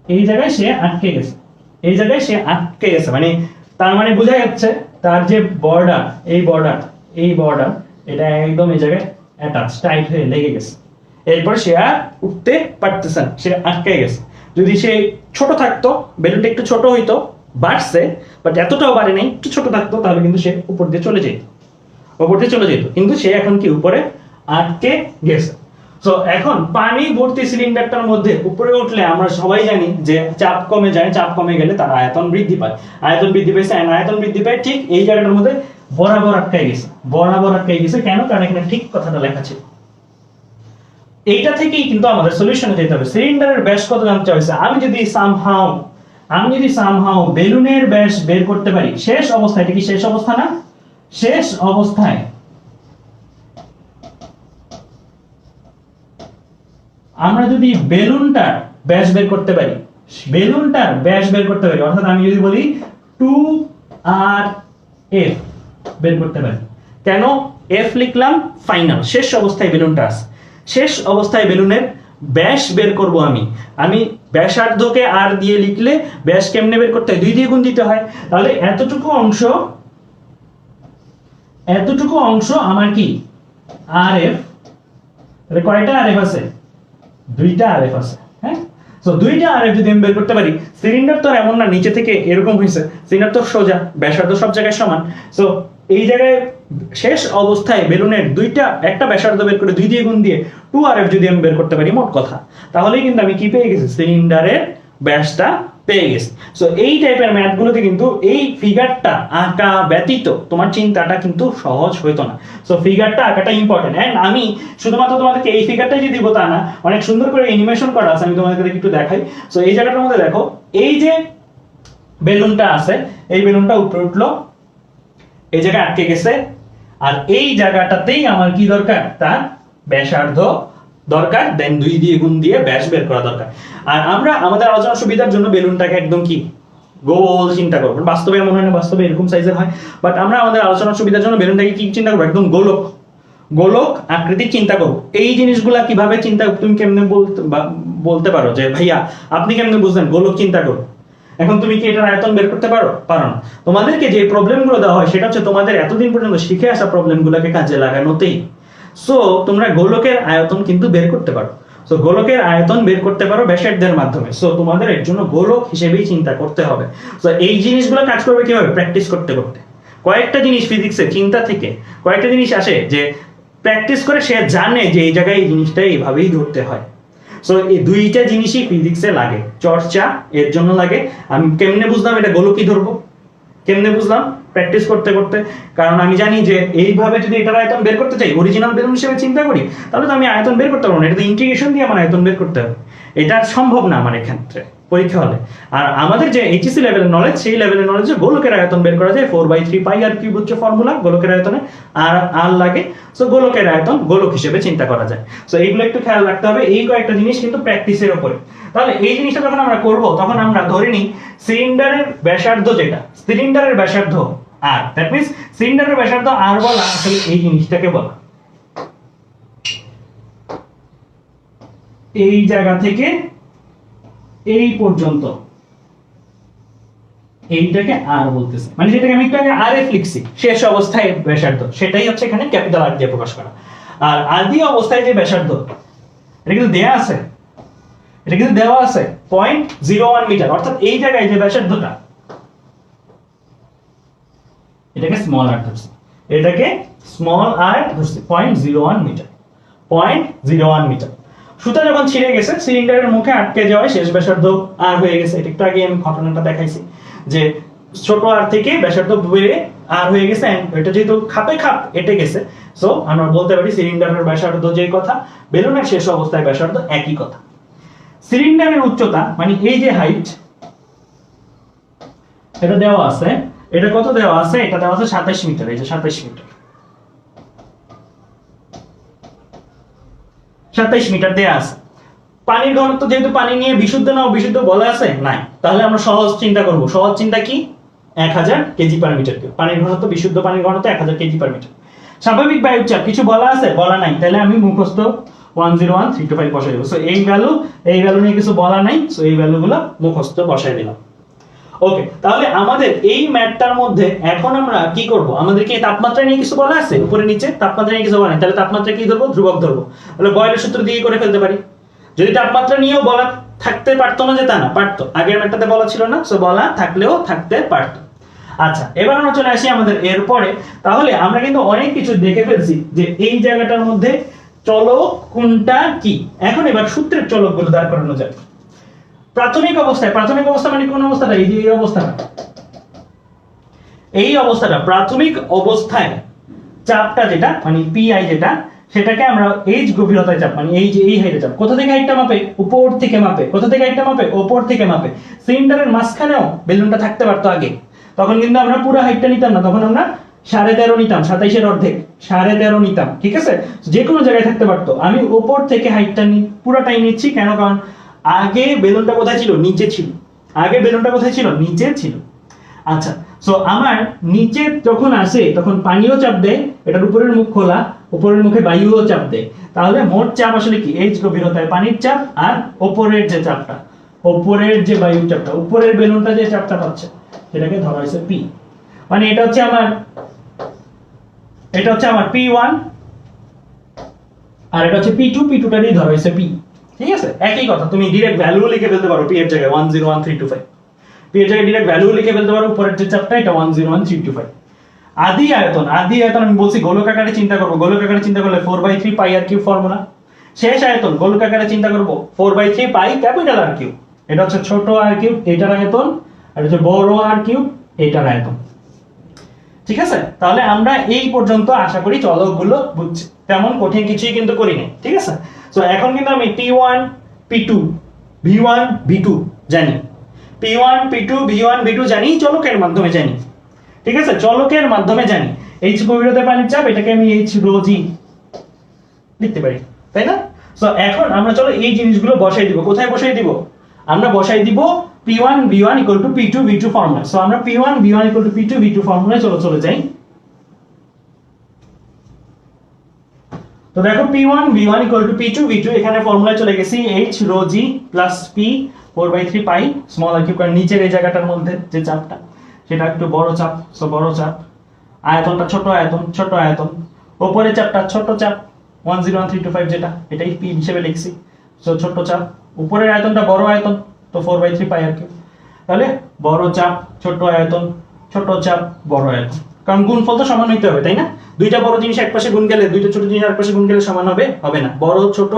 A: এই জায়গায় সে আটকে গেছে, এই জায়গায় সে আটকে গেছে, মানে তার মানে বোঝা যাচ্ছে তার যে বর্ডার, এই বর্ডার এটা একদম এই জায়গায় অ্যাটাচ, টাইট হয়ে লেগে গেছে। এরপর সে আর উঠতে পারতেছে না, সে আটকে গেছে। যদি সে ছোট থাকতো, বেলুনটা একটু ছোট হইতো, বাড়ছে, বাট এতটাও বাড়ে নাই, একটু ছোট থাকতো, তাহলে কিন্তু সে উপর দিয়ে চলে যেত, কিন্তু সে এখন কি উপরে আটকে গেছে। সো এখন পানি ভর্তি সিলিন্ডারটার মধ্যে উপরে উঠলে আমরা সবাই জানি যে চাপ কমে যায়, চাপ কমে গেলে তার আয়তন বৃদ্ধি পায়, আয়তন বৃদ্ধি পাইছে, আয়তন বৃদ্ধি পায় ঠিক এই জায়গাটার মধ্যে বরাবর আটকে গেছে। কেন? কারণ এখানে ঠিক কথাটা লেখা ছিল। এইটা থেকেই কিন্তু আমাদের সলিউশনে যেতে হবে। সিলিন্ডারের ব্যাস কত জানতে চাইছে, আমি যদি সামহাউ বেলুনের ব্যাস বের করতে পারি, শেষ অবস্থায়, এটা কি শেষ অবস্থা না, শেষ অবস্থায় আমরা যদি বেলুনটার ব্যাস বের করতে পারি, অর্থাৎ আমি যদি বলি 2RF বের করতে পারি। কেন F লিখলাম? ফাইনাল, শেষ অবস্থায় বেলুনটা আছে, শেষ অবস্থায় বেলুনের ব্যাস বের করব আমি ব্যাসার্ধকে আর দিয়ে লিখলে ব্যাস কেমনে বের করতে হয়, 2 দিয়ে গুণ দিতে হয়। তাহলে এতটুকু অংশ আমার কি RF, কয়টা RF আছে? 2টা RF আছে। হ্যাঁ, সো 2টা RF যদি আমি বের করতে পারি, সিলিন্ডার তো এমন না নিচে থেকে এরকম হইছে, সিলিন্ডার তো সোজা, ব্যাসার্ধ সব জায়গায় সমান। সো এই জায়গায় শেষ অবস্থায় বেলুনের একটা ব্যাসার্ধ বের করে 2 দিয়ে গুণ দিয়ে 2RF যদি আমি বের করতে পারি মোট কথা, তাহলেই কিন্তু আমি কি পেয়ে গেছি, সিলিন্ডারের ব্যাসটা পেয়ে গেছি। সো এই টাইপের ম্যাথগুলোতে কিন্তু এই ফিগারটা আঁকা ব্যতীত তোমার চিন্তাটা কিন্তু সহজ হইতো না। সো ফিগারটা আঁকাটা ইম্পর্টেন্ট। এন্ড আমি শুধুমাত্র তোমাদেরকে এই ফিগারটাই যে দিব তা না, অনেক সুন্দর করে অ্যানিমেশন করা আছে, আমি তোমাদেরকে একটু দেখাই। সো এই জায়গাটার মধ্যে দেখো, এই যে বেলুনটা আছে, এই বেলুনটা উপরে উঠলো, এই জায়গায় আটকে গেছে, আর এই জায়গাটাতেই আমার কি দরকার, তার ব্যাসার্ধ দরকার, দেন 2 দিয়ে গুণ দিয়ে ব্যাস বের করা দরকার। আর আমরা আমাদের আলোচনার সুবিধার জন্য বেলুনটাকে একদম কি গোল চিন্তা করবো, বাস্তবে এমন হয় না, বাস্তবে এরকম সাইজের হয়, বাট আমরা আমাদের আলোচনার সুবিধার জন্য বেলুনটাকে কি চিন্তা করবো, একদম গোলক আকৃতির চিন্তা করবো। এই জিনিসগুলা কিভাবে চিন্তা, তুমি কেমনে বলতে পারো যে ভাইয়া আপনি কেমনে বুঝলেন গোলক চিন্তা করো, এখন তুমি কি এটার আয়তন বের করতে পারো না। তোমাদেরকে যে প্রবলেমগুলো দেওয়া হয় সেটা হচ্ছে তোমাদের এতদিন পর্যন্ত শিখে আসা প্রবলেমগুলোকে কাজে লাগানোতেই। সো তোমরা গোলকের আয়তন কিন্তু বের করতে পারো, সো গোলকের আয়তন বের করতে পারো ব্যাসার্ধের মাধ্যমে। সো তোমাদের এর জন্য গোলক হিসেবেই চিন্তা করতে হবে। সো এই জিনিসগুলো কাজ করবে কিভাবে, প্র্যাকটিস করতে কয়েকটা জিনিস ফিজিক্সের চিন্তা থেকে কয়েকটা জিনিস আসে যে প্র্যাকটিস করে সে জানে যে এই জায়গায় এই জিনিসটা এইভাবেই ধরতে হয়। সো এই 2টা জিনিসই ফিজিক্সে লাগে, চর্চা এর জন্য লাগে। আমি কেমনে বুঝলাম এটা গোলকই ধরবো, কেমনে বুঝলাম, প্র্যাকটিস করতে করতে, কারণ আমি জানি যে এইভাবে যদি এটার আয়তন বের করতে চাই অরিজিনাল বেলুন হিসেবে চিন্তা করি, তাহলে তো আমি আয়তন বের করতে পারবো না, এটা তো ইন্টিগ্রেশন দিয়ে আমার আয়তন বের করতে হবে, এটা সম্ভব না আমার এক্ষেত্রে পরীক্ষা হলে। আর আমাদের যে এইচএসসি লেভেলের নলেজ, সেই লেভেলের নলেজে গোলকের আয়তন বের করা যায় 4/3 পাই আর কিউব হচ্ছে ফর্মুলা গোলকের আয়তনে, আর আর লাগে, সো গোলকের আয়তন গোলক হিসেবে চিন্তা করা যায়। সো এইগুলো একটু খেয়াল রাখতে হবে, এই কয়েকটা জিনিস কিন্তু প্র্যাকটিসের উপরে। তাহলে এই জিনিসটা যখন আমরা করব তখন আমরা ধরে নিই সিলিন্ডারের ব্যাসার্ধ যেটা, সিলিন্ডারের ব্যাসার্ধ আর, দ্যাট মিন্স সিলিন্ডারের ব্যাসার্ধ আর বলা আসলে এই জিনিসটাকে বলা, এই জায়গা থেকে এই পর্যন্ত এইটাকে আর বলতেছে, মানে যেটাকে আমি একটু আগে আর এফ লিখছি শেষ অবস্থায় ব্যাসার্ধ, সেটাই হচ্ছে এখানে ক্যাপিটাল আর দিয়ে প্রকাশ করা। আর আদি অবস্থায় যে ব্যাসার্ধ, এটা কিন্তু দেয়া আছে, এটা কিন্তু দেওয়া আছে 0.01 মিটার, অর্থাৎ এই জায়গায় যে ব্যাসার্ধটা, এটাকে স্মল আর ধরছি, এটাকে স্মল আর ধরছি 0.01 মিটার, 0.01 মিটার। সুতা যখন ছিঁড়ে গেছে, সিলিন্ডারের মুখে আটকে যাওয়ায় শেষ ব্যাসার্ধ আর হয়ে গেছে। এটা একটু আগে আমি ঘটনাটা দেখাইছি যে ছোট আর থেকে ব্যাসার্ধ বেড়ে আর হয়ে গেছে, এটা যেহেতু খাপে খাপ এটে গেছে, সো আমরা বলতে পারি সিলিন্ডারের ব্যাসার্ধ যে কথা, বেলুনের শেষ অবস্থায় ব্যাসার্ধ একই কথা। সিলিন্ডারের উচ্চতা মানে এই যে হাইট, এটা দেওয়া আছে, এটা কত দেওয়া আছে, এটা দেওয়া আছে 27 মিটার, এই যে 27 মিটার, 27 মিটার দেয়া আছে। পানির ঘনত্ব যেহেতু পানি নিয়ে বিশুদ্ধ না অবিশুদ্ধ বলা আছে নাই, তাহলে আমরা সহজ চিন্তা করব। সহজ চিন্তা কি, 1000 কেজি পার মিটার কিউব। পানির ঘনত্ব, বিশুদ্ধ পানির ঘনত্ব 1000 কেজি পার মিটার। স্বাভাবিক বায়ুর চাপ কিছু বলা আছে, বলা নাই, তাহলে আমি মুখস্থ 101325 বসাই দেব। সো এই ভ্যালু নিয়ে কিছু বলা নাই, সো এই ভ্যালুগুলো মুখস্থ বসাই দিলাম। ওকে, তাহলে আমাদের এই ম্যাথটার মধ্যে এখন আমরা কি করব, আমাদেরকে তাপমাত্রা নিয়ে কিছু বলা আছে উপরে নিচে, তাপমাত্রা নিয়ে কিছু বলা নাই, তাহলে তাপমাত্রা কি ধরবো, ধ্রুবক ধরবো। তাহলে বয়লের সূত্র দিয়ে করে ফেলতে পারি। যদি তাপমাত্রা নিয়েও বলা থাকতে পারতো না যে তা না, পারতো, আগের ম্যাথটাতে বলা ছিল না, সো বলা থাকলেও থাকতে পারতো। আচ্ছা, এবার আমরা চলে আসি আমাদের এরপরে। তাহলে আমরা কিন্তু অনেক কিছু দেখে ফেলছি যে এই জায়গাটার মধ্যে চলক কোনটা কি। এখন এবার সূত্রের চলকগুলো দাঁড় করানো যায়। প্রাথমিক অবস্থা মানে কোন অবস্থাটা, এই যে এই অবস্থাটা, এই অবস্থাটা প্রাথমিক অবস্থায় চাপটা যেটা মানে পিআই যেটা, সেটাকে আমরা এইচ গভীরতায় চাপ মানে এই যে এই হাইটে চাপ, কোথা থেকে হাইটটা মাপে, উপর থেকে মাপে। কোথা থেকে হাইটটা মাপে, উপর থেকে মাপে। সিলিন্ডারের মাঝখানেও বেলুনটা থাকতে পারতো আগে, তখন কিন্তু আমরা পুরো হাইটটা নিতাম না, তখন আমরা 13.5 নিতাম, 27-এর অর্ধেক 13.5 নিতাম, ঠিক আছে। যে কোনো জায়গায় থাকতে পারতো। আমি উপর থেকে হাইটটা পুরোটাই নিচ্ছি, কেন, কারণ আগে বেলুনটা কোথায় ছিল, নিচে ছিল। আগে বেলুনটা কোথায় ছিল, নিচে ছিল। আচ্ছা, সো আমার নিচে যখন আসে তখন পানিও চাপ দেয়, এটার উপরের মুখ খোলা, উপরের মুখে বায়ুও চাপ দেয়। তাহলে মোট চাপ আসলে কি, এইচ গভীরতায় পানির চাপ আর উপরের যে চাপটা, উপরের যে বায়ুর চাপটা, উপরের বেলুনটা যে চাপটা পাচ্ছে সেটাকে ধরা হয়েছে পি। মানে এটা হচ্ছে আমার P1 আর এটা হচ্ছে P2, P2টা দিয়ে ধরা হয়েছে P, ঠিক আছে। একই কথা, তুমি ডাইরেক্ট ভ্যালু লিখে ফেলতে পারো, P এর জায়গায় 101325, P এর জায়গায় ডাইরেক্ট ভ্যালু লিখে ফেলতে পারো, উপরের যে চাপটা এটা 101325। আদি আয়তন আমি বলছি গোলক আকারে চিন্তা করব, গোলক আকারে চিন্তা করলে 4/3 পাই আর কিউব ফর্মুলা। শেষ আয়তন গোলক আকারে চিন্তা করব 4/3 পাই ক্যাপিটাল আর কিউব, এটা হচ্ছে ছোট আর কিউব এটার আয়তন, আর হচ্ছে বড় আর কিউব এটার আয়তন, ঠিক আছে। তাহলে আমরা এই পর্যন্ত আশা করি চলকগুলো বুঝছি, তেমন কঠিন কিছুই কিন্তু করিনি, ঠিক আছে। সো এখন কিন্তু আমি P1 P2 V1 V2 জানি, P1 P2 V1 V2 জানি, চলকের মাধ্যমে জানি, ঠিক আছে, চলকের মাধ্যমে জানি। এইচ গভীরতায় পানির চাপ, এটাকে আমি এইচ রো জি লিখতে পারি, তাই না। সো এখন আমরা চলো এই জিনিসগুলো বসাই দিব। কোথায় বসাই দিব, আমরা বসাই দিব P1 V1 = P2 V2 formula. So আমরা P1 V1 = P2 V2 ফর্মুলায় চলে যাই। তো দেখো P1 V1 = P2 V2, এখানে ফর্মুলায় চলে গেছি H rho g + P 4/3 পাই স্মল আর কিউব, কারণ নিচের এই জায়গাটার মধ্যে যে চাপটা সেটা একটু বড় চাপ, সো বড় চাপ। আয়তনটা ছোট আয়তন, উপরের চাপটা ছোট চাপ 101325 যেটা, এটাই P হিসেবে লিখছি, সো ছোট চাপ। উপরের আয়তনটা বড় আয়তন, তো 4/3 পাই আর কিউব। তাহলে বড় চাপ ছোট আয়তন, ছোট চাপ বড় আয়তন, কারণ গুণফল তো সমান হইতে হবে, তাই না। দুইটা বড় জিনিস এক পাশে গুণ গেলে, দুইটা ছোট জিনিস এক পাশে গুণ গেলে সমান হবে না। বড় ছোট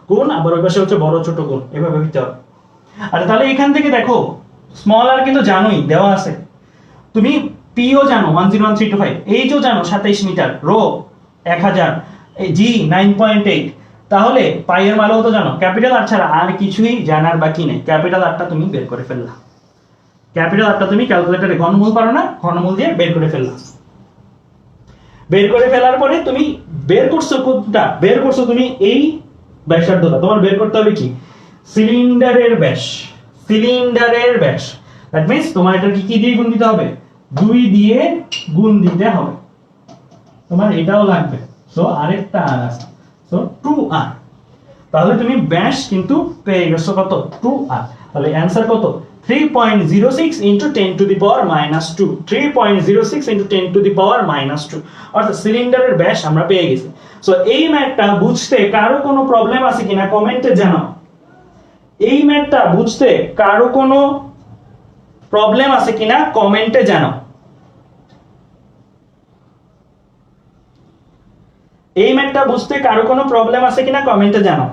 A: গুণ, আবার ওই পাশে হচ্ছে বড় ছোট গুণ, এভাবে হইতে হবে। আর তাহলে এখান থেকে দেখো স্মল আর কিন্তু জানোই দেওয়া আছে, তুমি পিও জানো 101325, এইচও জানো 27 মিটার, রো 1000, জি 9.8, তাহলে পাই এর মানও তো জানো। ক্যাপিটাল আর ছাড়া আর কিছুই জানার বাকি নেই। ক্যাপিটাল আরটা তুমি বের করে ফেললা, ক্যাপিটাল আরটা তুমি ক্যালকুলেটরে ঘনমূল পারো না, ঘনমূল দিয়ে বের করে ফেললা। বের করে ফেলার পরে তুমি বের করছো কোনটা, বের করছো তুমি এই ব্যাসার্ধটা। তোমার বের করতে হবে কি, সিলিন্ডারের ব্যাস, সিলিন্ডারের ব্যাস। দ্যাট মিন্স তোমার এটা কি দিয়ে গুণ দিতে হবে, 2 দিয়ে গুণ দিতে হবে। তোমার এটাও লাগবে, সো আরেকটা আর আছে, সো 2r। তাহলে তুমি ব্যাস কিন্তু পেয়ে গেছো কত, 2r। তাহলে অ্যানসার কত, 3.06 into 10 to the power minus 2, 3.06 into 10 to the power minus 2, অর্থাৎ সিলিন্ডারের ব্যাস আমরা পেয়ে গেছি। সো এই ম্যাথটা বুঝতে কারো কোনো প্রবলেম আছে কিনা কমেন্টে জানাও। এই ম্যাথটা বুঝতে কারো কোনো প্রবলেম আছে কিনা কমেন্টে জানাও। এই ম্যাথটা বুঝতে কারো কোনো প্রবলেম আছে কিনা কমেন্টে জানাও।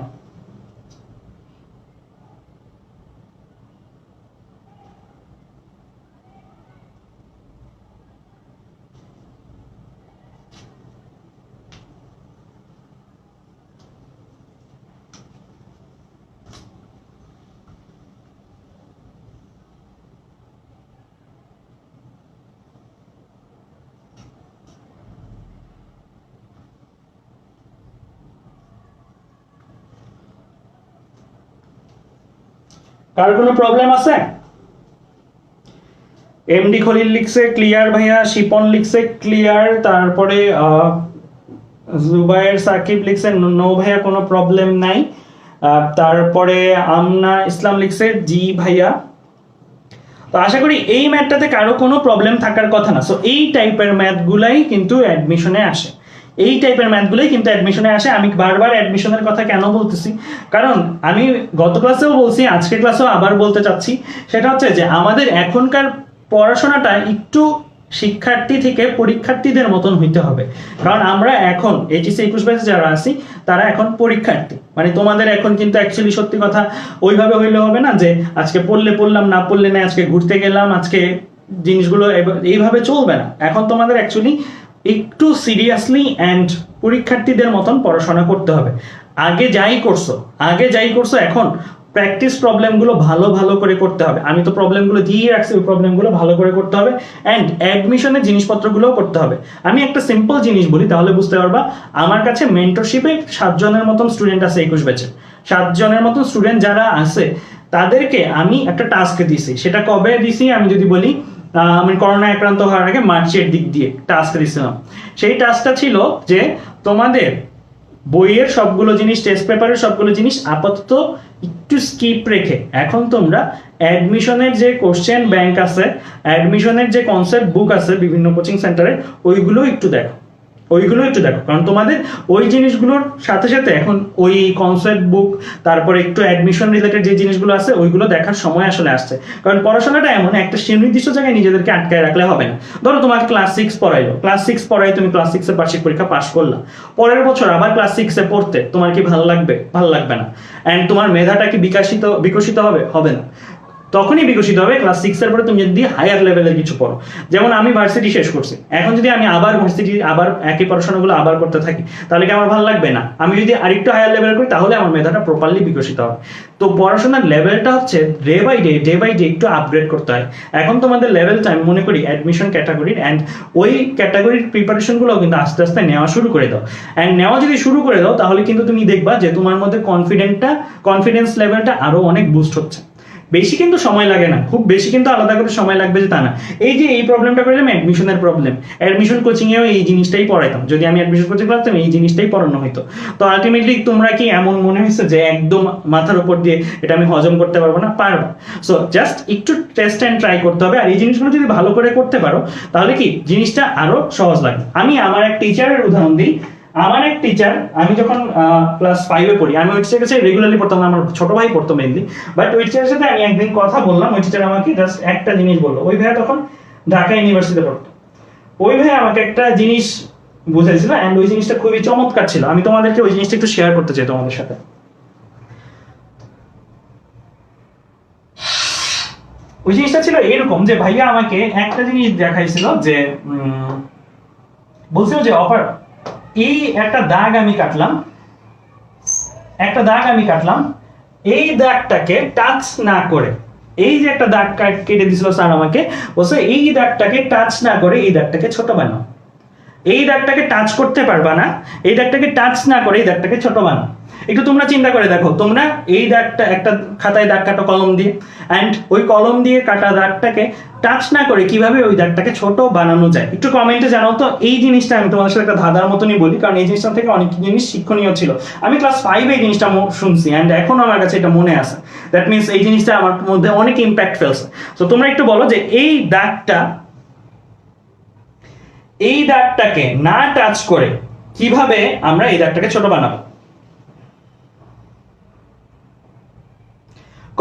A: কার কোনো প্রবলেম আছে? এমডি খলিল লিখছে ক্লিয়ার ভাইয়া, শিপন লিখছে ক্লিয়ার, তারপরে জুবায়ের সাকিব লিখছে নো ভাইয়া কোনো প্রবলেম নাই, তারপরে আমনা ইসলাম লিখছে জি ভাইয়া। তো আশা করি এই ম্যাথটাতে কারো কোনো প্রবলেম থাকার কথা না। সো এই টাইপের ম্যাথগুলাই কিন্তু অ্যাডমিশনে আসে, এই টাইপের ম্যাথগুলোই কিন্তু অ্যাডমিশনে আসে। আমি বারবার অ্যাডমিশনের কথা কেন বলতেছি, কারণ আমি গত ক্লাসেও বলছি, আজকের ক্লাসেও আবার বলতে চাচ্ছি, সেটা হচ্ছে যে আমাদের এখনকার পড়াশোনাটা একটু শিক্ষার্থী থেকে পরীক্ষার্থীদের মতন হইতে হবে। কারণ আমরা এখন এইচএসসি 21 ব্যাচে যারা আছি তারা এখন পরীক্ষার্থী, মানে তোমাদের এখন কিন্তু অ্যাকচুয়ালি সত্যি কথা ওইভাবে হইলে হবে না যে আজকে পড়লে পড়লাম, না পড়লে না, আজকে ঘুরতে গেলাম, আজকে জিনিসগুলো এইভাবে চলবে না। এখন তোমাদের অ্যাকচুয়ালি একটু সিরিয়াসলি অ্যান্ড পরীক্ষার্থীদের মতন পড়াশোনা করতে হবে। আগে যাই করছো এখন প্র্যাকটিস প্রবলেমগুলো ভালো ভালো করে করতে হবে। আমি তো প্রবলেমগুলো দিয়ে রাখছি, ওই প্রবলেমগুলো ভালো করে করতে হবে অ্যান্ড অ্যাডমিশনের জিনিসপত্রগুলোও করতে হবে। আমি একটা সিম্পল জিনিস বলি তাহলে বুঝতে পারবা। আমার কাছে মেন্টরশিপে 7 জনের মতন স্টুডেন্ট আছে 21 ব্যাচে। 7 জনের মতন স্টুডেন্ট যারা আছে তাদেরকে আমি একটা টাস্ক দিছি। সেটা কবে দিছি আমি যদি বলি, আমি করোনা আক্রান্ত হওয়ার আগে মার্চের দিক দিয়ে টাস্ক দিছিলাম। সেই টাস্কটা ছিল যে তোমাদের বইয়ের সবগুলো জিনিস, টেস্ট পেপারের সবগুলো জিনিস আপাতত একটু স্কিপ রেখে এখন তোমরা অ্যাডমিশনের যে কোশ্চেন ব্যাংক আছে, অ্যাডমিশনের যে কনসেপ্ট বুক আছে বিভিন্ন কোচিং সেন্টারে, ওইগুলো একটু দেখো। কারণ তোমাদের ওই জিনিসগুলোর সাথে সাথে এখন ওই কনসেপ্ট বুক, তারপরে একটু অ্যাডমিশন রিলেটেড যে জিনিসগুলো আছে ওইগুলো দেখার সময় আসলে আসছে। কারণ পড়াশোনাটা এমন একটা নির্দিষ্ট জায়গায় নিজেদেরকে আটকায় রাখলে হবে না। ধরো তোমাকে ক্লাস 6 পড়াইলো, ক্লাস 6 পড়াই তুমি ক্লাস 6 এর বার্ষিক পরীক্ষা পাশ করলা, পরের বছর আবার ক্লাস 6 এ পড়তে তোমার কি ভালো লাগবে? ভালো লাগবে না। অ্যান্ড তোমার মেধাটা কি বিকশিত হবে না। তখনই বিকশিত হবে ক্লাস 6 এর পরে তুমি যদি হায়ার লেভেলের কিছু পড়ো। যেমন আমি ভার্সিটি শেষ করছি, এখন যদি আমি আবার একই পড়াশোনাগুলো আবার করতে থাকি তাহলে কি আমার ভালো লাগবে না? আমি যদি আরেকটু হায়ার লেভেল করি তাহলে আমার মেধাটা প্রপারলি বিকশিত হবে। তো পড়াশোনার লেভেলটা হচ্ছে ডে বাই ডে একটু আপগ্রেড করতে হয়। এখন তোমাদের লেভেলটা আমি মনে করি অ্যাডমিশন ক্যাটাগরির, অ্যান্ড ওই ক্যাটাগরির প্রিপারেশনগুলো কিন্তু আস্তে আস্তে নেওয়া শুরু করে দাও। অ্যান্ড নেওয়া যদি শুরু করে দাও তাহলে কিন্তু তুমি দেখবা যে তোমার মধ্যে কনফিডেন্স লেভেলটা আরো অনেক বুস্ট হচ্ছে। বেশি কিন্তু সময় লাগে না, খুব বেশি কিন্তু আলাদা করে সময় লাগবে যে তা না। এই যে এই প্রবলেমটা করলাম অ্যাডমিশনের প্রবলেম, অ্যাডমিশন কোচিং এও এই জিনিসটাই পড়াইতাম। যদি আমি অ্যাডমিশন কোচিং করতাম এই জিনিসটাই পড়ানো হতো। তো আলটিমেটলি তোমরা কি এমন মনে হয়েছে যে একদম মাথার উপর দিয়ে এটা আমি হজম করতে পারবো না? পারবো। সো জাস্ট একটু টেস্ট অ্যান্ড ট্রাই করতে হবে। আর এই জিনিসগুলো যদি ভালো করে করতে পারো তাহলে কি জিনিসটা আরো সহজ লাগবে। আমি আমার এক টিচারের উদাহরণ দিই। আমার এক টিচার, আমি যখন ক্লাস 5 এ পড়ি, আমি ওই টিচারের কাছে রেগুলারলি পড়তাম না, আমার ছোট ভাই পড়তো মেইনলি। বাট ওই টিচারের সাথে আমি একদিন কথা বললাম, ওই টিচার আমাকে জাস্ট একটা জিনিস বললো। ওই ভাইয়া তখন ঢাকা ইউনিভার্সিটিতে পড়তো। ওই ভাইয়া আমাকে একটা জিনিস বুঝাইছিল অ্যান্ড ওই জিনিসটা খুবই চমৎকার ছিল। আমি তোমাদেরকে ওই জিনিসটা একটু শেয়ার করতে চাই তোমাদের সাথে। ওই জিনিসটা ছিল এরকম যে ভাইয়া আমাকে একটা জিনিস দেখাইছিল যে বলছিল যে অপার এই একটা দাগ আমি কাটলাম, এই দাগটাকে টাচ না করে, এই যে একটা দাগ কেটে দিছিল স্যার আমাকে, বলছে এই দাগটাকে টাচ না করে এই দাগটাকে ছোট বানাও, এই দাগটাকে টাচ করতে পারবা না, এই দাগটাকে টাচ না করে এই দাগটাকে ছোট বানাও। একটু তোমরা চিন্তা করে দেখো, তোমরা এই দাগটা একটা খাতায় দাগ কাটো কলম দিয়ে, অ্যান্ড ওই কলম দিয়ে কাটা দাগটাকে টাচ না করে কিভাবে ওই দাগটাকে ছোট বানানো যায়। একটু কমেন্টে জানাও তো। এই জিনিসটা আমি তোমাদের সাথে একটা ধাঁধার মতনই বলি, কারণ এই জিনিসটা থেকে অনেক জিনিস শিক্ষণীয় ছিল। আমি ক্লাস 5 এই জিনিসটা শুনছি, অ্যান্ড এখন আমার কাছে এটা মনে আছে। দ্যাট মিনস এই জিনিসটা আমার মধ্যে অনেক ইম্প্যাক্ট ফেলছে। তো তোমরা একটু বলো যে এই দাগটাকে না টাচ করে কিভাবে আমরা এই দাগটাকে ছোট বানাবো।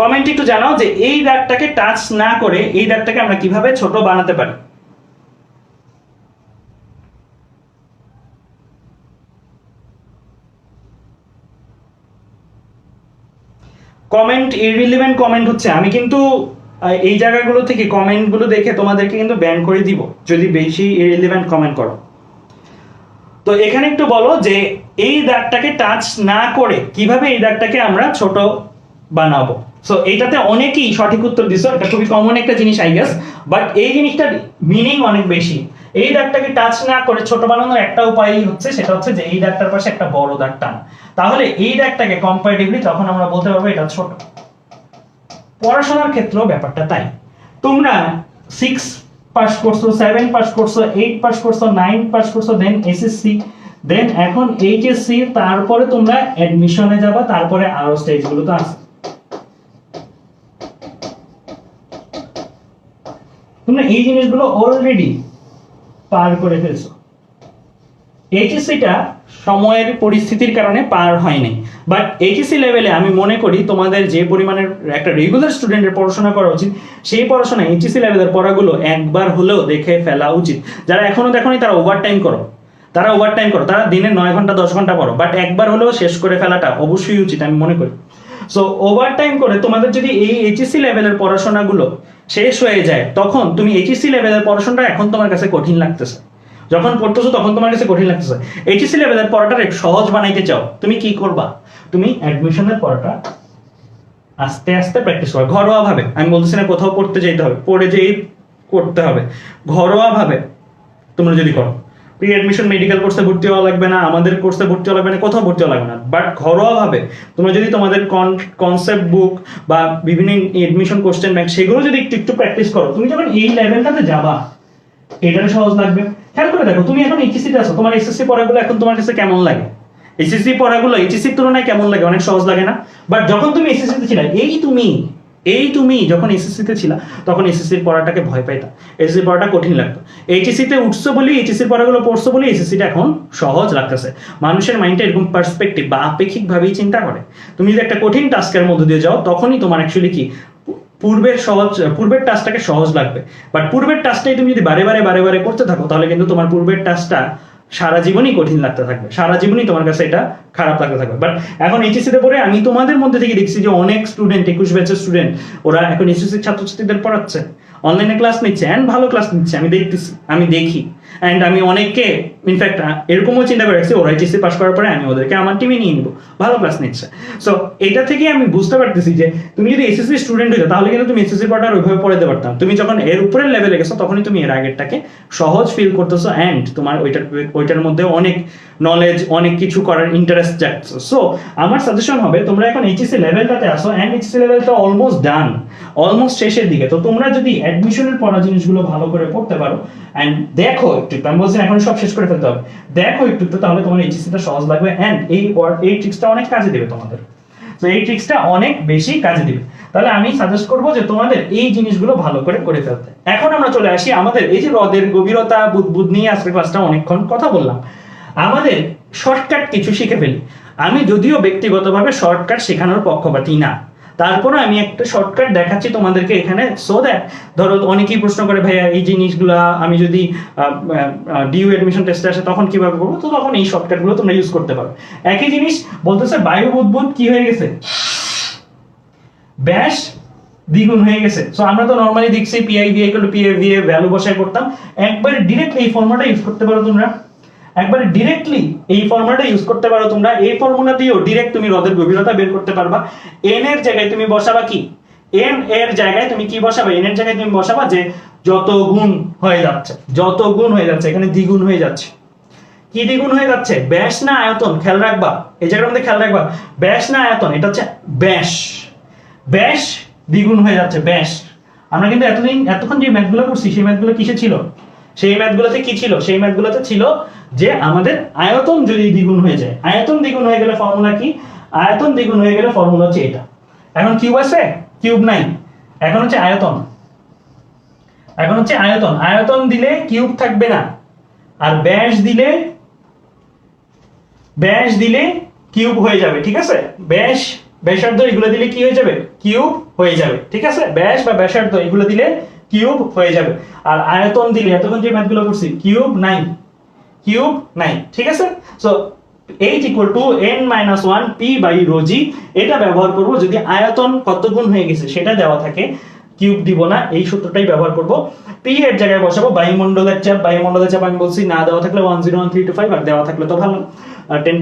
A: কমেন্ট একটু জানাও যে এই দাগটাকে টাচ না করে এই দাগটাকে আমরা কিভাবে ছোট বানাতে পারি। কমেন্ট ইররিলেভেন্ট কমেন্ট হচ্ছে, আমি কিন্তু এই জায়গাগুলো থেকে কমেন্টগুলো দেখে তোমাদেরকে কিন্তু ব্যান করে দিব যদি বেশি ইররিলেভেন্ট কমেন্ট করো। তো এখানে একটু বলো যে এই দাগটাকে টাচ না করে কিভাবে এই দাগটাকে আমরা ছোট বানাবো। সো এইটাতে অনেকেই সঠিক উত্তর দিছো, এটা খুবই কমন একটা জিনিস আই গেস, বাট এই জিনিসটার মিনিং অনেক বেশি। এই দাগটাকে টাচ না করে ছোট বানানোর একটা উপায় হচ্ছে, সেটা হচ্ছে যে এই দাগটার পাশে একটা বড় দাগ টান, তাহলে এই দাগটাকে কম্পারেটিভলি তখন আমরা বলতে পারবো এটা ছোট। পড়াশোনার ক্ষেত্রেও ব্যাপারটা তাই। তোমরা 6 পাস করছো, 7 পাস করছো, 8 পাস করছো, 9 পাস করছো, দেন এসএসসি, দেন এখন এইচএসসি, তারপরে তোমরা অ্যাডমিশনে যাবা, তারপরে আরো স্টেজগুলো তো আছে। তোমরা এই জিনিসগুলো অলরেডি পার করে ফেলছো। এইচএসসিটা সময়ের পরিস্থিতির কারণে পার হয়নি, বাট এইচএসসি লেভেলে আমি মনে করি তোমাদের যে পরিমাণের একটা রেগুলার স্টুডেন্টের পড়াশোনা করা উচিত, সেই পড়াশোনা এইচএসসি লেভেলের পড়াগুলো একবার হলেও দেখে ফেলা উচিত। যারা এখনো দেখোনি তারা ওভারটাইম করো, তারা দিনে 9 ঘন্টা 10 ঘন্টা পড়ো, বাট একবার হলেও শেষ করে ফেলাটা অবশ্যই উচিত আমি মনে করি। সো ওভারটাইম করে তোমাদের যদি এই এইচএসসি লেভেলের পড়াশোনাগুলো শেষ হয়ে যায়, তখন তুমি এইচএসসি লেভেলের পড়াশোনাটা এখন তোমার কাছে কঠিন লাগতেছে, যখন পড়তেছো তখন তোমার কাছে কঠিন লাগতেছে। এইচএসসি লেভেলের পড়াটা সহজ বানাইতে চাও, তুমি কি করবা? তুমি অ্যাডমিশনের পড়াটা আস্তে আস্তে প্র্যাকটিস করো, ঘরোয়া ভাবে। আমি বলতেছি না কোথাও পড়তে যেতে হবে, পড়ে যেই করতে হবে, ঘরোয়া ভাবে তোমরা যদি করো। প্রি অ্যাডমিশন মেডিকেল কোর্সে ভর্তি হওয়া লাগবে না, আমাদের কোর্সে ভর্তি হওয়া লাগবে না, কোথাও ভর্তি হওয়া লাগবে না, বাট ঘরোয়া ভাবে তোমরা যদি তোমাদের কনসেপ্ট বুক বা বিভিন্ন এডমিশন কোশ্চেন ব্যাংক সেগুলো যদি একটু একটু প্র্যাকটিস করো, তুমি যখন এই লেভেলটাতে যাবা এটাও সহজ লাগবে। খেয়াল করে দেখো, তুমি এখন এইচএসসিতে আছো, তোমার এসএসসি পড়াগুলো এখন তোমার কাছে কেমন লাগে? এসএসসি পড়াগুলো এইচএসসির তুলনায় কেমন লাগে? অনেক সহজ লাগে না? বাট যখন তুমি এসএসসিতে ছিলা, তুমি যখন এসএসসিতে ছিলা তখন এসএসসির পড়াটাকে ভয় পাইতা, এসএসসির পড়াটা কঠিন লাগতো। এইচএসসিতে উঠছো বলি, এইচএসসির পড়াগুলো পড়ছো বলি এসএসসিটা এখন সহজ লাগতেছে। মানুষের মাইন্ডটা এরকম পার্সপেক্টিভ বা আপেক্ষিক ভাবেই চিন্তা করে। তুমি যদি একটা কঠিন টাস্কের মধ্যে দিয়ে যাও, তখনই তোমার অ্যাকচুয়ালি কি পূর্বের টাস্কটাকে সহজ লাগবে। বাট পূর্বের টাস্কটাই তুমি যদি বারে বারে করতে থাকো, তাহলে কিন্তু তোমার পূর্বের টাস্কটা সারা জীবনই কঠিন লাগতে থাকবে, সারা জীবনই তোমার কাছে এটা খারাপ লাগতে থাকবে। বাট এখন এইচএসসিতে পড়ে আমি তোমাদের মধ্যে থেকে দেখছি যে অনেক স্টুডেন্ট, 21 ব্যাচের স্টুডেন্ট, ওরা এখন এসএসসি ছাত্রছাত্রীদের পড়াচ্ছে, অনলাইনে ক্লাস নিচ্ছে, এন্ড ভালো ক্লাস নিচ্ছে, আমি দেখি। অ্যান্ড আমি অনেককে ইনফ্যাক্ট এরকমও চিন্তা করে রাখছি, ওরা এইচএসসি পাস করার পরে আমি ওদেরকে আমার টিমে নিয়ে নিবো, ভালো ক্লাস নিচ্ছে। সো এটা থেকে আমি বুঝতে পারতেছি যে তুমি যদি এসএসসি স্টুডেন্ট হইতো, তাহলে কিন্তু তুমি এসএসসি পড়াটা ওইভাবে পড়াতে পারতাম। তুমি যখন এর উপরের লেভেলে গেছো, তখনই তুমি এর আগেরটাকে সহজ ফিল করতেছো, অ্যান্ড তোমার ওইটার মধ্যে অনেক নলেজ, অনেক কিছু করার ইন্টারেস্ট জাগছে। সো আমার সাজেশন হবে, তোমরা এখন এইচএসসি লেভেলটাতে আসো, অ্যান্ড এইচএসসি লেভেলটা অলমোস্ট ডান, অলমোস্ট শেষের দিকে। তো তোমরা যদি অ্যাডমিশনের পড়া জিনিসগুলো ভালো করে পড়তে পারো, অ্যান্ড দেখো একটু, আমি বলছি এখন সব শেষ করে ফেলতে হবে, দেখো একটু, তাহলে তোমার এইচএসসিটা সহজ লাগবে, অ্যান্ড এই ট্রিক্সটা অনেক কাজে দেবে তোমাদের। তো এই ট্রিক্সটা অনেক বেশি কাজে দিবে। তাহলে আমি সাজেস্ট করবো যে তোমাদের এই জিনিসগুলো ভালো করে ফেলতে। এখন আমরা চলে আসি আমাদের এই যে হ্রদের গভীরতা, বুদবুদ নিয়ে আজকে ক্লাসটা অনেকক্ষণ কথা বললাম, আমাদের শর্টকাট কিছু শিখে ফেলি। আমি যদিও ব্যক্তিগতভাবে শর্টকাট শেখানোর পক্ষপাতী না, তারপরে আমি একটা শর্টকাট দেখাচ্ছি তোমাদেরকে এখানে, সো দ্যাট ধরো অনেকেই প্রশ্ন করে ভাইয়া এই জিনিসগুলো আমি যদি ডিইউ অ্যাডমিশন টেস্টে আসে তখন কিভাবে করবো, তো তখন এই শর্টকাটগুলো তোমরা ইউজ করতে পারো। একই জিনিস বলতেছে বায়ু বুদবুদ কি হয়ে গেছে, ব্যাস দ্বিগুণ হয়ে গেছে। সো আমরা তো নরমালি দেখছি PIV = PAV ভ্যালু বসায় করতাম, একবারে ডিরেক্টলি এই ফর্মুলাটা ইউজ করতে পারো তোমরা, একবারে ডিরেক্টলি এই ফর্মুলাটা ইউজ করতে পারো তোমরা। এই ফর্মুলা দিয়েও ডিরেক্ট তুমি হ্রদের গভীরতা বের করতে পারবা। n এর জায়গায় তুমি বসাবা কি, n এর জায়গায় তুমি কি বসাবা, n এর জায়গায় তুমি বসাবা যে যত গুণ হয়ে যাচ্ছে, যত গুণ হয়ে যাচ্ছে, এখানে দ্বিগুণ হয়ে যাচ্ছে। কি দ্বিগুণ হয়ে যাচ্ছে, ব্যাস না আয়তন, খেয়াল রাখবা এই জায়গার মধ্যে, খেয়াল রাখবা ব্যাস না আয়তন, এটা হচ্ছে ব্যাস, ব্যাস দ্বিগুণ হয়ে যাচ্ছে ব্যাস। আমরা কিন্তু এতক্ষণ যে ম্যাথগুলো করছি সেই ম্যাথগুলো কিসে ছিল, সেই ম্যাথগুলোতে কি ছিল, সেই ম্যাথগুলোতে ছিল যে আমাদের আয়তন যদি দ্বিগুণ হয়ে যায়, আয়তন দ্বিগুণ হয়ে গেলে ফর্মুলা কি, আয়তন দ্বিগুণ হয়ে গেলে ফর্মুলা হচ্ছে এটা। এখন কিউব আছে, কিউব নাই, এখন হচ্ছে আয়তন, এখন হচ্ছে আয়তন। আয়তন দিলে কিউব থাকবে না, আর ব্যাস দিলে, ব্যাস দিলে কিউব হয়ে যাবে, ঠিক আছে। ব্যাস, ব্যাসার্ধ এগুলো দিলে কি হয়ে যাবে, কিউব হয়ে যাবে, ঠিক আছে। ব্যাস বা ব্যাসার্ধ এগুলো দিলে কিউব হয়ে যাবে। আর আয়তন দিলে, এতক্ষণ যে ম্যাথগুলো করছি, কিউব নাই, কিউব নাই, ঠিক আছে। সো h = n-1 p/ρg, এটা ব্যবহার করব যদি আয়তন কত গুণ হয়ে গেছে সেটা দেওয়া থাকে, কিউব দিব না, এই সূত্রটাই ব্যবহার করব। p এর জায়গায় বসাবো বায়ুমণ্ডলের চাপ, বায়ুমণ্ডলের চাপ আমি বলছি না দেওয়া থাকলে 101.325, আর দেওয়া থাকলে তো ভালো 10⁵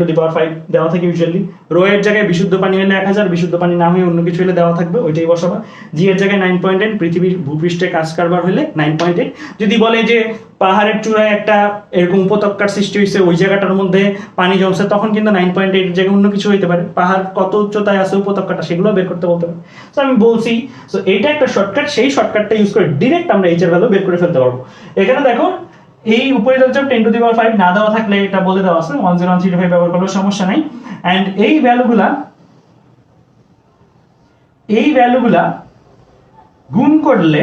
A: দেওয়া থাকে ইউজুয়ালি। রো এর জায়গায় বিশুদ্ধ পানি হলে 1000, বিশুদ্ধ পানি না হয়ে অন্য কিছু হলে দেওয়া থাকবে, ওইটাই বসাবা। জি এর জায়গায় 9.8, পৃথিবীর ভূপৃষ্ঠে কাজ কারবার হলে 9.8। যদি বলে যে পাহাড়ের চূড়ায় একটা এরকম উপত্যকার সৃষ্টি হয়েছে, ওই জায়গাটার মধ্যে পানি জমছে, তখন কিন্তু 9.8 এর জায়গায় অন্য কিছু হইতে পারে, পাহাড় কত উচ্চতায় আছে উপত্যকাটা সেগুলো বের করতে বলতে পারে। তো আমি বলছি, সো এইটা একটা শর্টকাট, সেই শর্টকাটটা ইউজ করে ডিরেক্ট আমরা h এর ভ্যালু বের করে ফেলতে পারবো। এখানে দেখো এই উপরিতল চাপ 10⁵ না দেওয়া থাকলে এটা বলে দেওয়া আছে, 101.325 ব্যবহার করলে সমস্যা নাই। এন্ড এই ভ্যালুগুলা গুণ করলে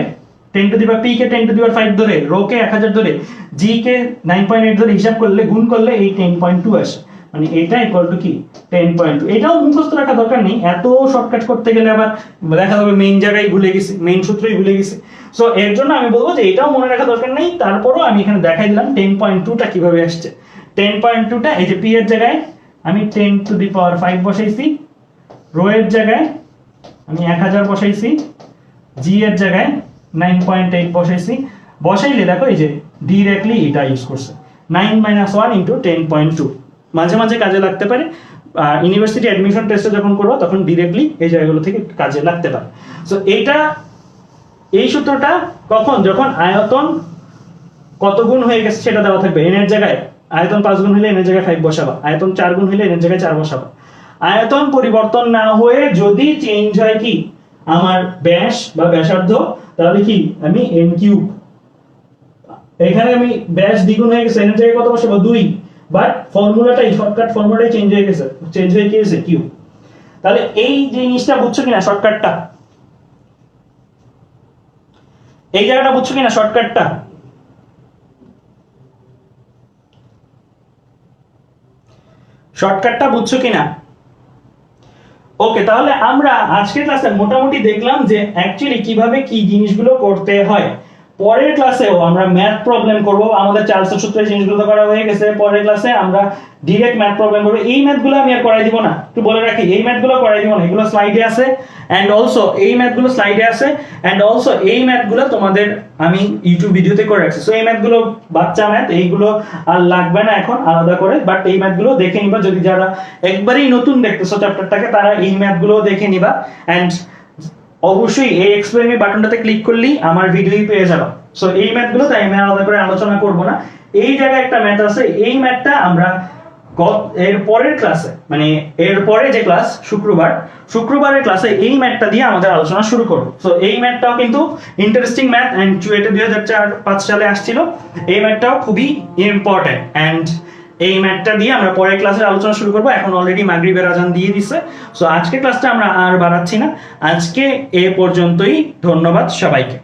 A: 10⁵ p কে 10⁵ ধরে, রো কে 1000 ধরে, জি কে 9.8 ধরে হিসাব করলে, গুণ করলে এই 10.2 আসে, মানে এটা = কি 10.2। এটাও মুখস্থ রাখা দরকার নেই, এত শর্টকাট করতে গেলে আবার দেখা যাবে মেইন জায়গায় ভুলে গেছি, মেইন সূত্রই ভুলে গেছি। সো এর জন্য আমি বলবো যে এটাও মনে রাখা দরকার নেই, তারপরও আমি এখানে দেখাই দিলাম 10.2টা কিভাবে আসছে। 10.2টা এই যে p এর জায়গায় আমি 10⁵ বসাইছি, রো এর জায়গায় আমি 1000 বসাইছি, জি এর জায়গায় 9.8 বসাইছি। বসাইলে দেখো এই যে ডিরেক্টলি এটা ইউজ করছে, 9 - 1 × 10.2। মাঝে মাঝে কাজে লাগতে পারে, ইউনিভার্সিটি অ্যাডমিশন টেস্টে যখন করবো তখন ডিরেক্টলি এই জায়গাগুলো থেকে কাজে লাগতে পারে। সো এইটা, এই সূত্রটা কখন, যখন আয়তন কত গুণ হয়ে গেছে সেটা দেওয়া থাকবে। n এর জায়গায় আয়তন 5 গুণ হলে n এর জায়গায় 5 বসাবা, আয়তন 4 গুণ হলে n এর জায়গায় 4 বসাবা। আয়তন পরিবর্তন না হয়ে যদি চেঞ্জ হয় কি আমার ব্যাস বা ব্যাসার্ধ, তাহলে কি আমি n3, এখানে আমি ব্যাস দ্বিগুণ হয়ে গেছে, n এর জায়গায় কত বসাবো 2, বাট ফর্মুলাটাই, শর্টকাট ফর্মুলাটাই চেঞ্জ হয়ে গেছে, চেঞ্জ হয়ে গিয়েছে কিউ। তাহলে এই জিনিসটা বুঝছো কিনা শর্টকাটটা, এই জায়গাটা বুঝছো কিনা শর্টকাটটা। শর্টকাটটা বুঝছো কিনা? ওকে, তাহলে আমরা আজকের ক্লাসে মোটামুটি দেখলাম যে অ্যাকচুয়ালি কিভাবে কি জিনিসগুলো করতে হয়। পরের ক্লাসেও আমরা ম্যাথ প্রবলেম করব, আমাদের চার্লসের সূত্রে জিনিসগুলো করা হয়ে গেছে, পরের ক্লাসে আমরা ডিরেক্ট ম্যাথ প্রবলেম করব। এই ম্যাথগুলো আমি আর করাই দিব না, একটু বলে রাখি, এই ম্যাথগুলো করাই দিব না, এগুলো স্লাইডে আছে, এন্ড অলসো এই ম্যাথগুলো স্লাইডে আছে, এন্ড অলসো এই ম্যাথগুলো তোমাদের আমি ইউটিউব ভিডিওতে করে রাখছি। সো এই ম্যাথগুলো বাচ্চা ম্যাথ, এইগুলো আর লাগবে না এখন আলাদা করে, বাট এই ম্যাথগুলো দেখে নিবা, যদি যারা একবারেই নতুন দেখতেছো চ্যাপ্টারটাকে তারা এই ম্যাথগুলো দেখে নিবা। এন্ড অবশ্যই এই এক্সপ্লেইন মি বাটনটাতে ক্লিক করলেই আমার ভিডিওই পেয়ে যাবে। সো এই ম্যাথগুলো তাই আমি আলাদা করে আলোচনা করব না। এই জায়গায় একটা ম্যাথ আছে, এই ম্যাথটা আমরা এর পরের ক্লাসে, মানে এর পরে যে ক্লাস শুক্রবারের ক্লাসে এই ম্যাথটা দিয়ে আমাদের আলোচনা শুরু করব। সো এই ম্যাথটাও কিন্তু ইন্টারেস্টিং ম্যাথ, এন্ড চুয়েটে 2004-5 সালে আসছিল। এই ম্যাথটাও খুবই ইম্পর্টেন্ট, এন্ড এই ম্যাথটা দিয়ে আমরা পরের ক্লাসে আলোচনা শুরু করব। এখন অলরেডি মাগরিবের আজান দিয়ে দিছে। সো আজকের ক্লাসটা আমরা আর বাড়াচ্ছি না, আজকে এ পর্যন্তই। ধন্যবাদ সবাইকে।